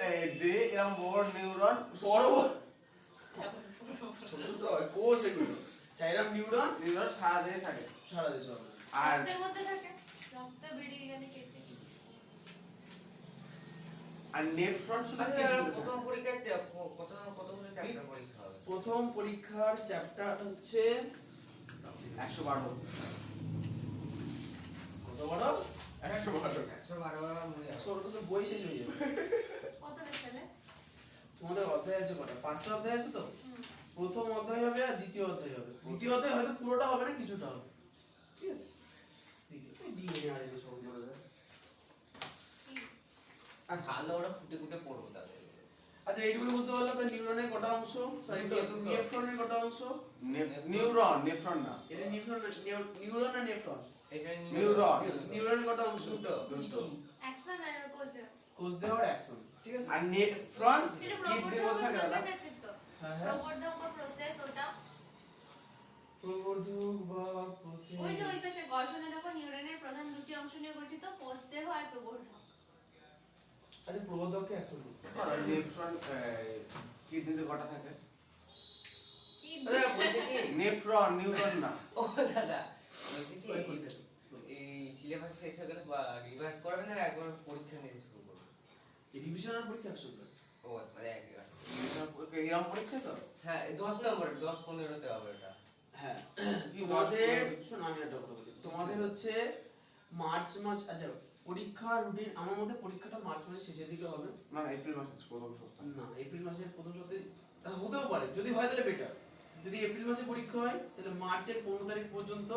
দেহে এরকম বড় নিউরন, বড় বড় ছোট ছোট হয় কোষ এগুলো। হ্যাঁ, এরকম নিউরন নিউরন সারা দেহে থাকে। সারা দেশে হবে। আর রক্তের মধ্যে থাকে, রক্ত বেরিয়ে গেলে কেটে। আর নেফ্রন শুধু প্রথম পরীক্ষায় কতগুলো চ্যাপ্টার পরীক্ষা হবে? প্রথম পরীক্ষার চ্যাপ্টার হচ্ছে 112। কত বড়? 112। 112 মনে আছে। 100 তো বই শেষ হয়ে যাবে। কত বেশালে? তোমাদের অধ্যায় আছে কটা? 5টা অধ্যায় আছে তো? প্রথম অধ্যায় হবে আর দ্বিতীয় অধ্যায় হবে। দ্বিতীয় অধ্যায় হয়তো পুরোটা হবে না, কিছুটা হবে। ঠিক আছে? দ্বিতীয় ডিএনএ আরএনএ সহজে বলে দেয়। আচ্ছা আলো ওরা ফুটে ফুটে পড়বো তাদের আচ্ছা এইটুকু বুঝতে পারলাম তো নিউরনের কটা অংশ সরি দুটো। নেফ্রনের কটা অংশ নিউরন নেফ্রন না এটা নিউরন না নেফ্রন এটা নিউরন। নিউরনের কটা অংশ দুটো। দুটো অ্যাকশন আর কোজেও কোষ দেওয়ার অ্যাকশন ঠিক আছে আর নেফ্রন এটা কিডনি বলতে থাকে দাদা প্রবর্ধক আছে তো হ্যাঁ হ্যাঁ প্রবর্ধক বা প্রসেস ওটা প্রবর্ধক বা প্রসেস ওই যে ওই পাশে গঠনে দেখো নিউরনের প্রধান দুটি অংশ নিয়ে গঠিত কোষদেহ আর প্রবর্ধক আচ্ছা প্রবর্ধককে অ্যাকশন করতে নেফ্রন কিডনিতে কটা থাকে কি আচ্ছা বলছে কি নেফ্রন নিউরন না ও দাদা বলছে কি ওই করতে এই সিলেবাস শেষ হয়ে গেলে রিভাইজ করবে না একবার পরীক্ষা নিতে শুরু করবে এই রিভিশনের পরীক্ষা অ্যাকশন করে ও মানে এক এরকম পরীক্ষা তো হ্যাঁ 10 নম্বর 10-15 তে হবে এটা হ্যাঁ কি তোমাদের দশ শোনো আমি একটা কথা বলি তোমাদের হচ্ছে মার্চ মাস আচ্ছা পরীক্ষা রুটিন আমার মতে পরীক্ষাটা মার্চ মাসের শেষের দিকে হবে না না এপ্রিল মাসের প্রথম সপ্তাহ না এপ্রিল মাসের প্রথম সপ্তাহে হতেও পারে যদি হয় তাহলে বেটার যদি এপ্রিল মাসে পরীক্ষা হয় তাহলে মার্চের 15 তারিখ পর্যন্ত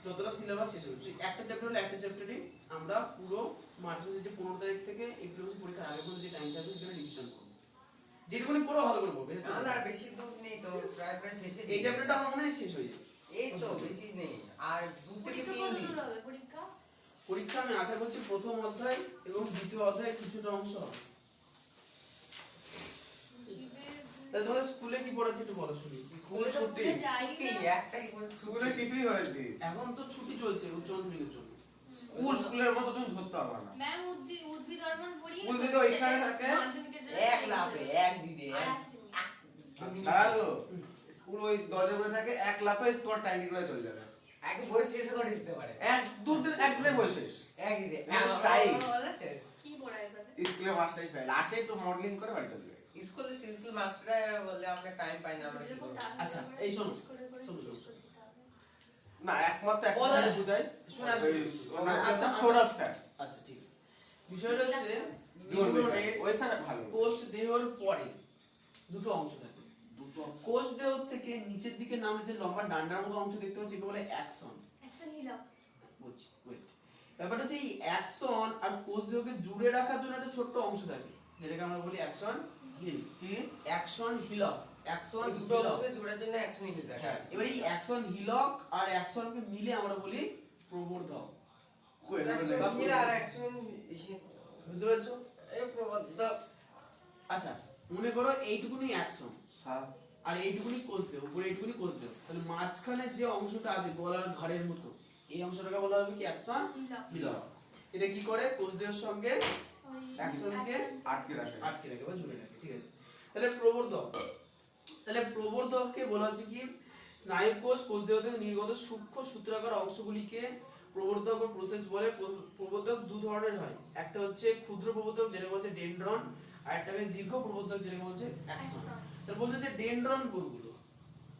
যতটা সিলেবাস শেষ হচ্ছে একটা চ্যাপ্টার হলে একটা চ্যাপ্টারই আমরা পুরো মার্চ মাসের যে 15 তারিখ থেকে এপ্রিল মাসের পরীক্ষার আগে পর্যন্ত যে টাইম থাকবে সেখানে রিভিশন করবো যেটুকুনি পড়ো ভালো করে পড়বে না না বেশি দূর নেই তো প্রায় শেষে এই চ্যাপ্টারটা আমার মনে হয় শেষ হয়ে যাবে এই তো বেশি নেই আর 2 থেকে পরীক্ষা 3 কত দিন দূর হবে পরীক্ষা পরীক্ষা আমি আশা করছি প্রথম অধ্যায় এবং দ্বিতীয় অধ্যায় কিছুটা অংশ হবে জীবের তাহলে তোমাদের স্কুলে কি পড়াচ্ছে একটু বলো শুনি স্কুল ছুটি যাই ছুটি না একটা কি বলছে স্কুলে কিছুই হয়নি এখন তো ছুটি চলছে উচ্চ মাধ্যমিকের জন্য স্কুলের মতো তুমি ধরতে পারবে না ম্যাম উদ্ভিদ হরমোন পড়ি স্কুল যদি ওইখানে থাকে, মাধ্যমিকের জন্য এক লাফে এক দিদে আর এক আসেনি। দাদা স্কুল ওই দরজা করে থাকে এক লাফে তোমার টাইম করে চলে যাবে এক বই শেষ করে দিতে পারে এক দুদিন একদিনে বই শেষ এক দিদে স্টাইল। বলে শেষ কি পড়ায় তাদের স্কুলে মাস্টার স্টাইল আসে একটু মডেলিং করে বাড়ি চলে যায় স্কুলে সিলসিল মাস্টাররা বলে আমরা টাইম পাই না আমরা কি যেরকম করব তাড়াহুড়ো আচ্ছা, করে এই শোনো, শেষ করে করে শোনো, শেষ শোনো। করে দিতে হবে। না একমাত্র একটা বলে। কথা বুঝাই শোনা আচ্ছা সৌরভ স্যার আচ্ছা ঠিক আছে বিষয়টা হচ্ছে জোরবে নিউরনের ওই স্যার ভালো কোষ দেহর পরে দুটো অংশ থাকে দুটো কোষ দেহ থেকে নিচের দিকে নামলে যে লম্বা ডান্ডার মতো অংশ দেখতে পাচ্ছি একে বলে অ্যাক্সন অ্যাকশন হিলক বুঝছি ওয়েট ব্যাপারটা হচ্ছে এই অ্যাক্সন আর কোষ দেহকে জুড়ে রাখার জন্য একটা ছোট্ট অংশ থাকে যেটাকে আমরা বলি অ্যাকশন হিল কি অ্যাকশন হিলক অ্যাকশন ওই দুটো অংশকে জোড়ার জন্য অ্যাকশন নিতে যায় হ্যাঁ এবার এই অ্যাকশন হিলক আর অ্যাকশনকে মিলে আমরা বলি প্রবর্ধক আর অ্যাকশন বুঝতে পেরেছো এই প্রবদ্ধ আচ্ছা মনে করো এইটুকুনি অ্যাকশন হ্যাঁ আর এইটুকুনি কোষ দেহ উপরে এইটুকুনি কোষ দেহ তাহলে মাঝখানে যে অংশটা আছে গলার ঘাড়ের মতো এই অংশটাকে বলা হবে কি অ্যাকশন হিলক হিলক এটা কি করে কোষ দেহের সঙ্গে ওই অ্যাকশনকে আটকে রাখে আটকে রাখে বা ঝুলে রাখে ঠিক আছে তাহলে প্রবর্ধককে বলা হচ্ছে কি স্নায়ু কোষ কোষ দেহ থেকে নির্গত সূক্ষ্ম সূত্রাকার অংশগুলিকে প্রবর্ধক বা প্রসেস বলে প্রবর্ধক দু ধরনের হয় একটা হচ্ছে ক্ষুদ্র প্রবর্ধক যেটাকে বলছে ডেনড্রন আর একটা হচ্ছে দীর্ঘ প্রবর্ধক যেটাকে বলছে অ্যাক্সন তাহলে বলছে যে ডেনড্রন কোনগুলো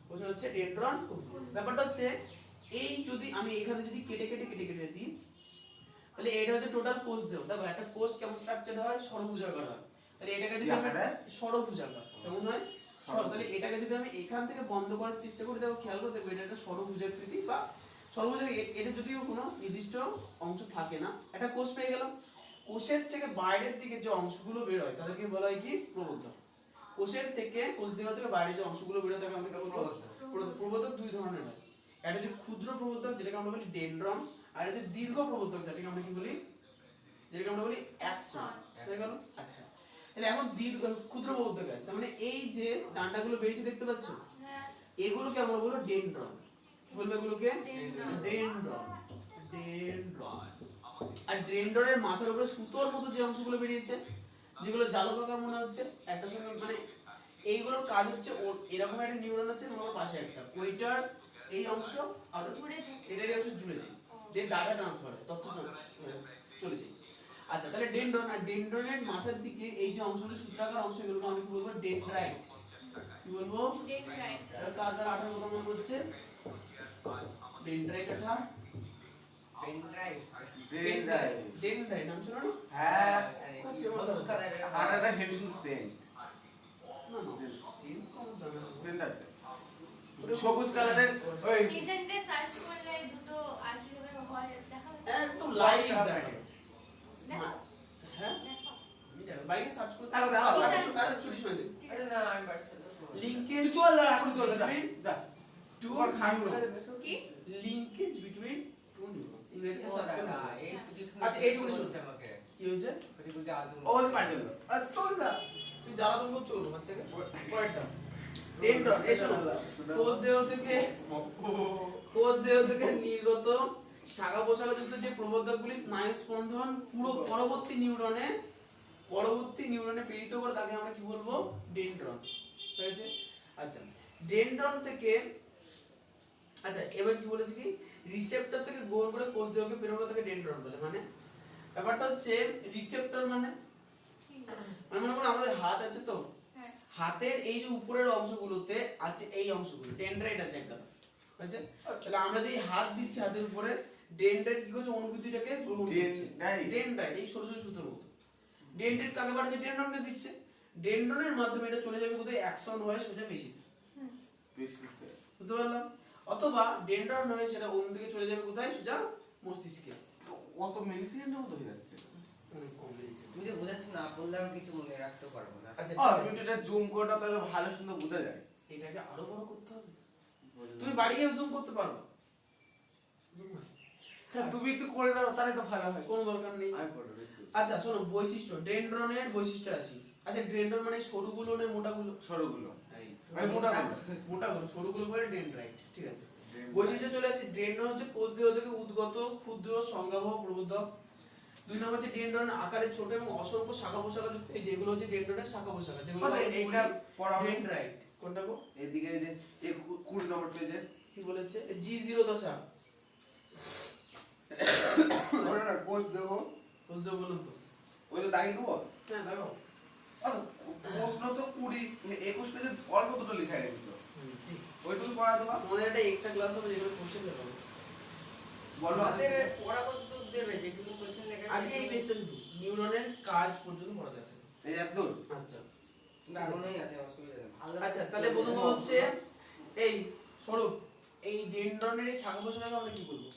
বলছে হচ্ছে ডেনড্রন কোনগুলো ব্যাপারটা হচ্ছে এই যদি আমি এখানে যদি কেটে দিই তাহলে এটা হচ্ছে টোটাল কোষ দেহ দেখো একটা কোষ কেমন স্ট্রাকচার হয় ষড়ভুজাকার হয় তাহলে এটাকে যদি আমি ষড়ভুজাকার কেমন হয় তাহলে এটাকে যদি আমি এখান থেকে বন্ধ করার চেষ্টা করি দেখো খেয়াল করে দেখো এটা একটা ষড়ভুজাকৃতি বা ষড়ভুজ এটা যদিও কোনো নির্দিষ্ট অংশ থাকে না একটা কোষ পেয়ে গেলাম কোষের থেকে বাইরের দিকে যে অংশগুলো বের হয় তাদেরকে বলা হয় কি প্রবর্ধক কোষের থেকে কোষ দেহ থেকে বাইরে যে অংশগুলো বের হয় তাকে আমরা কি বলবো প্রবর্ধক দুই ধরনের হয় একটা হচ্ছে ক্ষুদ্র প্রবর্ধক যেটাকে আমরা বলি ডেনড্রন আর এটা হচ্ছে দীর্ঘ প্রবর্ধক যেটাকে আমরা কি বলি যেটাকে আমরা বলি অ্যাকশন হয়ে গেল আচ্ছা তাহলে এখন দীর্ঘ ক্ষুদ্র প্রবর্ধক আছে তার মানে এই যে ডান্ডাগুলো বেরিয়েছে দেখতে পাচ্ছ হ্যাঁ এগুলোকে আমরা বলবো ডেনড্রন কি বলবো এগুলোকে ডেনড্রন। ডেনড্রন আর ডেনড্রনের মাথার উপরে সুতোর মতো যে অংশগুলো বেরিয়েছে যেগুলো জালকাকার মনে হচ্ছে একটা সঙ্গে মানে এইগুলোর কাজ হচ্ছে ওর এরকম একটা নিউরন আছে আমার পাশে একটা ওইটার এই অংশ আর জুড়ে থাকে। এটার অংশ জুড়ে যায় দেন ডাটা ট্রান্সফার হয় তথ্য চলে যায় আচ্ছা তাহলে ডেনড্রন আর ডেনড্রনের মাথার দিকে এই যে অংশগুলো সূত্রাকার অংশ এগুলোকে আমরা কি বলবো ডেনড্রাইট কি বলবো ডেনড্রাইট কার কার আঠার কথা মনে হচ্ছে ডেনড্রাইট আঠা ডেনড্রাইট নাম শোনো না হ্যাঁ খুব ফেমাস আর একটা হেভি সেন্ট না না এই তো আমার জানা নেই। সেন্ট আছে সবুজ কালারের ওই ইন্টারনেটে সার্চ করলে দুটো আর কিভাবে হয় একদম লাইভ টাকা দেখাবো। প্যাকেট। দেখো হ্যাঁ দেখো আমি দেখো বাইরে সার্চ করে দেখো, দেখো, আচ্ছা দেখো। চুরি শুনে দিন ঠিক আরে আছে। না আমি বাড়ি চলে যাবো। লিংকেজ তুই চল না, এখন চল না, যা। টু তোমার খান বলে নিউরনস দে। কি লিংকেজ বিটুইন টু নিউরনস ইংরেজিতে ও সার্চ দাদা, করে এই বলছি। সুদীপ আচ্ছা, এইটুকুনি বলছে শুনছে। আমাকে। কি হয়েছে ওদিকে বলছে আদুল। ও যে পাঠিয়ে দিল। চল না। তুই জ্বালাতন করছো ওর বাচ্চাকে পরেরটা ডেন্ড্রন এই শোনো কোষ দেহ থেকে নির্গত শাখা প্রশাখা যুক্ত যে প্রবর্ধকগুলি স্নায়ু স্পন্দন পুরো পরবর্তী নিউরনে প্রেরিত করে তাকে আমরা কি বলবো ডেন্ড্রন হয়েছে আচ্ছা ডেন্ড্রন থেকে আচ্ছা এবার কি বলেছি কি রিসেপ্টর থেকে গ্রহণ করে কোষ দেহকে প্রেরণ করে তাকে ডেন্ড্রন বলে মানে ব্যাপারটা হচ্ছে রিসেপ্টর মানে কি? মনে করো আমাদের হাত আছে তো হ্যাঁ হাতের এই যে উপরের অংশগুলোতে আছে এই অংশগুলো ডেনড্রাইট আছে একটা বুঝেছে তাহলে আমরা যে হাত দিচ্ছি হাতের উপরে ডেনড্রাইট কি করছে অনুভূতিটাকে গ্রহণ করছে ডেনড্রাইট? ডেনড্রাইট এই ছোট ছোট সুতোর মতো ডেনড্রাইট কাকে পাঠাচ্ছে ডেনড্রনকে দিচ্ছে ডেনড্রনের মাধ্যমে এটা চলে যাবে কোথায় অ্যাকশন হয়ে সোজা পেশিতে হুম পেশিতে। বুঝতে পারলাম অথবা ডেনড্রন হয়ে সেটা অন্যদিকে চলে যাবে কোথায় সোজা মস্তিষ্কে কত মিলিসেকেন্ডের মতো হয়ে যাচ্ছে। অনেক কম বেশি তুই যে বোঝাচ্ছ না বললে আমি কিছু মনে রাখতে পারবো না। আচ্ছা ও, ঠিক তুমি আছে। এটা জুম করে দাও, তাহলে ভালো সুন্দর বোঝা যায়। এটাকে আরো বড় করতে হবে তুমি বাড়ি গিয়ে জুম করতে পারবে জুম হয় হ্যাঁ, তুমি একটু করে দাও, তাহলে তো ভালো হয়। কোনো দরকার নেই আমি করে দিচ্ছি। আচ্ছা শোনো বৈশিষ্ট্য ডেনড্রনের বৈশিষ্ট্য আছে আচ্ছা ডেনড্রন মানে সরুগুলো না মোটাগুলো সরুগুলো। এই তো। আমি মোটাগুলো। মোটাগুলো সরুগুলো বলে ডেনড্রাইট ঠিক আছে ডেনড্রাইট। বৈশিষ্ট্য চলে আসে ডেনড্রন হচ্ছে কোষ দেহ থেকে উদ্গত ক্ষুদ্র সংজ্ঞাবহ প্রবর্ধক দুই নম্বর হচ্ছে ডেনড্রন আকারে ছোট এবং অসংখ্য শাখা প্রশাখা যুক্ত এই যেগুলো হচ্ছে ডেনড্রনের শাখা প্রশাখা যেগুলো আচ্ছা, এইটা পড়াবো। ডেনড্রাইট কোনটা গো এদিকে এই যে 20 নম্বর পেজের কি বলেছে G0 দশা ওটা না কোষ দেবো, কোষ দেহ বলুন তো ওই তো দাগি দেবো। হ্যাঁ দেখো আচ্ছা, প্রশ্ন তো 21 পেজে অল্প দুটো লিখা রেখেছো, ঠিক ওইটুকু পড়া দেবা। তোমাদের একটা এক্সট্রা ক্লাস হবে যেগুলো কোশ্চেন দেবো বলো আমাদের পড়া কত দেবে যেগুলো কোশ্চেন লেখা আজকে এই পেজটা শুধু নিউরনের কাজ পর্যন্ত পড়া যাবে এই একদম। আচ্ছা দারুণই আছে অসুবিধা নেই। আচ্ছা তাহলে প্রথমত হচ্ছে এই স্বরূপ এই ডেনড্রনের এই শাখা প্রশাখাকে আমরা কি বলবো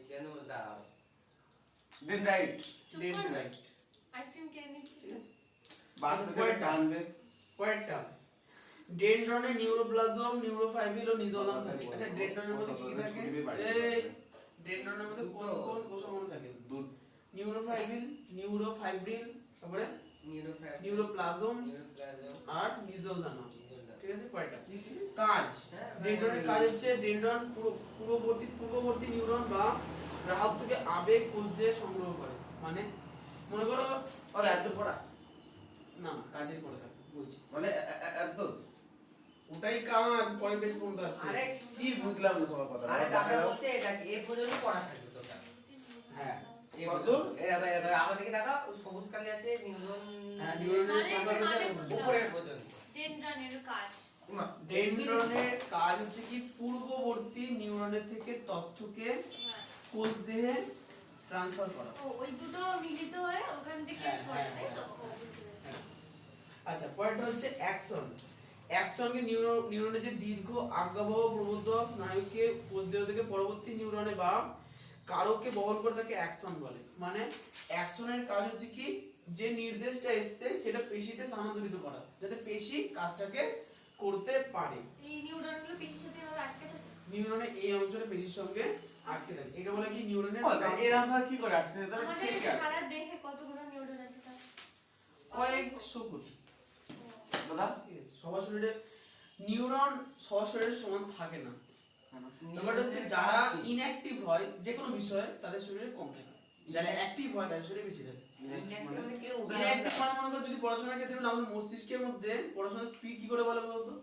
কেন দাঁড়াও ডেনড্রাইট। চুপ কর না। ডেনড্রাইট আইসক্রিম খেয়ে নিচ্ছিস ঠিক আছে বাচ্চা ছেলে কানবে। কয়েকটা ডেনড্রনে নিউরোপ্লাজম নিউরোফাইব্রিল ও নিউরোলাম থাকে আচ্ছা ডেনড্রনের মধ্যে কি কি থাকে এই ডেনড্রনের মধ্যে কোন কোন কোষসমূহ থাকে দুধ। নিউরোফাইব্রিল তারপরে নিউরোপ্লাজম নিউরোপ্লাজম আর নিউরোলাম ঠিক আছে কয়টা কাজ হ্যাঁ, ডেনড্রনের কাজ হচ্ছে ডেনড্রন পূর্ববর্তী নিউরন বা গ্রাহক থেকে আবেগ কোষ দিয়ে সংগ্রহ করে মানে মনে করো ওর এত পড়া, না না কাজের পরে থাকে বলছি মানে এত। ওটাই কাজ পরে পেজ পর্যন্ত আছে আরে কি বুঝলাম না তোমার কথা। আরে দাদা বলছে এটা এ পর্যন্ত পড়া থাকবে তোটা হ্যাঁ এ কত? পর্যন্ত এরকম এরকম আমাদেরকে দেখা সবুজ কালি আছে নিউরন হ্যাঁ নিউরনের মানে উপরের পর্যন্ত ডেনড্রনের কাজ মা, ডেনড্রনের কাজ হচ্ছে কি পূর্ববর্তী নিউরনের থেকে তথ্যকে হ্যাঁ। কোষ দেহে ট্রান্সফার করা ও ওই দুটো মিলিত হয়ে ওখান থেকে হ্যাঁ, পড়ে হ্যাঁ, তাই তো হ্যাঁ, ও বুঝতে পেরেছি। আচ্ছা পরেরটা হচ্ছে অ্যাকশন অ্যাকশনকে নিউরনের যে দীর্ঘ আজ্ঞাবহ প্রবর্ধক স্নায়ুকে কোষ দেহ থেকে পরবর্তী নিউরনে বা কারককে বহন করে তাকে অ্যাকশন বলে মানে অ্যাকশনের কাজ হচ্ছে কি যে নির্দেশটা এসছে সেটা পেশিতে স্থানান্তরিত করা যাতে পেশি কাজটাকে করতে পারে এই নিউরনগুলো পেশির সাথে এভাবে আটকে থাকে। নিউরনের এই অংশটা পেশির সঙ্গে আটকে থাকে একে বলে কি নিউরনের এরকম ভাবে কি করে আটকে দেয়? আমাদের ঠিক আছে সারা দেহে কতগুলো নিউরন আছে তার? কয়েকশো কোটি দাদা। ঠিক আছে সবার শরীরে নিউরন সবার শরীরে সমান থাকে না ব্যাপারটা হচ্ছে যারা ইনঅ্যাক্টিভ হয় যে কোনো বিষয়ে তাদের শরীরে কম থাকে যারা অ্যাক্টিভ হয় তাদের শরীরে বেশি থাকে মানে কেউ উদাহরণ ইনঅ্যাক্টিভ মানে মনে করো যদি পড়াশোনার ক্ষেত্রে বলি, আমাদের মস্তিষ্কের মধ্যে পড়াশোনার স্পিড কি করে বলে বলতো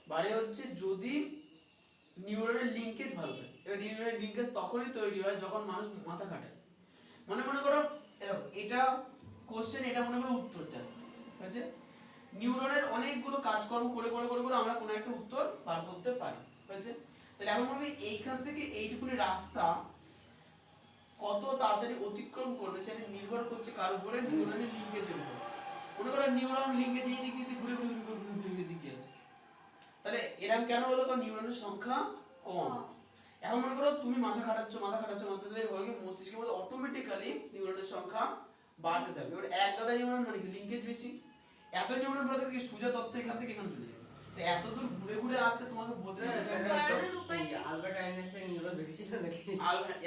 মানে হচ্ছে যদি নিউরনের লিঙ্কেজ ভালো থাকে এবার নিউরনের লিঙ্কেজ তখনই তৈরি হয় যখন মানুষ মাথা খাটায় মানে মনে করো এরকম, এটা কোশ্চেন এটা মনে করো উত্তর জাস্ট ঠিক আছে নিউরনের অনেকগুলো কাজকর্ম করে করে করে করে আমরা কোনো একটা উত্তর বার করতে পারি ঠিক আছে তাহলে এখন মনে করি এইখান থেকে এইটুকুনি রাস্তা কত তাড়াতাড়ি অতিক্রম করবে সেটা নির্ভর করছে কার উপরে নিউরনের লিঙ্কেজের উপর মনে করো নিউরন লিঙ্কেজ এই দিক দিয়ে ঘুরে ঘুরে ঘুরে ঘুরে ঘুরে দিক দিয়ে আছে তাহলে এরকম কেন হলো কারণ নিউরনের সংখ্যা কম এখন মনে করো তুমি মাথা খাটাচ্ছ মস্তিষ্কের মধ্যে অটোমেটিক্যালি নিউরনের সংখ্যা বাড়তে থাকবে। এবার এক গাদা নিউরন মানে কি লিঙ্কেজ বেশি, এত নিউরন পরে কি সোজা তথ্য এখান থেকে এখানে চলে যাবে। তো এত দূর ঘুরে ঘুরে আসতে তোমাকে বলতে বাড়ানোর উপায় এই আলবার্ট আইনস্টাইন নিউরন বেশি ছিল নাকি?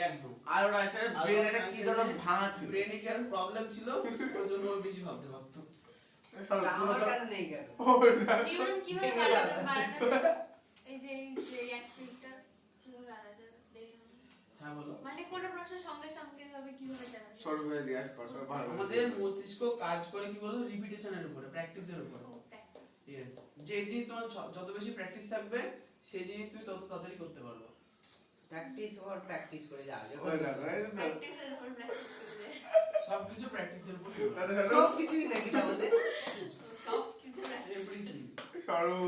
একদম আর ওটা আছে ব্রেনে কি যেন ভাঙা ছিল। ব্রেনে কি আর প্রবলেম ছিল ওই জন্য ও বেশি ভাবতে পারতো। আমার কাছে নেই কেন? নিউরন কিভাবে বাড়ানো যায়? এই যে অ্যাক্টিভিটিটা কিভাবে আনা যায় দেখুন। হ্যাঁ বলো। মানে কোনো প্রশ্ন সঙ্গে সঙ্গে ভাবে কিভাবে জানা যায়? সরু হয়ে জিজ্ঞাসা করছো ভালো। আমাদের মস্তিষ্ক কাজ করে কি বলো রিপিটেশনের উপরে, প্র্যাকটিসের উপরে। ও প্র্যাকটিস। ইয়েস, যে জিনিস তোমার যত বেশি প্র্যাকটিস থাকবে সেই জিনিস তুমি তত তাড়াতাড়ি করতে পারবে। প্র্যাকটিস করে যাবে। ওই না এই তো প্র্যাকটিসের উপর প্র্যাকটিস করবে। সবকিছু প্র্যাকটিসের উপর তাহলে হলো সব কিছুই নাকি তাহলে? সব কিছু প্র্যাকটিস। এভরিথিং। সরু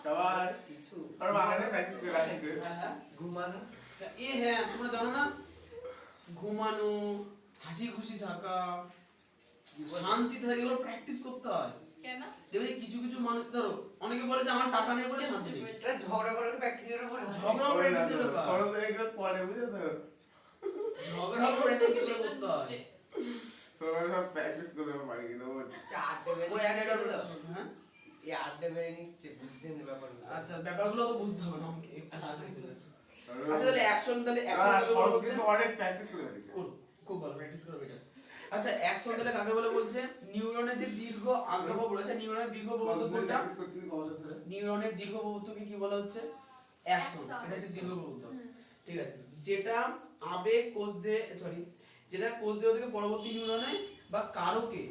সবাই কিছু আর বাগানে প্র্যাকটিস করে রাখছে। হ্যাঁ ঘুমানো হ্যাঁ তোমরা জানো না, ঘুমানো, হাসি খুশি থাকা, শান্তি থাকা, এগুলো প্র্যাকটিস করতে হয়। কেন? দেখবে কিছু কিছু মানুষ ধরো অনেকে বলে যে আমার টাকা নেই বলে শান্তি নেই। এটা ঝগড়া করে প্র্যাকটিসের উপর ঝগড়া প্র্যাকটিসের ব্যাপার, সরু এগুলো পরে বুঝে তো ঝগড়া প্র্যাকটিস করে করতে হয়। সবাই সব প্র্যাকটিস করে বাড়ি গেল ওই একটা হ্যাঁ এই আড্ডা মেরে নিচ্ছে বুঝছেন ব্যাপারগুলো। আচ্ছা ব্যাপারগুলো তো বুঝতে হবে না আমাকে। আচ্ছা তাহলে অ্যাকশন সরু কিন্তু অনেক প্র্যাকটিস করে বাড়ি করো, খুব ভালো প্র্যাকটিস করো এটা। আচ্ছা অ্যাকশন তাহলে কাকে বলে বলছে? নিউরনের যে দীর্ঘ আগ্রহ বলেছে, নিউরনের দীর্ঘ প্রবর্তক কোনটা? নিউরনের দীর্ঘ প্রবর্তককে কি বলা হচ্ছে? অ্যাকশন। এটা হচ্ছে দীর্ঘ প্রবর্তক। ঠিক আছে, যেটা আবেগ কোষ দিয়ে যেটা কোষ দেহ থেকে পরবর্তী নিউরনে বা কারকে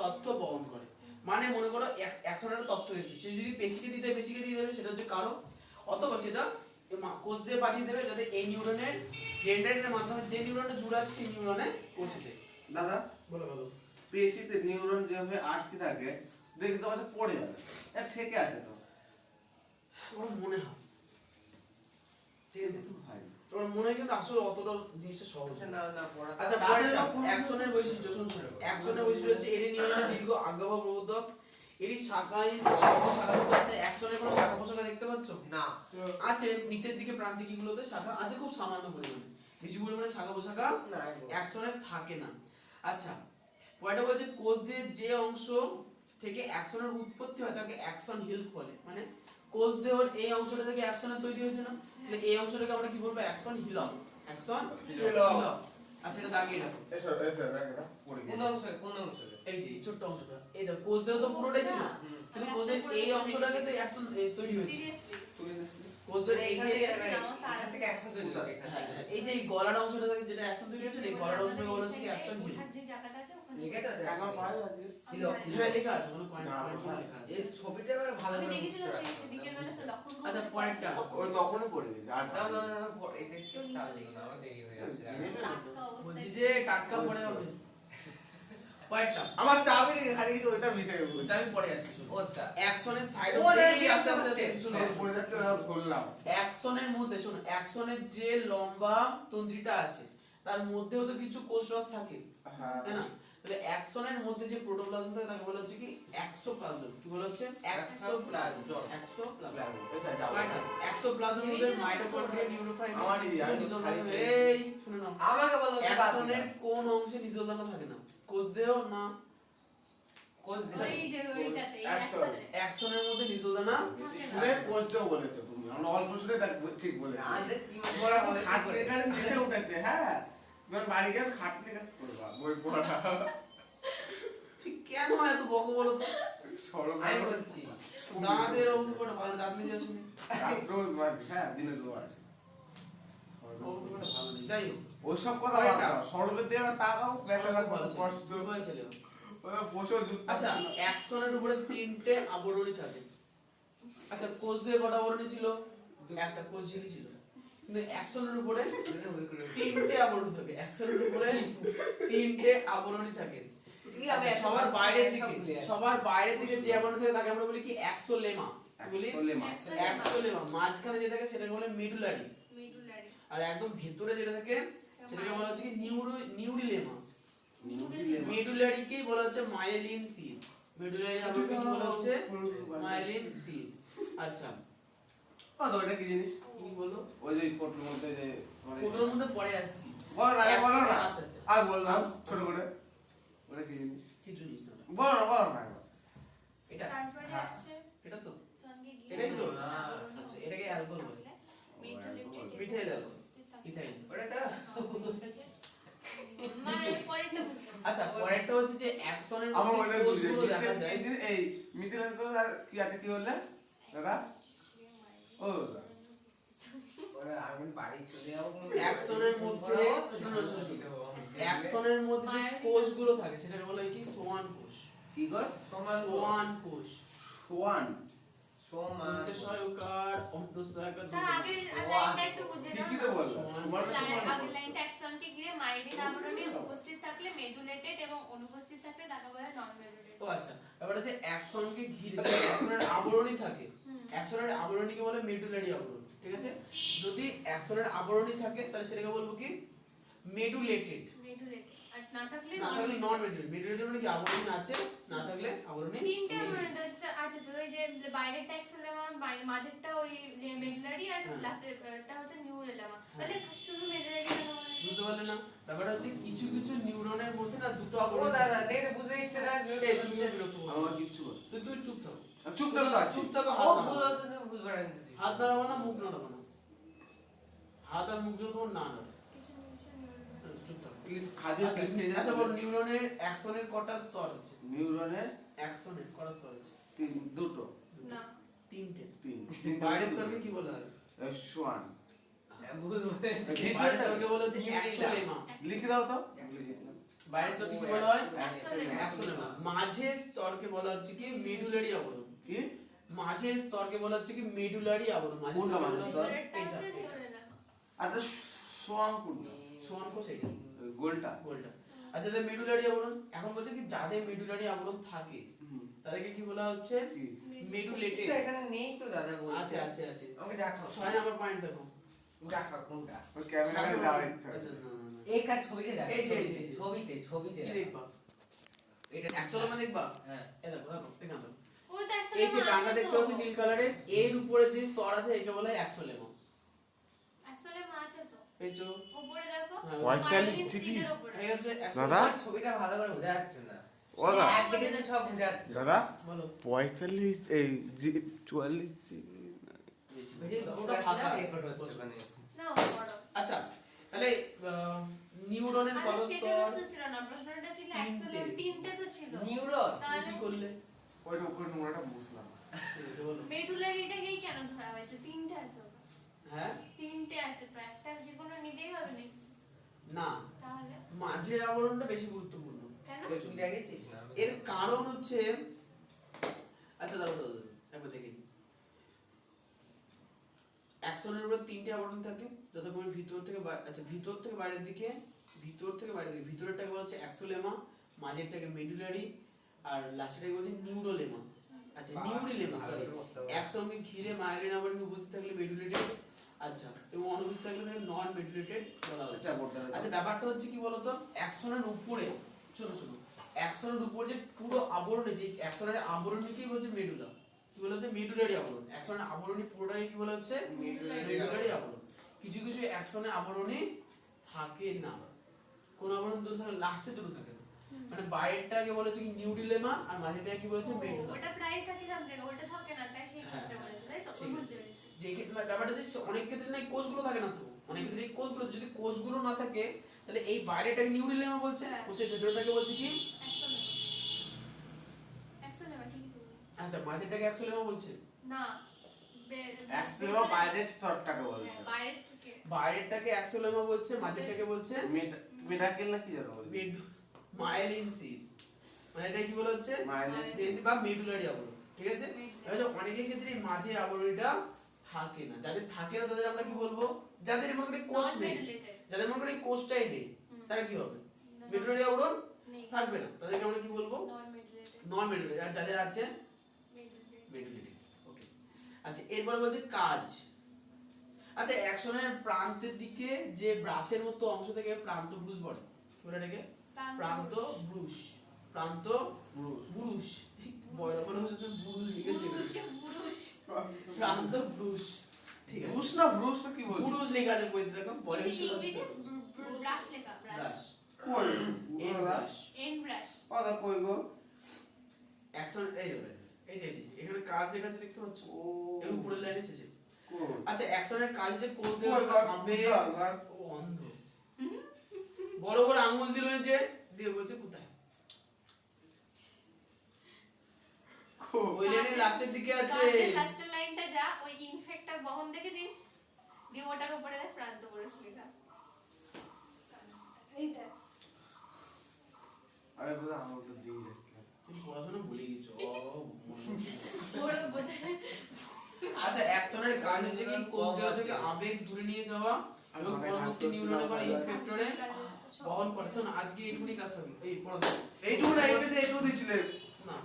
তথ্য বহন করে। মানে মনে করো অ্যাকশনের একটা তথ্য এসেছে, সে যদি পেশিকে দিয়ে দেবে সেটা হচ্ছে কারক, অথবা সেটা কোষ দিয়ে পাঠিয়ে দেবে যাতে এই নিউরনের ডেন্ড্রাইটের মাধ্যমে যে নিউরনটা জুড়ে আছে সেই নিউরনে পৌঁছে যায়। দাদা বলো বলো। পেশিতে নিউরন যেভাবে আটকে থাকে দেখি তো হয়তো পড়ে যাবে, এটা ঠেকে আছে তো আমার মনে হয় ঠিক আছে, ভাই তোমার মনে হয় কিন্তু আসলে অতটা জিনিসটা সহজ না। না পড়া আচ্ছা তাদের অ্যাকশনের বৈশিষ্ট্য শোনো, অ্যাকশনের বৈশিষ্ট্য হচ্ছে এর নিউরনের দীর্ঘ আগ্রহ প্রবোধক, এর শাখায় শাখাযুক্ত আছে। অ্যাকশনের কোনো শাখা প্রশাখা দেখতে পাচ্ছ? না আছে, নিচের দিকে প্রান্তিকগুলোতে শাখা আছে খুব সামান্য পরিমাণে, বেশি পরিমাণে শাখা প্রশাখা না অ্যাকশনে থাকে না। আচ্ছা পয়েন্টটা বলছে কোষ দিয়ে যে অংশ থেকে অ্যাকশনের উৎপত্তি হয় তাকে অ্যাকশন হিল বলে। মানে কোষ দেহের এই অংশটা থেকে অ্যাকশনের তৈরি হয়েছে না, তাহলে এই অংশটাকে আমরা কি বলবো? অ্যাকশন হিলক। অ্যাকশন হিলক। আচ্ছা এটা দাগিয়ে রাখো। এসো রাখা পড়ে কোন অংশ এই যে এই ছোট্ট অংশটা, এই দেখো কোষ দেহ তো পুরোটাই ছিল, কিন্তু কোষ দেহের এই অংশটাকে তো অ্যাকশন তৈরি হয়েছে। সিরিয়াসলি তুলে নিসলি কোষ দেহের এই যে থেকে অ্যাকশন তৈরি হচ্ছে হ্যাঁ, এই যে এই গলার অংশটা থেকে যেটা অ্যাকশন তৈরি হয়েছে, এই গলার অংশটাকে বলা হচ্ছে কি অ্যাকশন হিল। ওঠার যে জায়গাটা আছে ওখানে লিখে দাও এখন পাওয়া যাচ্ছে আমি হিলক। জানি। হ্যাঁ লেখা আছে, কোনো পয়েন্ট না, লেখা আছে। এই ছবিটা এবার ভালো আমি করে দেখেছিলাম বুঝতে ফেসে বিকেলবেলা তো লক্ষণ আচ্ছা, পরেরটা। ওই তখনই পড়ে গেছে আর না না না এতে টাল না আমার দেরি হয়ে যাচ্ছে টাটকা বলছি অবস্থায় যে টাটকা পড়ে হবে পয়েন্টটা, আমার চাবি হারিয়ে গেছে ওইটা মিশে গেছে ওটা আমি পরে আসছি। ওটা অ্যাকশনের সাইড ও, থেকে না, আস্তে আস্তে হচ্ছে। শুনো, পড়ে যাচ্ছে না ধরলাম অ্যাকশনের মধ্যে শোনো, অ্যাকশনের যে লম্বা তন্ত্রীটা আছে তার মধ্যেও তো কিছু কোষরস থাকে, হ্যাঁ তাই না? তাহলে অ্যাকশনের মধ্যে যে প্রোটোপ্লাজম থাকে তাকে বলা হচ্ছে কি এক্সোপ্লাজম। কি বলা হচ্ছে? এক্সোপ্লাজম। এক্সোপ্লাজম। এক্সোপ্লাজমের মধ্যে মাইটোকন্ড্রিয়া, নিউরোফাইল, আমারই, নিউরোফাইল। এই শুনে নাও, আমাকে বলো অ্যাকশনের কোন অংশে নিউরন দানা থাকে না? কোষ দেহ না, কোচ ওই যে ওইটাতে Action. অ্যাকশনের মধ্যে নিউরন দানা শুনে বলতেও বলেছো তুমি, আমরা অল্প শুনে দেখ ঠিক বলেছো আমাদের কি তোমরা এখন খাটনি কাজে মিশে উঠেছে। হ্যাঁ যখন বাড়ি গেলে খাটনি কাজ করবা বই পড়া ঠিক কেন এত বকো বলো তো? সরব আমি বলছি দাঁতের অবস্থা কটা ভালো, দাঁত মেজে আসুন, রোজ মারবি, হ্যাঁ দিনে দুবার অবস্থা কটা ভালো নেই। যাই হোক, ওইসব কথা বাদ দাও, সরবের দিয়ে তাকাও বেচারা কত কষ্ট দুবাই ছেলে। ওরা বসেও জুতো আচ্ছা অ্যাকশনের উপরে তিনটে আবরণী থাকে। আচ্ছা কোষ দিয়ে কটা আবরণী ছিল? একটা কোষ ঝিল্লি ছিল, কিন্তু অ্যাকশনের উপরে তিনটে আবরণী থাকে। অ্যাকশনের উপরে তিনটে আবরণী থাকে। আচ্ছা, সবার বাইরের দিকে যে আবরণী থাকে তাকে আমরা বলি কি? অ্যাক্সোলেমা। বলি অ্যাক্সোলেমা। মাঝখানে যে থাকে সেটাকে বলে মিডুলারি, মিডুলারি আর একদম ভেতরে যেটা থাকে সেটাকে বলা হচ্ছে কি? নিউরিলেমা। মেডুলারিকেই বলা হচ্ছে মায়েলিন সিল। মেডুলারি আবরণকে বলা হচ্ছে মায়েলিন সিল। আচ্ছা ও তো এটা কি জিনিস? কি বলো ওই যে কোটোর মধ্যে যে কোটোর মধ্যে পরে আসছি বলো না, বলো না। আচ্ছা, আচ্ছা। আর বললাম ছোট করে। ওটা কি জিনিস? কিছু জিনিস না ওটা। বলো না, বলো না একবার। এটা তারপরে হ্যাঁ। আছে এটা তো সঙ্গে ঘিরে এটাই তো? আবরণী আচ্ছা, এটাকে অ্যালকোহল বলে। Methylated methyl alcohol ethyl. ওটা তো মানে পরেরটা বুঝলাম না। আচ্ছা পরেরটা হচ্ছে যে অ্যাকশনের আমার মধ্যে ওইটা বুঝে কোষগুলো দেখা যায় এই মিথিল অ্যালকোহল আর কি একটা কি বললে দাদা? ও দাদা, ওরা আমি বাড়ি চলে যাবো অ্যাকশনের মধ্যে শোনো, শোনো, শোনো। অ্যাকশনের মধ্যে যে কোষগুলো থাকে সেটাকে বলা হয় কি সোয়ান কোষ। কি গো সমান সোয়ান কোষ সোয়ান। সমান অন্তঃসহায়কার অন্তঃসহায়কার তার আগের লাইনটা একটু বুঝে দাও ঠিকই না। তো বললাম। সোয়ান আগের লাইনটা অ্যাকসনকে ঘিরে মাইলিন আবরণী উপস্থিত থাকলে মেডুলেটেড এবং অনুপস্থিত থাকলে তাকে বলা হয় নন মেডুলেটেড। ও আচ্ছা ব্যাপারটা হচ্ছে অ্যাকশনকে ঘিরে যে অ্যাকশনের আবরণী থাকে অ্যাকশনের আবরণীকে বলে মেডুলারি আবরণ, ঠিক আছে? যদি অ্যাকশনের আবরণী থাকে তাহলে সেটাকে বলবো কি মেডুলেটেড, মেডুলেটেড আর না থাকলে না থাকলে নন মেডুলেটেড। মেডুলেটেড মানে কি আবরণী আছে, না থাকলে আবরণী তিনটে নেই। আবরণী আছে তো, ওই যে বাইরেরটা এক্সোলেমা, মাঝেরটা ওই মেডুলারি আর লাস্টেরটা হচ্ছে নিউরেলামা। তাহলে শুধু মেডুলারি কেন বলে? বুঝতে পারলে না? ব্যাপারটা হচ্ছে কিছু কিছু নিউরনের মধ্যে না দুটো ও আবরণ দাদা দেখে বুঝে দিচ্ছে না এই তুমি বিরক্ত করো না। আমার কিচ্ছু বলছে তুই চুপ থাকো, চুপ থাকো তো আছি। চুপ থাকো, ও হাত ভুল নাড়াবো। হচ্ছে না ভুল বাড়াই হাত নাড়াবো না, মুখ নাড়াবো না। হাত আর মুখ যেন তোমার না নাড়ে। কিছু কিছু নিউরন চুপ থাকো। খাদ্য স্লিপ খেয়ে আচ্ছা যাচ্ছে। বল নিউরনের অ্যাকশনের কটা স্তর আছে? নিউরনের অ্যাকশনের কটা স্তর আছে? দুটো, না তিনটে। তিন, বাইরের স্তরকে কি বলা হয়? সোয়ান। ভুল বলে বাইরের স্তরকে বলা হচ্ছে অ্যাক্সোলেমা। লিখে দাও তো। লিখেছিলাম। বাইরের স্তরকে কি বলা হয়? অ্যাক্সোলেমা। অ্যাক্সোলেমা। মাঝের স্তরকে বলা হচ্ছে কি মেডুলারি আবরণ। কি? মাঝের স্তরকে বলা হচ্ছে কি মেডুলারি আবরণ। মাঝের কোনটা স্তরকে মাঝের বলা স্তর? হচ্ছে ভিতরেরটা এইটা, হচ্ছে এইটা। নিউরেলামা। আচ্ছা, সোয়ান কোনটা? সোয়ান কোষ এইটা, গোলটা। গোলটা। আচ্ছা তাহলে মেডুলারি আবরণ এখন বলছে কি যাদের মেডুলারি আবরণ থাকে তাদেরকে কি বলা হচ্ছে? কি? মেডুলেটেড। তো এখানে নেই তো দাদা বলছে আছে আছে আছে। আমাকে দেখাও 6 নাম্বার পয়েন্ট দেখো। দেখাও কোনটা ওর ক্যামেরায় দেওয়ার ইচ্ছা আচ্ছা হচ্ছে। না না না। এইখানে ছবিতে দেখো এই যে, এই যে, এই যে। ছবিতে ছবিতে কি দেখো। দেখবা? এটা অ্যাক্সোলেমা দেখবা? হ্যাঁ এই দেখো দেখো এখানে দেখো। ওই তো এই যে অ্যাক্সোলেমা ডানা আছে দেখতে তো। পাচ্ছ নীল কালারের, এর উপরে যে স্তর আছে একে বলা হয় অ্যাক্সোলেমা। অ্যাক্সোলেমা আছে তো। পেয়েছো? উপরে দেখো। হ্যাঁ, 45 মাইলিন ঠিকই। সিদের উপরে। হয়ে গেছে দাদা? অ্যাক্সোলেমা। আমার ছবিটা ভালো করে বোঝা যাচ্ছে না ও দাদা, একদিকে তো সব বোঝা যাচ্ছে দাদা বলো 45 এই 44 জিবি। বেশি। বুঝলি ওটা ফাঁকা আছে। রেকর্ড হচ্ছে মানে না বড়। আচ্ছা তাহলে নিউরনের আরে কত সেটা স্তর? প্রশ্ন ছিল না, প্রশ্নটা ছিল অ্যাক্সোলেমা তিনটে তো ছিল। নিউরন তাহলে কি করলে? ওইটা উপরে নোংরাটা মুছলাম। ঠিক আছে, বলো। মেডুলারিটাকেই কেন ধরা হয়েছে? তিনটে আছে ওটা। হ্যাঁ তিনটে আছে তো, একটা যে কোনো নিলেই হবে নাকি? না, তাহলে মাঝের আবরণটা বেশি গুরুত্বপূর্ণ। কেন? তুই দেখেছিস না আমি এর কারণ হচ্ছে আচ্ছা দাঁড়াও দাঁড়াও দাঁড়াও, একবার দেখে নিই। অ্যাকশনের উপর তিনটে আবরণ থাকে যতক্ষণ ভিতর থেকে আচ্ছা ভিতর থেকে বাইরের দিকে, ভিতর থেকে বাইরের দিকে। ভিতরেরটাকে বলা হচ্ছে অ্যাক্সোলেমা, মাঝেরটাকে মেডুলারি, আর লাস্টেরটাকে বলছে নিউরোলেমা। আচ্ছা নিউরিলেমা সরি। একসঙ্গে ঘিরে মাইলিন আবরণ উপস্থিত থাকলে মেডুলেটেড, আচ্ছা এবং অনুপস্থিত থাকলে নন মেডুলেটেড বলা হচ্ছে। আচ্ছা ব্যাপারটা হচ্ছে কি বলতো, অ্যাকশনের উপরে শোনো শোনো, অ্যাকশনের উপরে যে পুরো আবরণে যে অ্যাকশনের আবরণীকেই বলছে মেডুলা, কি বলা হচ্ছে মেডুলারি আবরণ। অ্যাকশনের আবরণী পুরোটাই কি বলা হচ্ছে মেডুলারি আবরণ। কিছু কিছু অ্যাকশনের আবরণী থাকে না, কোন আবরণ দুটো থাকে, লাস্টে দুটো থাকে না। মানে বাইরেরটাকে বলা হচ্ছে কি নিউরিলেমা আর মাঝেরটাকে কি বলা হচ্ছে মেডুলা। ওটা প্রায় থাকে সব জায়গায়, ওটা থাকে না, তাই সেই ক্ষেত্রে বলেছে, তাই তো? সেই বুঝতে পেরেছি। যে ক্ষেত্রে ব্যাপারটা হচ্ছে অনেক ক্ষেত্রে না এই কোষগুলো থাকে না তো, অনেক ক্ষেত্রে এই কোষগুলো, যদি কোষগুলো না থাকে তাহলে এই বাইরেটাকে নিউরিলেমা বলছে, হ্যাঁ। কোষের ভেতরটাকে বলছে কি অ্যাক্সোলেমা। অ্যাক্সোলেমা ঠিকই তো বলেছে। আচ্ছা মাঝেরটাকে অ্যাক্সোলেমা বলছে। না, একদম বাইরের স্তরটাকে বলছে। হ্যাঁ, বাইরের থেকে। বাইরেরটাকে অ্যাক্সোলেমা বলছে, মাঝেরটাকে বলছে মেটাকেল না কি জানো বলি? মাইলিন সিদ। মানে এটা কি বলা হচ্ছে মাইলিন সিদ বা মেডুলারি আবরণ, ঠিক আছে? এবার যে অনেকের ক্ষেত্রে এই মাঝের আবরণীটা থাকে না, যাদের থাকে না তাদের আমরা কি বলবো, যাদের মনে করি কোষ নেই, Non-medulated। যাদের মনে করি কোষটাই নেই তারা কি হবে, মেডুলারি আবরণ নেই। থাকবে না, তাদেরকে আমরা কি বলবো Non-medulated। নন মেডুলারি। আর যাদের আছে Medulated। মেডুলারি। ওকে আচ্ছা এরপর বলছে কাজ। আচ্ছা অ্যাকশনের প্রান্তের দিকে যে ব্রাশের মতো অংশ থেকে প্রান্ত ব্রুশ বলে, কি বলে এটাকে? প্রান্ত ব্রুশ, প্রান্ত ব্রুশ। বয়রা মনে হচ্ছে তুমি ব্রুশ লিখেছে, পুরুষ, পুরুষ। প্রান্ত ব্রুশ। ঠিক আছে ব্রুস না ব্রুস না কি বলছিস? পুরুষ লেখা আছে বইতে দেখো বলেন ইংলিশে ব্রাশ লেখা ব্রাশ ব্রাশ কই এন ওরা ব্রাশ এন্ড ব্রাশ ওরা কই গো? অ্যাকশন এই দেখো এই যে এখানে কাজ লেখা আছে দেখতে পাচ্ছ ও এর উপরের লাইনে শেষে কই আচ্ছা অ্যাকশনের কাজ যে করতে কই গো? হবে বুঝা গো? ও অন্ধ বড় বড় আঙ্গুল দিল যে দিয়ে বলছে কোথায় ওই লাইনের লাস্টের দিকে আছে লাস্টের লাইনটা যা ওই ইনফেক্টর বহন দেখেছিস দিয়ে ওটার উপরে দেখ প্রান্ত পুরুষ লেখা এই দেখ আরে বুঝা আমার তো দিয়ে যাচ্ছে। তুমি পড়াশোনা ভুলে গেছো বড় বোধহয় আচ্ছা অ্যাকশনের কাজ হচ্ছে কি কোষ দেওয়া থেকে আবেগ দূরে নিয়ে যাওয়া এবং পরবর্তী নিউরনে বা ইনফেক্টরে বহন করে শোন আজকে এইটুকুনি কাজ হবে এই পড়া দাও এইটুকু না এইটাতে এইটুকু দিছিলে। না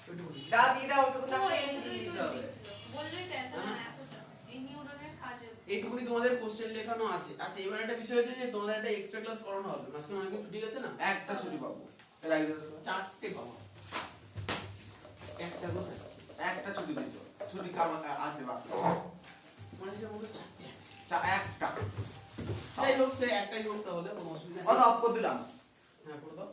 এইটুকু দা দিদা ওটুকু না ও দিয়ে এতটুকুই দিতে তো হবে দিছিল বললেই তো এত না এতটা এই নিউরনের কাজ হবে এইটুকুনি তোমাদের কোশ্চেন লেখানো আছে আচ্ছা এবার একটা বিষয় হচ্ছে যে তোমাদের একটা এক্সট্রা ক্লাস করানো হবে মাঝখানে অনেকদিন ছুটি গেছে না একটা ছুটি পাবো। এর আগে তো চারটে পাবো একটা কোথায় একটা ছুটি দিত। ছুটি কাম আছে বাকি। মনে হচ্ছে আমাদের চারটে আছে তা একটা। যাই হোক সে একটাই হোক তাহলে কোনো অসুবিধা নেই কথা অফ করে দিলাম। হ্যাঁ করে দাও